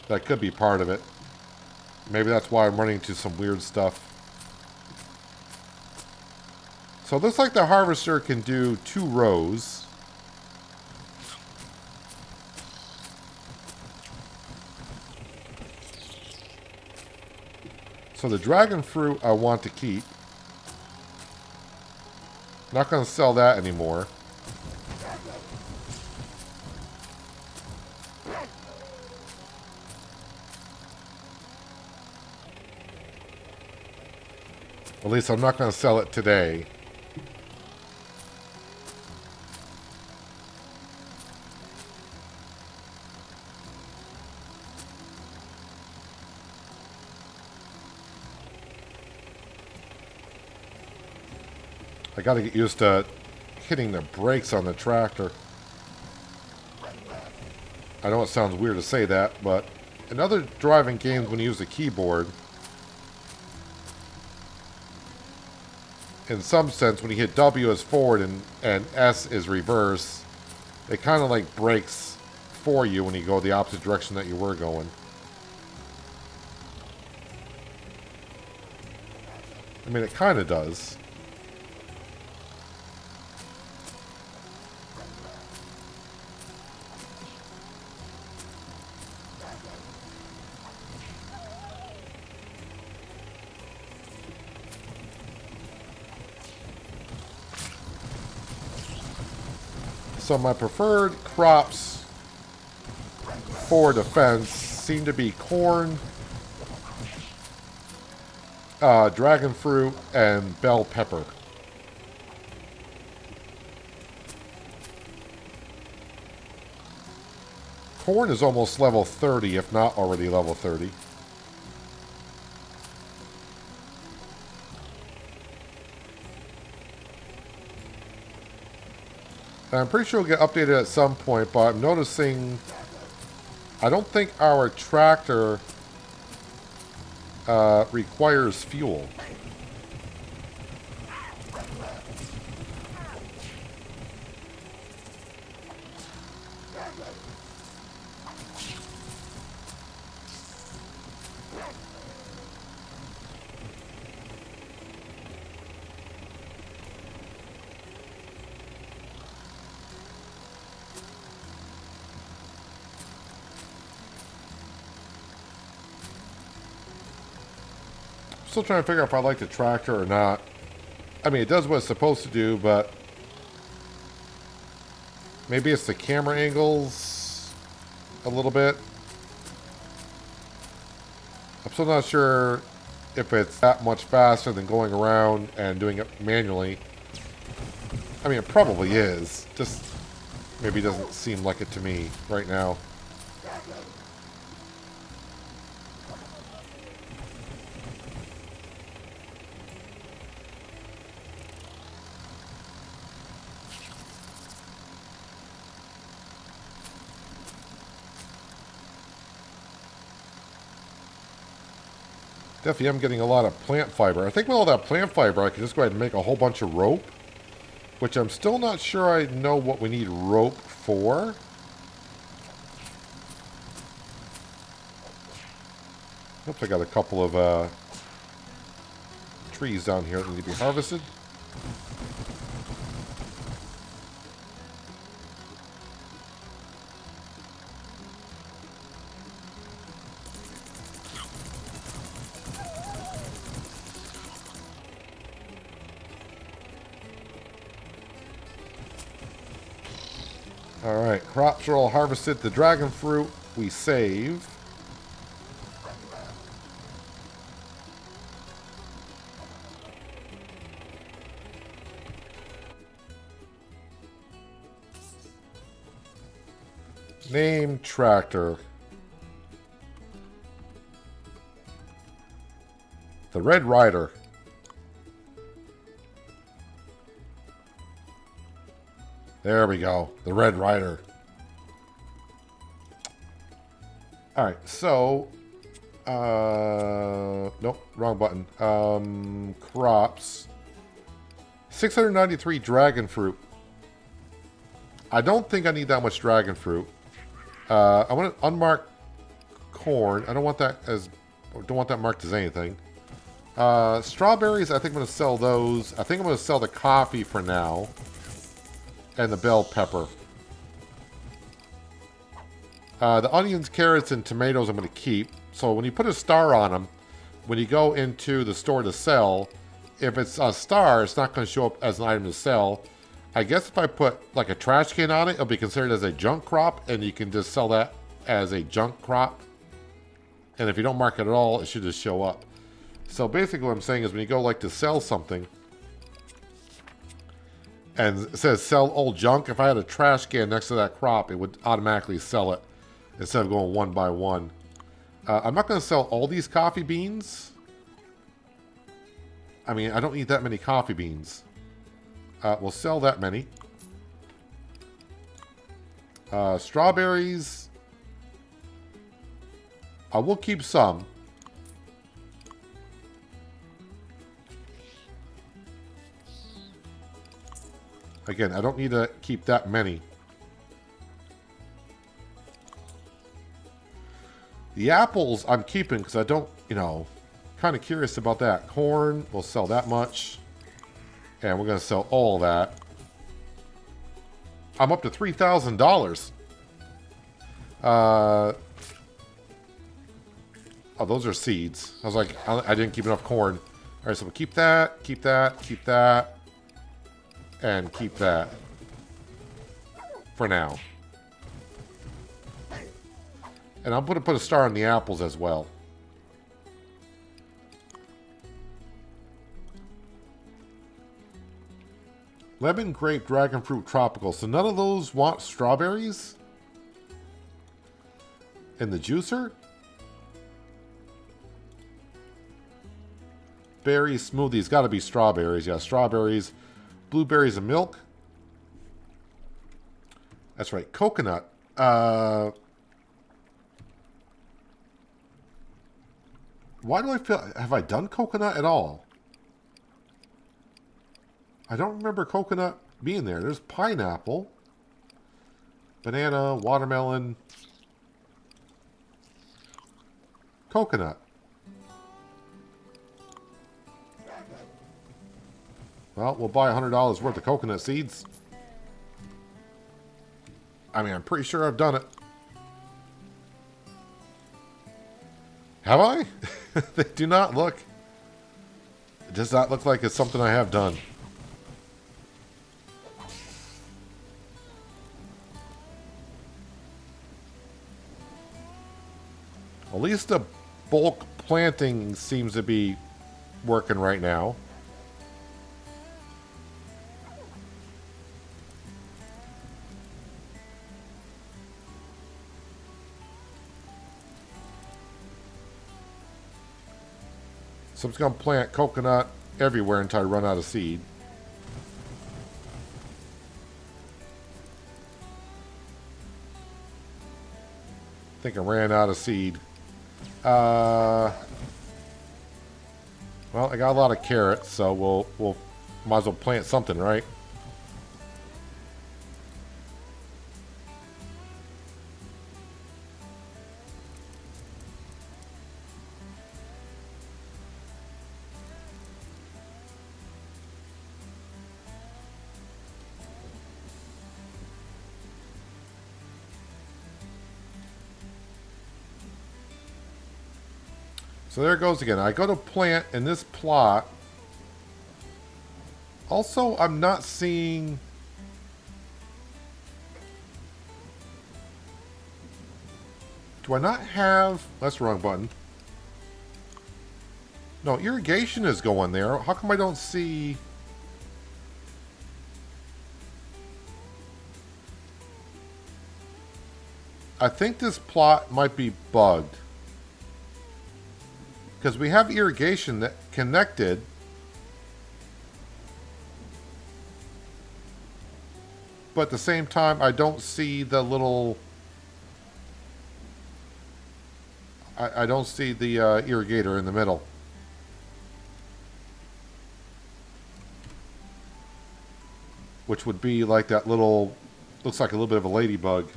That could be part of it. Maybe that's why I'm running into some weird stuff. So it looks like the harvester can do 2 rows. So the dragon fruit I want to keep. Not going to sell that anymore. At least I'm not going to sell it today. I got to get used to hitting the brakes on the tractor. I know it sounds weird to say that, but in other driving games when you use a keyboard, in some sense, when you hit W as forward and S is reverse, it kind of like brakes for you when you go the opposite direction that you were going. I mean, it kind of does. So my preferred crops for defense seem to be corn, dragon fruit, and bell pepper. Corn is almost level 30, if not already level 30. I'm pretty sure it'll get updated at some point, but I'm noticing I don't think our tractor requires fuel. Still trying to figure out if I like the tractor or not. I mean, it does what it's supposed to do, but maybe it's the camera angles a little bit. I'm still not sure if it's that much faster than going around and doing it manually. I mean, it probably is. Just maybe doesn't seem like it to me right now. Definitely am getting a lot of plant fiber. I think with all that plant fiber, I can just go ahead and make a whole bunch of rope. Which I'm still not sure I know what we need rope for. Oops, I got a couple of trees down here that need to be harvested. Alright, crops are all harvested. The dragon fruit we save. Name tractor. The Red Rider. There we go. The Red Rider. Alright, so... nope, wrong button. Crops. 693 dragon fruit. I don't think I need that much dragon fruit. I want to unmark corn. I don't want that as... don't want that marked as anything. Strawberries, I think I'm going to sell those. I think I'm going to sell the coffee for now. And the bell pepper. The onions, carrots, and tomatoes I'm going to keep. So when you put a star on them, when you go into the store to sell, if it's a star, it's not going to show up as an item to sell. I guess if I put like a trash can on it, it'll be considered as a junk crop, and you can just sell that as a junk crop. And if you don't mark it at all, it should just show up. So basically what I'm saying is when you go like to sell something, and it says sell old junk, if I had a trash can next to that crop, it would automatically sell it instead of going one by one. I'm not going to sell all these coffee beans. I mean, I don't need that many coffee beans. We'll sell that many. Strawberries. I will keep some. Again, I don't need to keep that many. The apples I'm keeping because I don't, you know, kind of curious about that. Corn, we'll sell that much. And we're going to sell all that. I'm up to $3,000. Oh, those are seeds. I was like, I didn't keep enough corn. All right, so we'll keep that, keep that, keep that. And keep that for now. And I'm going to put a star on the apples as well. Lemon, grape, dragon fruit, tropical. So none of those want strawberries? In the juicer? Berry smoothies. Got to be strawberries. Yeah, strawberries. Blueberries and milk. That's right, coconut. Why do I feel... Have I done coconut at all? I don't remember coconut being there. There's pineapple. Banana, watermelon. Coconut. Well, we'll buy $100 worth of coconut seeds. I mean, I'm pretty sure I've done it. Have I? They do not look... It does not look like it's something I have done. At least the bulk planting seems to be working right now. So I'm just going to plant coconut everywhere until I run out of seed. I think I ran out of seed. Well, I got a lot of carrots, so we'll might as well plant something, right? So there it goes again. I go to plant in this plot. Also, I'm not seeing... Do I not have... That's the wrong button. No, irrigation is going there. How come I don't see... I think this plot might be bugged. Because we have irrigation that connected. But at the same time, I don't see the little... I don't see the irrigator in the middle. Which would be like that little... Looks like a little bit of a ladybug.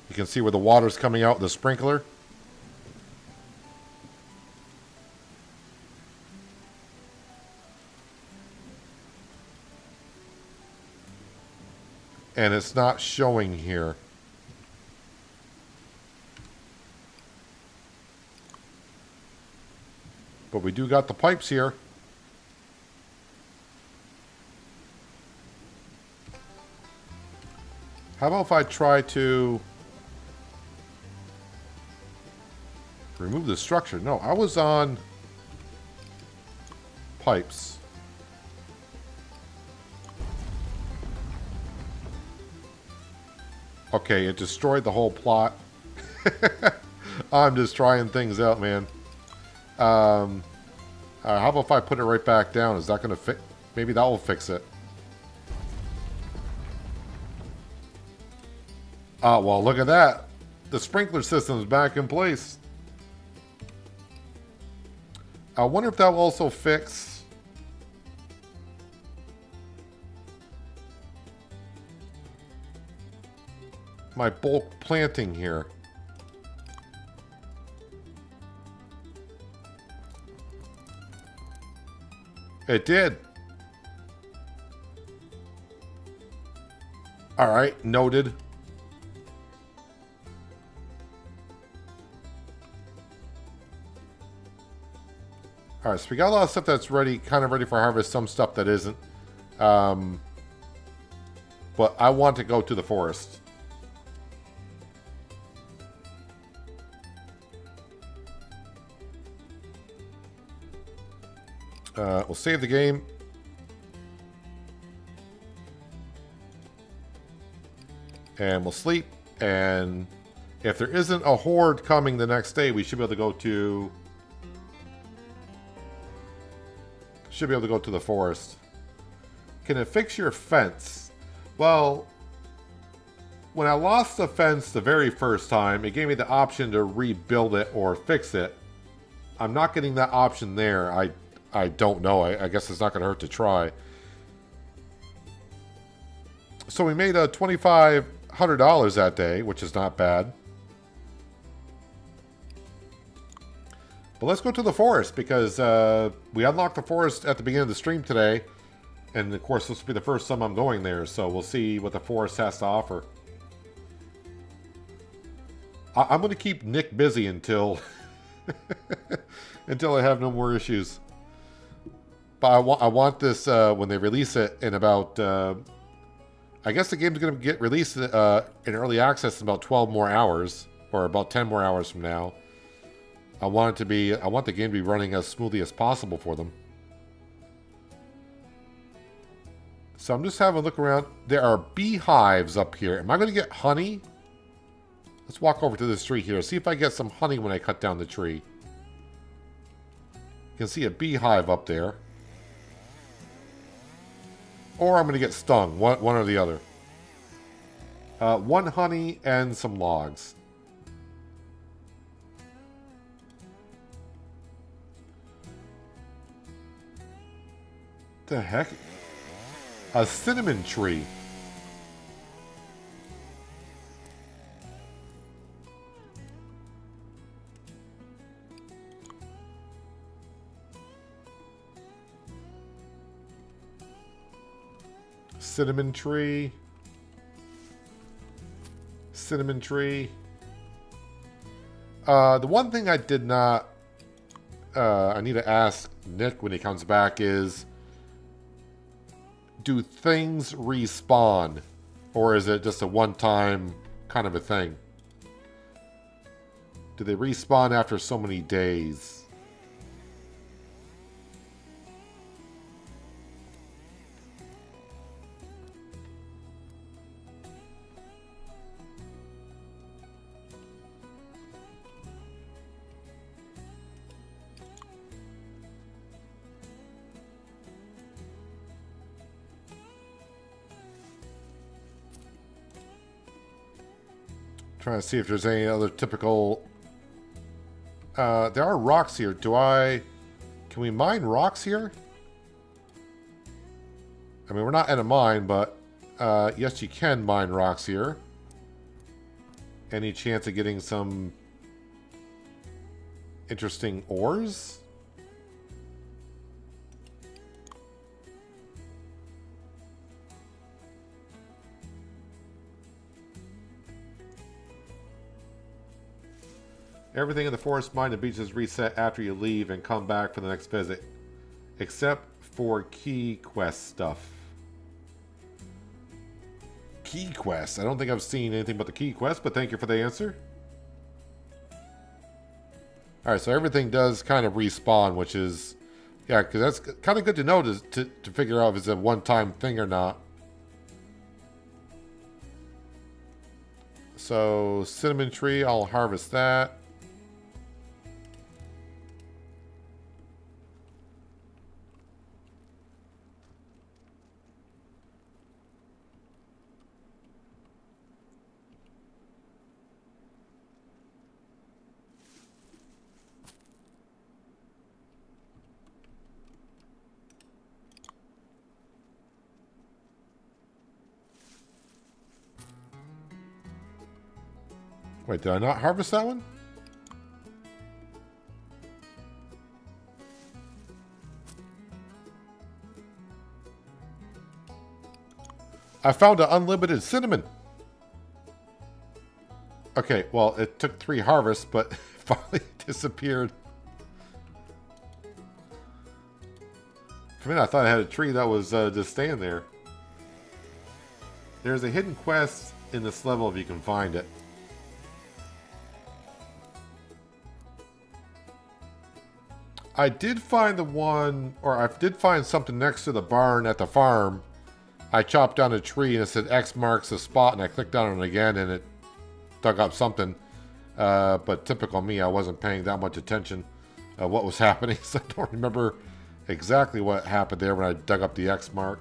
You can see where the water's coming out with the sprinkler. And it's not showing here. But we do got the pipes here. How about if I try to remove the structure? No, I was on pipes. Okay, it destroyed the whole plot. I'm just trying things out, man. How about if I put it right back down? Is that going to fix? Maybe that will fix it. Well, look at that. The sprinkler system is back in place. I wonder if that will also fix... my bulk planting here. It did. All right, noted. All right, so we got a lot of stuff that's ready, kind of ready for harvest, some stuff that isn't. But I want to go to the forest. We'll save the game. And we'll sleep. And if there isn't a horde coming the next day, we should be able to go to... Should be able to go to the forest. Can it fix your fence? Well, when I lost the fence the very first time, it gave me the option to rebuild it or fix it. I'm not getting that option there. I don't know. I guess it's not going to hurt to try. So we made a $2,500 that day, which is not bad. But let's go to the forest, because we unlocked the forest at the beginning of the stream today. And of course, this will be the first time I'm going there, so we'll see what the forest has to offer. I'm going to keep Nick busy until until I have no more issues. But I want this when they release it in about... I guess the game's going to get released in early access in about 12 more hours, or about 10 more hours from now. I want the game to be running as smoothly as possible for them. So I'm just having a look around. There are beehives up here. Am I going to get honey? Let's walk over to this tree here. See if I get some honey when I cut down the tree. You can see a beehive up there. Or I'm going to get stung. One or the other. 1 honey and some logs. The heck? A cinnamon tree. Cinnamon tree. Cinnamon tree. The one thing I did not... I need to ask Nick when he comes back is... Do things respawn? Or is it just a one-time kind of a thing? Do they respawn after so many days? Trying to see if there's any other typical... there are rocks here. Can we mine rocks here? I mean, we're not in a mine, but yes, you can mine rocks here. Any chance of getting some interesting ores? Everything in the forest mine and beaches reset after you leave and come back for the next visit. Except for key quest stuff. Key quest? I don't think I've seen anything but the key quest, but thank you for the answer. Alright, so everything does kind of respawn, which is... Yeah, because that's kind of good to know to figure out if it's a one-time thing or not. So, cinnamon tree, I'll harvest that. Wait, did I not harvest that one? I found an unlimited cinnamon. Okay, well, it took 3 harvests, but it finally disappeared. For a minute, I thought I had a tree that was just staying there. There's a hidden quest in this level if you can find it. I did find the one, or I did find something next to the barn at the farm. I chopped down a tree and it said X marks the spot, and I clicked on it again and it dug up something. But typical me, I wasn't paying that much attention what was happening, so I don't remember exactly what happened there when I dug up the X mark.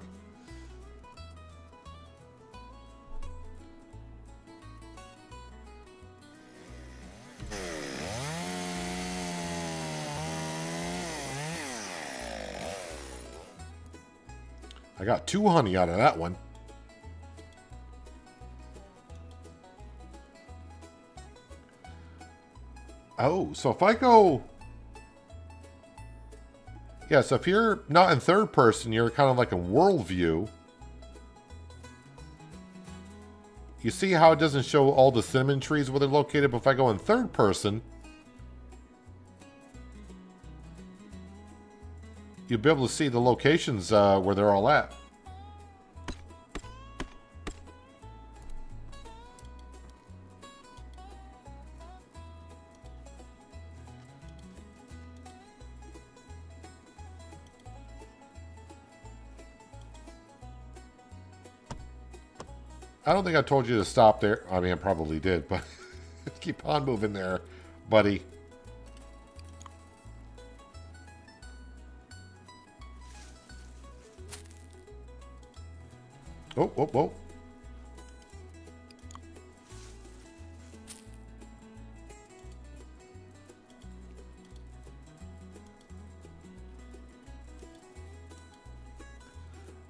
I got 2 honey out of that one. Oh, so if I go... Yeah, so if you're not in third person, you're kind of like in world view. You see how it doesn't show all the cinnamon trees where they're located? But if I go in third person, you'll be able to see the locations where they're all at. I don't think I told you to stop there. I mean, I probably did, but keep on moving there, buddy. Oh, whoa, whoa.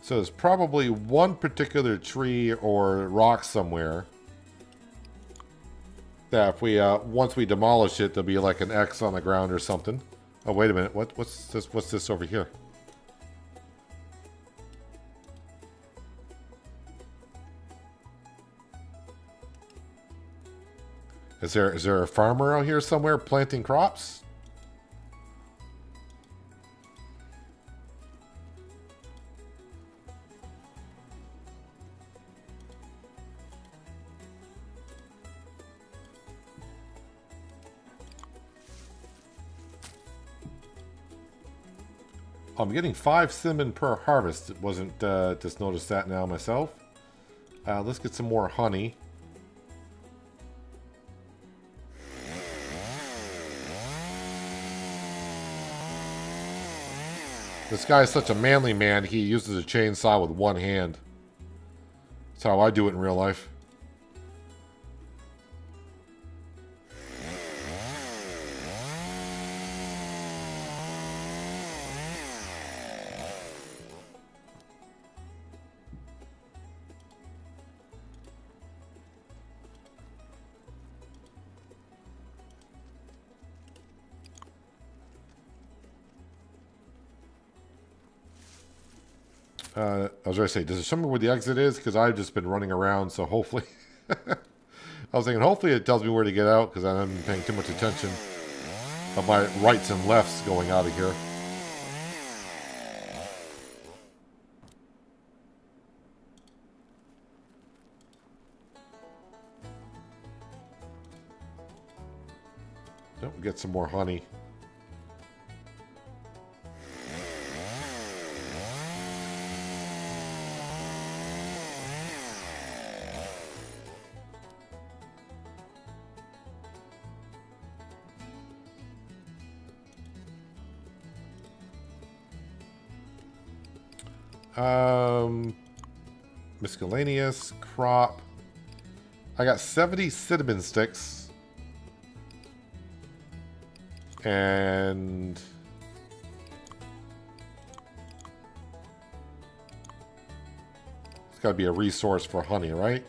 So there's probably one particular tree or rock somewhere that if we once we demolish it, there'll be like an X on the ground or something. Oh, wait a minute. What's this? What's this over here? Is there a farmer out here somewhere planting crops? I'm getting 5 cinnamon per harvest. It wasn't, just noticed that now myself. Let's get some more honey. This guy's such a manly man, he uses a chainsaw with one hand. That's how I do it in real life. I was going to say, does it show me where the exit is? Because I've just been running around, so hopefully... I was thinking, hopefully it tells me where to get out, because I haven't been paying too much attention of my rights and lefts going out of here. Nope, get some more honey. Miscellaneous, crop. I got 70 cinnamon sticks. And... it's got to be a resource for honey, right?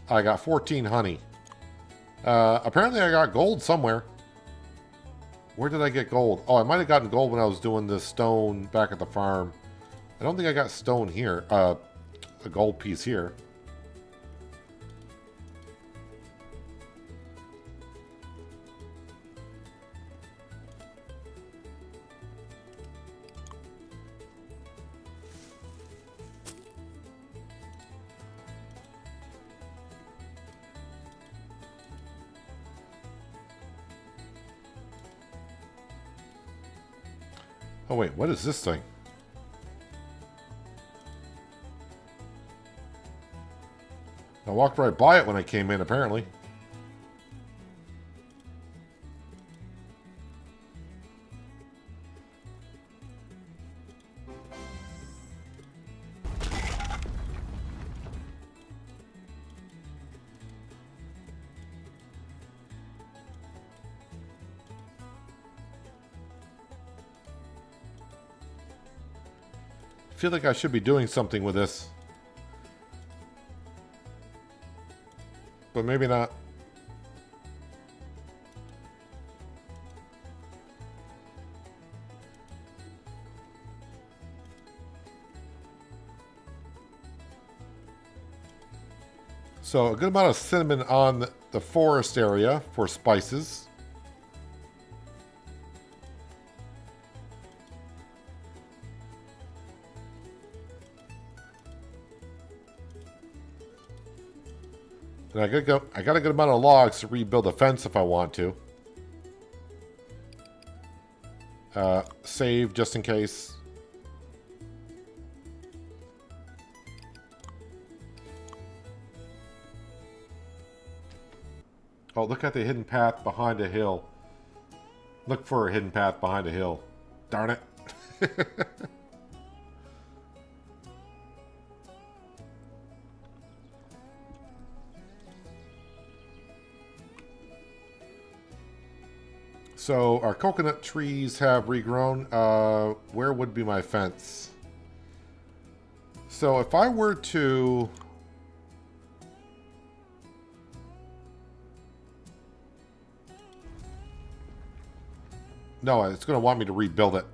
I got 14 honey. Apparently I got gold somewhere. Where did I get gold? Oh, I might have gotten gold when I was doing the stone back at the farm. I don't think I got stone here. A gold piece here. Oh wait, what is this thing? I walked right by it when I came in, apparently. I feel like I should be doing something with this. But maybe not. So a good amount of cinnamon on the forest area for spices. And I got a good amount of logs to rebuild a fence if I want to. Save just in case. Oh, look at the hidden path behind a hill. Look for a hidden path behind a hill. Darn it. So our coconut trees have regrown. Where would be my fence? So if I were to... No, it's going to want me to rebuild it.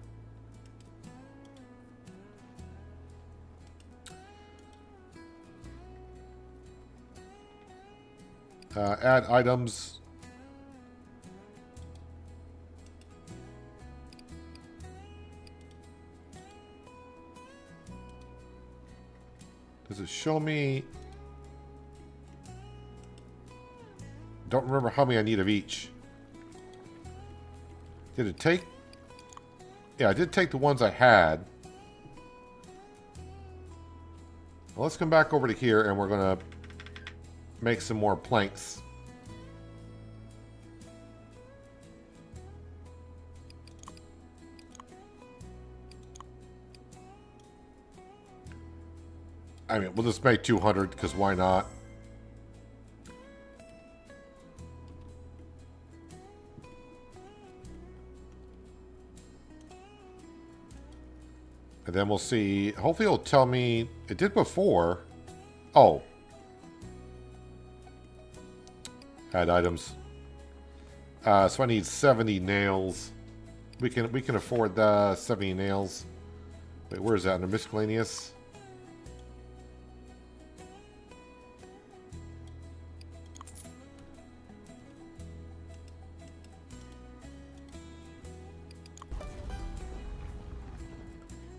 Add items. Does it show me? Don't remember how many I need of each. Did it take? Yeah, I did take the ones I had. Well, let's come back over to here and we're going to make some more planks. I mean, we'll just make 200 because why not? And then we'll see. Hopefully it'll tell me. It did before. Oh. Add items. So I need 70 nails. We can afford the 70 nails. Wait, where is that? Under miscellaneous?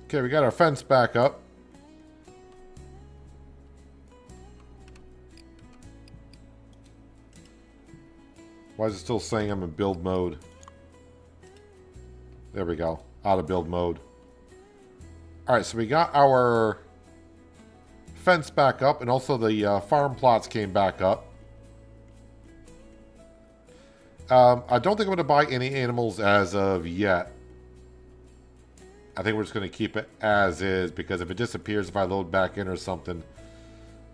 Okay, we got our fence back up. Why is it still saying I'm in build mode? There we go. Out of build mode. Alright, so we got our fence back up, and also the farm plots came back up. I don't think I'm going to buy any animals as of yet. I think we're just going to keep it as is, because if it disappears, if I load back in or something,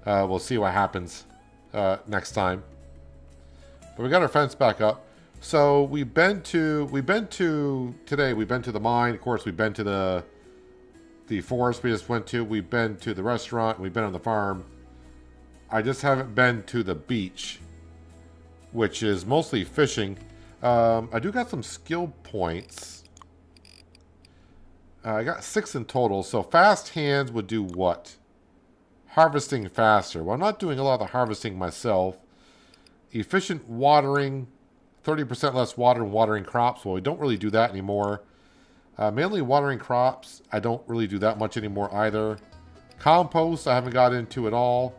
we'll see what happens next time. But we got our fence back up. So we've been to the mine. Of course, we've been to the forest we just went to. We've been to the restaurant. We've been on the farm. I just haven't been to the beach, which is mostly fishing. I do got some skill points. I got 6 in total. So fast hands would do what? Harvesting faster. Well, I'm not doing a lot of the harvesting myself. Efficient watering. 30% less water in watering crops. Well, we don't really do that anymore. Mainly watering crops. I don't really do that much anymore either. Compost, I haven't got into at all.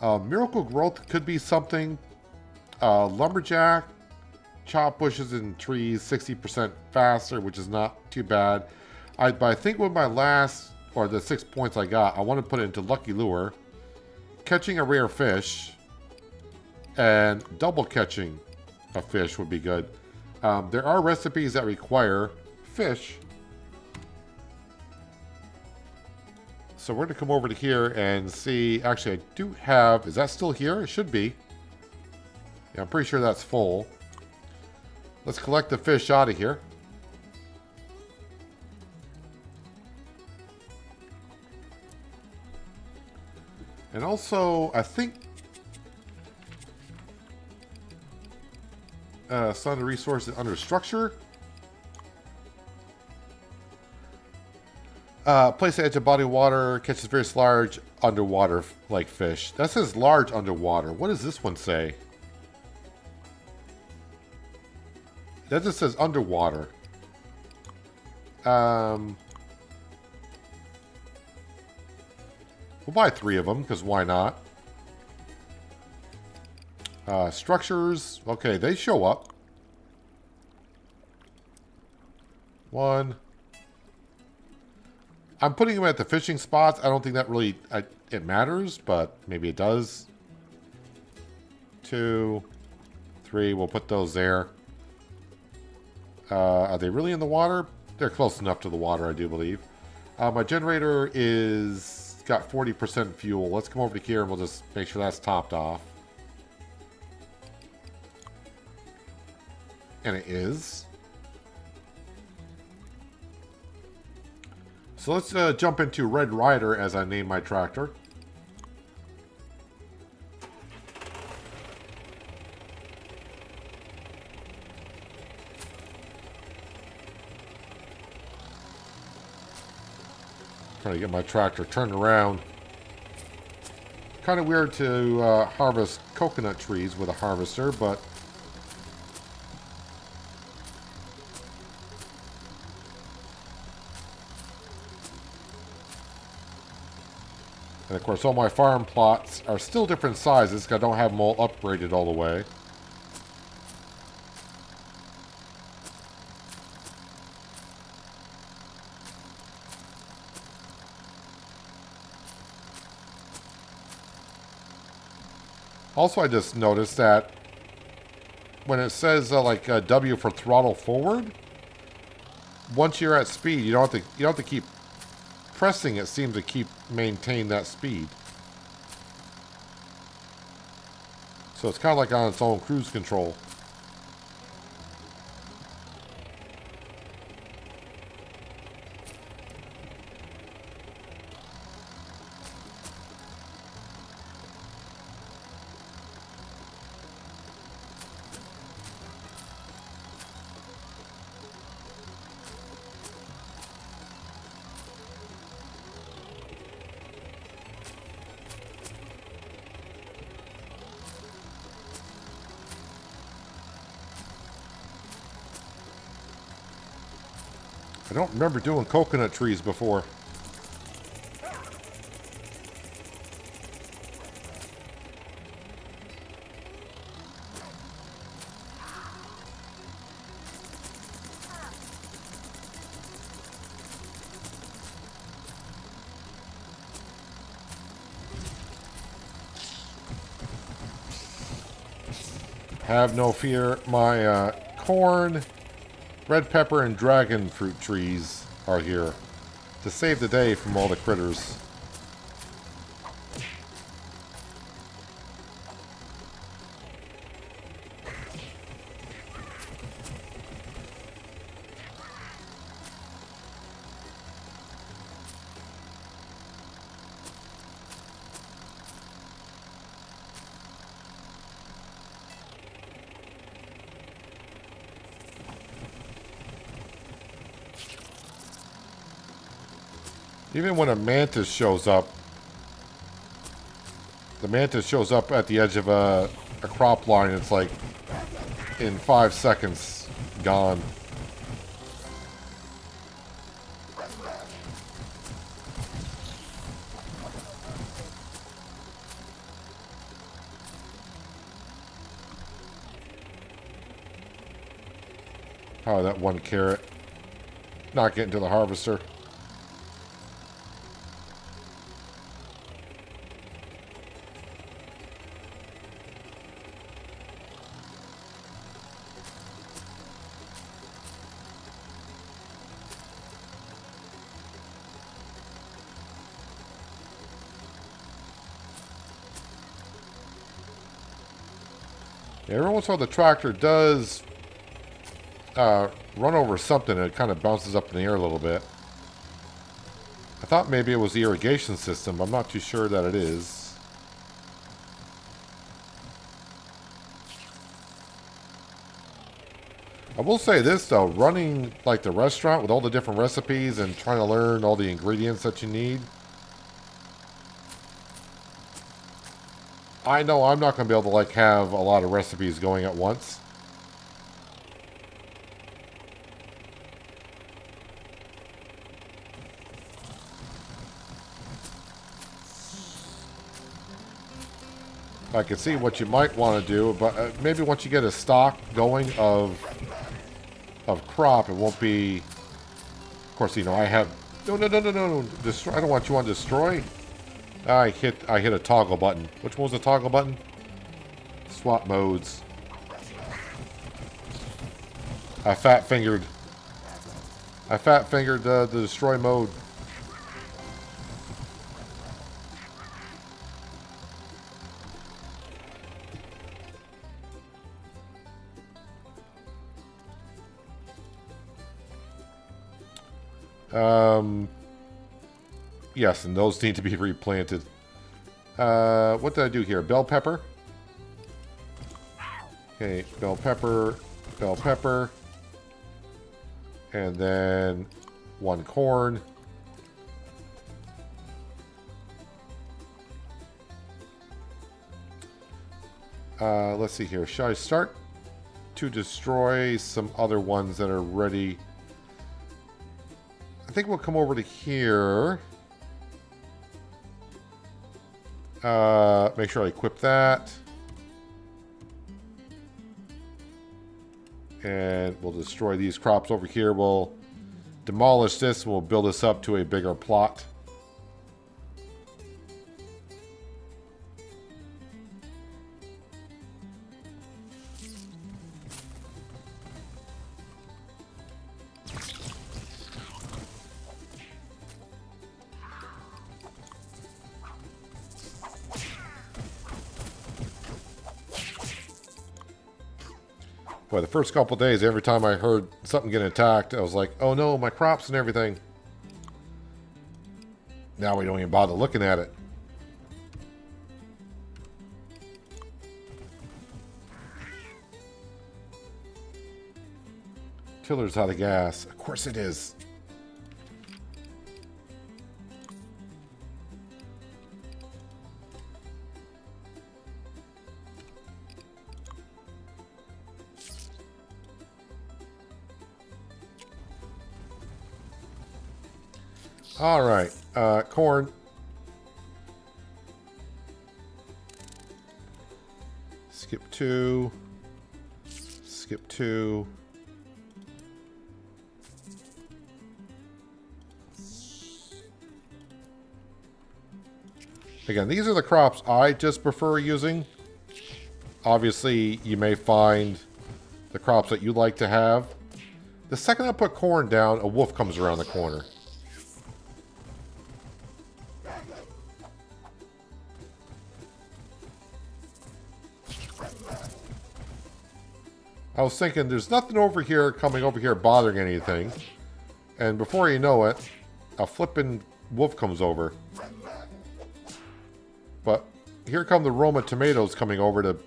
Miracle growth could be something. Lumberjack. Chop bushes and trees 60% faster, which is not too bad. But I think with my last, or the 6 points I got, I want to put it into Lucky Lure. Catching a rare fish. And double catching a fish would be good. There are recipes that require fish. So we're going to come over to here and see. Actually, I do have... Is that still here? It should be. Yeah, I'm pretty sure that's full. Let's collect the fish out of here. And also, I think some of the resources under structure. Place the edge of body of water, catches very large underwater like fish. That says large underwater. What does this one say? That just says underwater. We'll buy 3 of them, because why not? Structures. Okay, they show up. 1. I'm putting them at the fishing spots. I don't think that really it matters, but maybe it does. 2, 3. We'll put those there. Are they really in the water? They're close enough to the water, I do believe. My generator is got 40% fuel. Let's come over to here and we'll just make sure that's topped off. And it is. So let's jump into Red Rider as I name my tractor. Trying to get my tractor turned around. Kind of weird to harvest coconut trees with a harvester, but and of course all my farm plots are still different sizes because I don't have them all upgraded all the way. Also, I just noticed that when it says W for throttle forward, once you're at speed, you don't have to keep pressing it. Seems to keep maintain that speed. So it's kind of like on its own cruise control. I don't remember doing coconut trees before. Have no fear, my corn, red pepper, and dragon fruit trees are here to save the day from all the critters. Even when a mantis shows up, the mantis shows up at the edge of a crop line. It's like in 5 seconds gone. Oh, that 1 carrot. Not getting to the harvester. Every once in a while the tractor does run over something and it kind of bounces up in the air a little bit. I thought maybe it was the irrigation system, but I'm not too sure that it is. I will say this though, running like the restaurant with all the different recipes and trying to learn all the ingredients that you need. I know I'm not going to be able to like have a lot of recipes going at once. I can see what you might want to do, but maybe once you get a stock going of crop, it won't be. Of course, you know I have. No, no, no, no, no, no. Destroy. I don't want you on destroy. I hit a toggle button. Which one was the toggle button? Swap modes. I fat fingered the destroy mode. Yes, and those need to be replanted. What did I do here? Bell pepper. Okay, bell pepper, and then 1 corn. Let's see here. Should I start to destroy some other ones that are ready? I think we'll come over to here. Make sure I equip that. And we'll destroy these crops over here. We'll demolish this and we'll build this up to a bigger plot. Boy, the first couple days, every time I heard something getting attacked, I was like, oh no, my crops and everything. Now we don't even bother looking at it. Tiller's out of gas. Of course it is. All right, corn. Skip 2. Skip 2. Again, these are the crops I just prefer using. Obviously, you may find the crops that you like to have. The second I put corn down, a wolf comes around the corner. I was thinking, there's nothing over here coming over here bothering anything. And before you know it, a flippin' wolf comes over. But here come the Roma tomatoes coming over to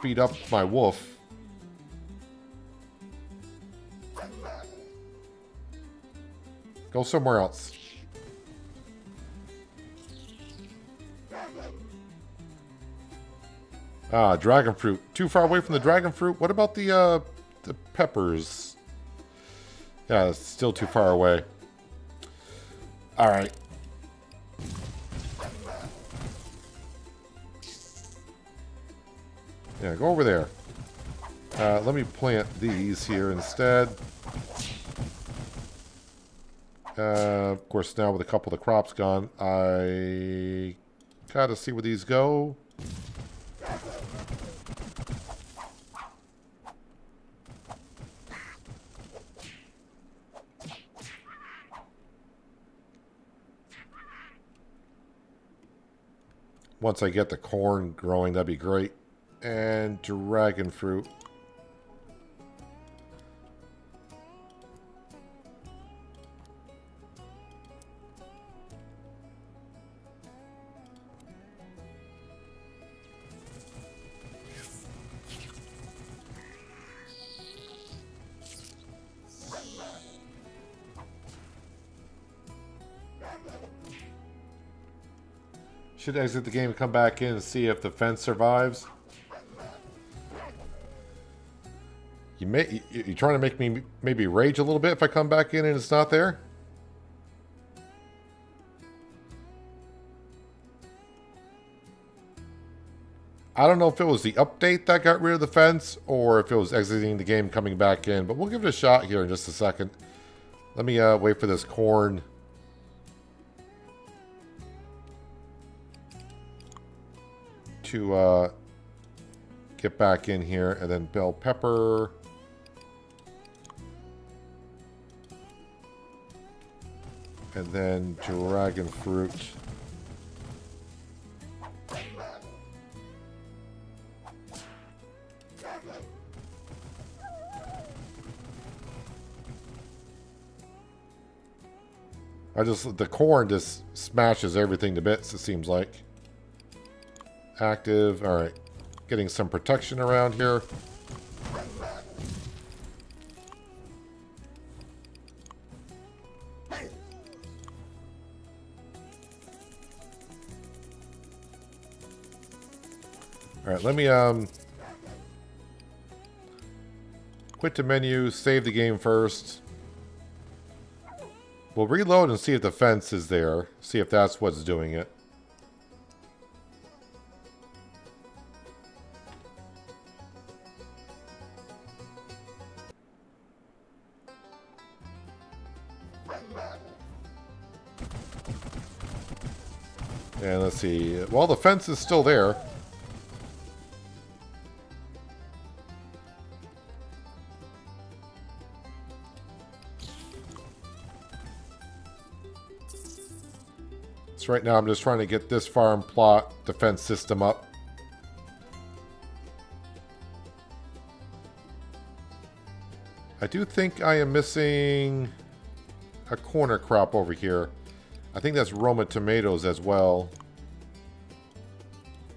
beat up my wolf. Go somewhere else. Ah, dragon fruit. Too far away from the dragon fruit? What about the peppers? Yeah, it's still too far away. Alright. Yeah, go over there. Let me plant these here instead. Of course, now with a couple of the crops gone, I gotta see where these go. Once I get the corn growing, that'd be great. And dragon fruit. Should exit the game and come back in and see if the fence survives. You're trying to make me maybe rage a little bit if I come back in and it's not there? I don't know if it was the update that got rid of the fence or if it was exiting the game coming back in, but we'll give it a shot here in just a second. Let me wait for this corn to get back in here, and then bell pepper. And then dragon fruit. The corn just smashes everything to bits, it seems like. Active, alright. Getting some protection around here. Alright, let me quit the menu, save the game first. We'll reload and see if the fence is there. See if that's what's doing it. And let's see. Well, the fence is still there. So right now I'm just trying to get this farm plot defense system up. I do think I am missing a corner crop over here. I think that's Roma tomatoes as well.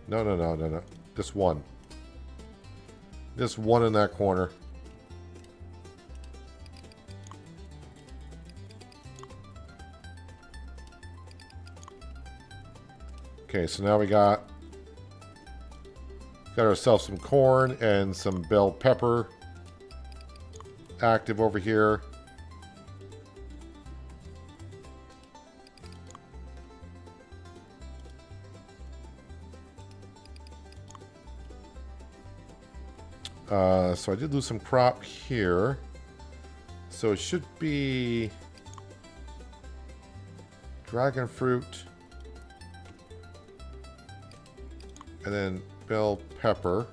No. Just one. Just one in that corner. Okay, so now we got ourselves some corn and some bell pepper active over here. So I did lose some crop here. So it should be dragon fruit. And then bell pepper.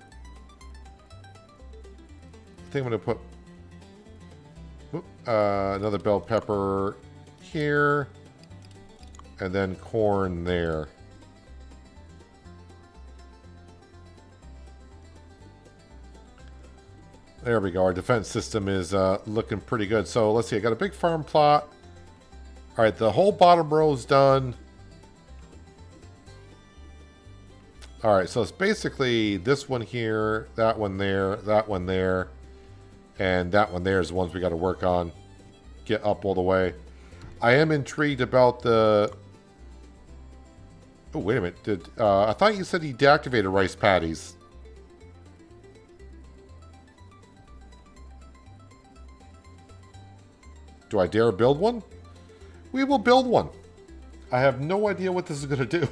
I think I'm going to put another bell pepper here. And then corn there. There we go. Our defense system is looking pretty good. So let's see. I got a big farm plot. All right. The whole bottom row is done. All right, so it's basically this one here, that one there, and that one there is the ones we got to work on. Get up all the way. I am intrigued about the... Oh, wait a minute. I thought you said he deactivated rice paddies. Do I dare build one? We will build one. I have no idea what this is going to do.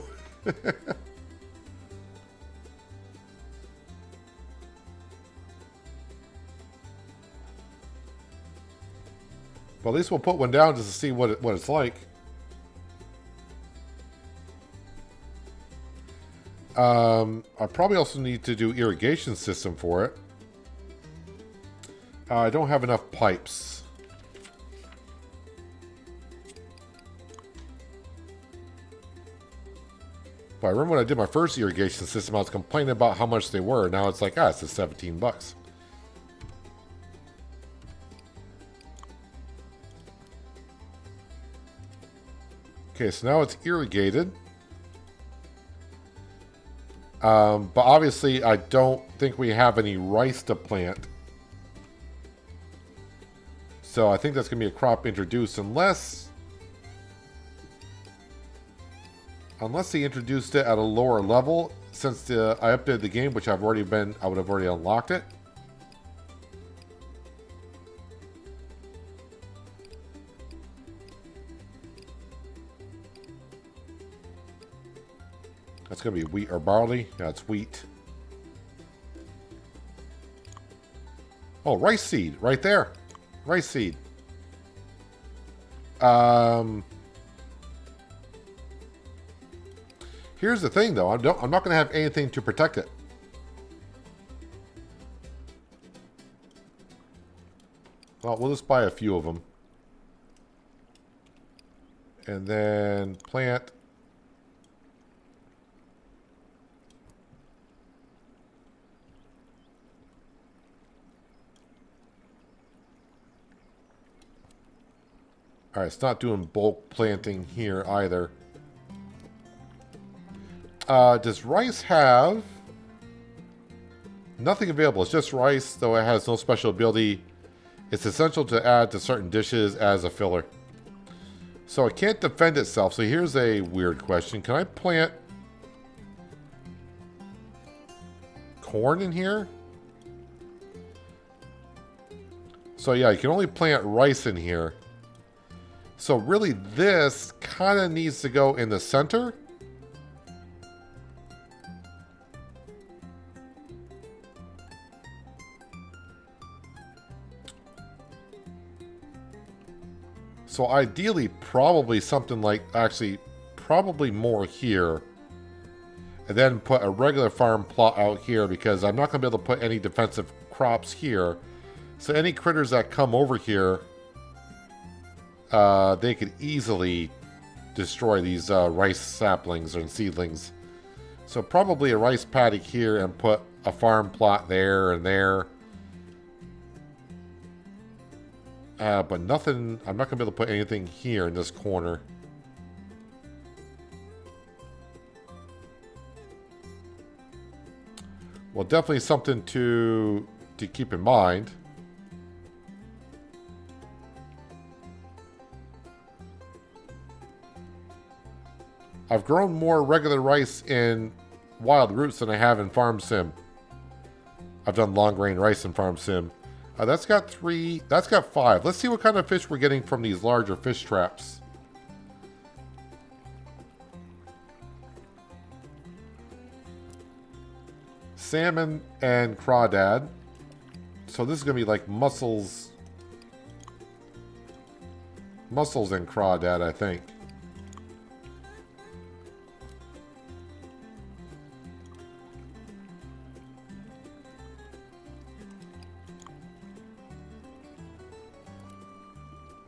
Well, at least we'll put one down just to see what it's like. I probably also need to do irrigation system for it. I don't have enough pipes. But I remember when I did my first irrigation system, I was complaining about how much they were. Now it's like, it's just 17 bucks. Okay, so now it's irrigated. But obviously, I don't think we have any rice to plant. So I think that's going to be a crop introduced unless... Unless they introduced it at a lower level since I updated the game, which I would have already unlocked it. That's going to be wheat or barley. Yeah, it's wheat. Oh, rice seed right there. Rice seed. Here's the thing, though. I'm not going to have anything to protect it. Well, we'll just buy a few of them. And then plant. All right, it's not doing bulk planting here either. Does rice have... Nothing available. It's just rice, though it has no special ability. It's essential to add to certain dishes as a filler. So it can't defend itself. So here's a weird question. Can I plant corn in here? So yeah, you can only plant rice in here. So really this kind of needs to go in the center. So ideally, probably something like, actually, probably more here. And then put a regular farm plot out here because I'm not going to be able to put any defensive crops here. So any critters that come over here, they could easily destroy these rice saplings and seedlings. So probably a rice paddock here and put a farm plot there and there. But nothing, I'm not going to be able to put anything here in this corner. Well, definitely something to keep in mind. I've grown more regular rice in Wild Roots than I have in Farm Sim. I've done long grain rice in Farm Sim. That's got 3. That's got 5. Let's see what kind of fish we're getting from these larger fish traps. Salmon and crawdad. So this is going to be like mussels. Mussels and crawdad, I think.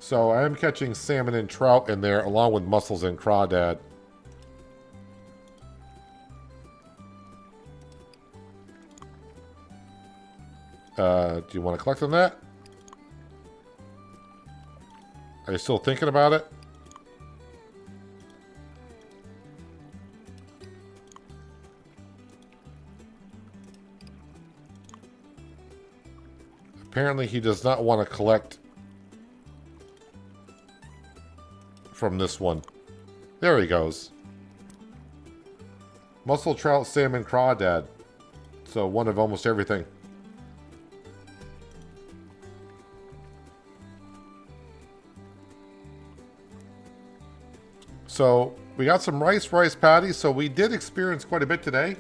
So I am catching salmon and trout in there along with mussels and crawdad. Do you want to collect on that? Are you still thinking about it? Apparently he does not want to collect from this one. There he goes. Mussel, trout, salmon, crawdad. So one of almost everything. So we got some rice patties. So we did experience quite a bit today.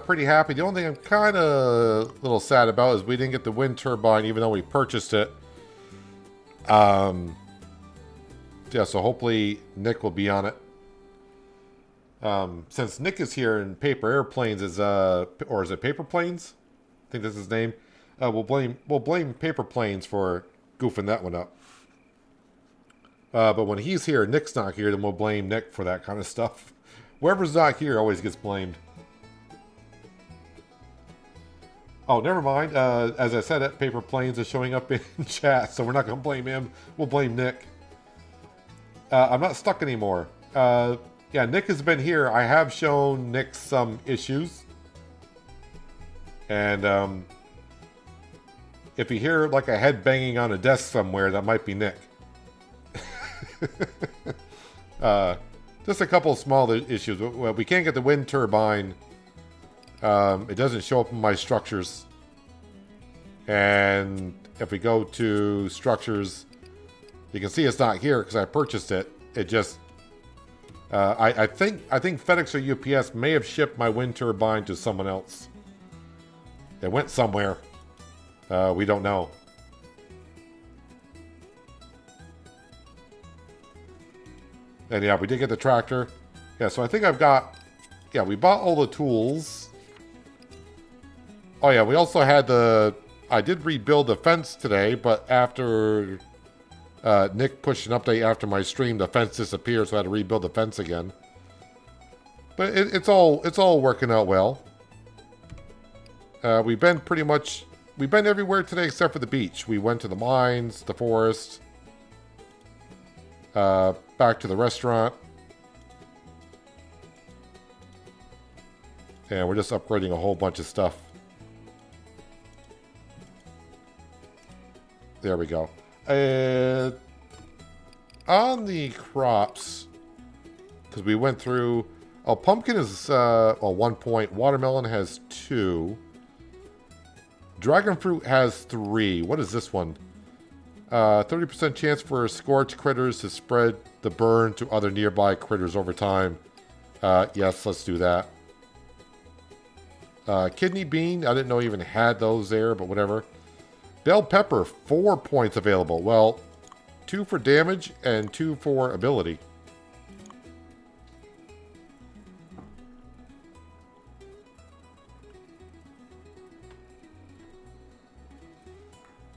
Pretty happy. The only thing I'm kind of a little sad about is we didn't get the wind turbine even though we purchased it. Yeah, so hopefully Nick will be on it. Since Nick is here and Paper Airplanes is, or is it Paper Planes? I think that's his name. We'll blame Paper Planes for goofing that one up. But when he's here, Nick's not here, then we'll blame Nick for that kind of stuff. Whoever's not here always gets blamed. Oh, never mind. As I said, Paper Planes is showing up in chat, so we're not going to blame him. We'll blame Nick. I'm not stuck anymore. Yeah, Nick has been here. I have shown Nick some issues. And if you hear like a head banging on a desk somewhere, that might be Nick. Just a couple of small issues. We can't get the wind turbine. It doesn't show up in my structures. And if we go to structures, you can see it's not here because I purchased it. It just... I think FedEx or UPS may have shipped my wind turbine to someone else. It went somewhere. We don't know. And yeah, we did get the tractor. Yeah, so I think I've got... Yeah, we bought all the tools. Oh yeah, we also had the... I did rebuild the fence today, but after Nick pushed an update after my stream, the fence disappeared, so I had to rebuild the fence again. But it's all working out well. We've been everywhere today except for the beach. We went to the mines, the forest, back to the restaurant. And we're just upgrading a whole bunch of stuff. There we go. On the crops, because we went through... Oh, pumpkin is 1 point. Watermelon has 2. Dragon fruit has 3. What is this one? 30% chance for scorched critters to spread the burn to other nearby critters over time. Yes, let's do that. Kidney bean, I didn't know even had those there, but whatever. Bell pepper, 4 points available. Well, 2 for damage and 2 for ability.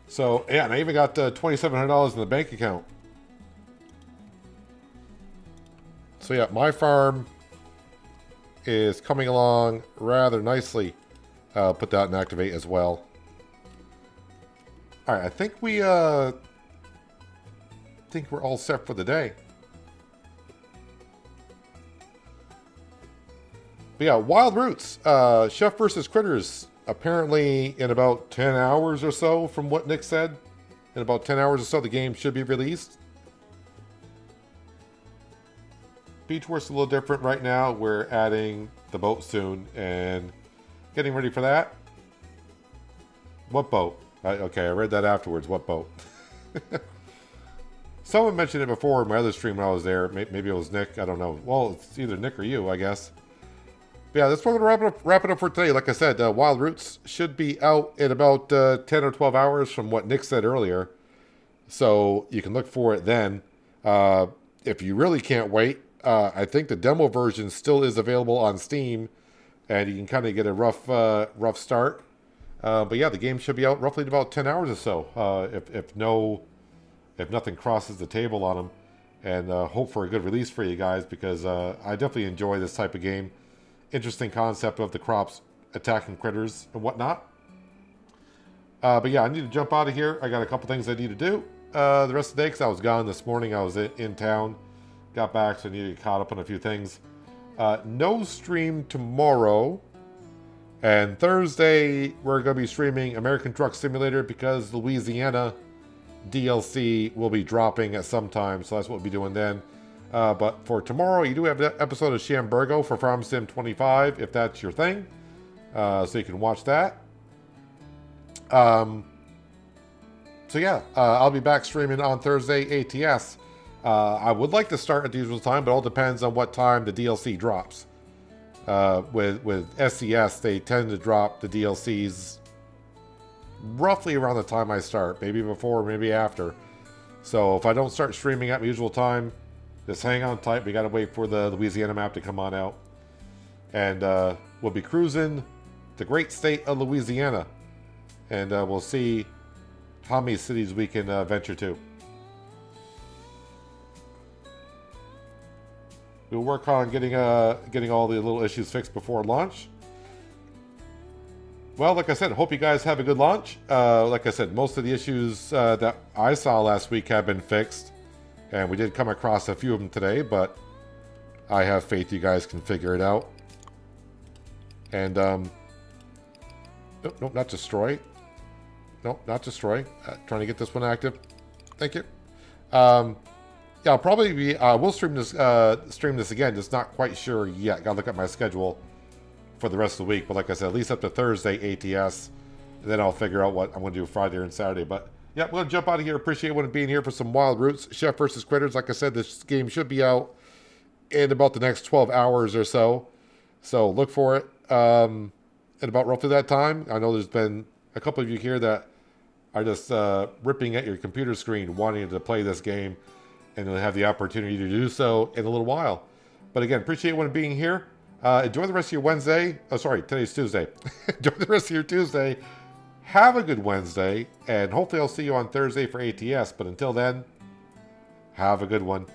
So, yeah, and I even got $2,700 in the bank account. So, yeah, my farm is coming along rather nicely. Put that in activate as well. All right, I think we're all set for the day. But yeah, Wild Roots, Chef versus Critters. Apparently, in about 10 hours or so, from what Nick said, in about 10 hours or so, the game should be released. Beachworks a little different right now. We're adding the boat soon and getting ready for that. What boat? Okay, I read that afterwards. What boat? Someone mentioned it before in my other stream when I was there. Maybe it was Nick. I don't know. Well, it's either Nick or you, I guess. But yeah, that's what we're going to wrap it up for today. Like I said, Wild Roots should be out in about 10 or 12 hours from what Nick said earlier. So you can look for it then. If you really can't wait, I think the demo version still is available on Steam. And you can kind of get a rough start. But yeah, the game should be out roughly in about 10 hours or so. If nothing crosses the table on them. And hope for a good release for you guys. Because I definitely enjoy this type of game. Interesting concept of the crops attacking critters and whatnot. But yeah, I need to jump out of here. I got a couple things I need to do. The rest of the day, because I was gone this morning. I was in town. Got back, so I need to get caught up on a few things. No stream tomorrow. And Thursday, we're going to be streaming American Truck Simulator because Louisiana DLC will be dropping at some time. So that's what we'll be doing then. But for tomorrow, you do have an episode of Shamburgo for Farm Sim 25, if that's your thing. So you can watch that. So yeah, I'll be back streaming on Thursday ATS. I would like to start at the usual time, but it all depends on what time the DLC drops. With SES, they tend to drop the DLCs roughly around the time I start. Maybe before, maybe after. So if I don't start streaming at my usual time, just hang on tight. We got to wait for the Louisiana map to come on out. And we'll be cruising the great state of Louisiana. And we'll see how many cities we can venture to. We'll work on getting all the little issues fixed before launch. Well, like I said, hope you guys have a good launch. Like I said, most of the issues that I saw last week have been fixed. And we did come across a few of them today, but I have faith you guys can figure it out. And, nope, not destroy. Nope, not destroy. Trying to get this one active. Thank you. Yeah, I'll probably be. We'll stream this again. Just not quite sure yet. Gotta look at my schedule for the rest of the week. But like I said, at least up to Thursday ATS, and then I'll figure out what I'm going to do Friday and Saturday. But yeah, I'm going to jump out of here. Appreciate everyone being here for some Wild Roots Chef versus Critters. Like I said, this game should be out in about the next 12 hours or so. So look for it at about roughly that time. I know there's been a couple of you here that are just ripping at your computer screen wanting to play this game, and you'll have the opportunity to do so in a little while. But again, appreciate everyone being here. Enjoy the rest of your Wednesday. Oh, sorry, today's Tuesday. Enjoy the rest of your Tuesday. Have a good Wednesday, and hopefully I'll see you on Thursday for ATS. But until then, have a good one.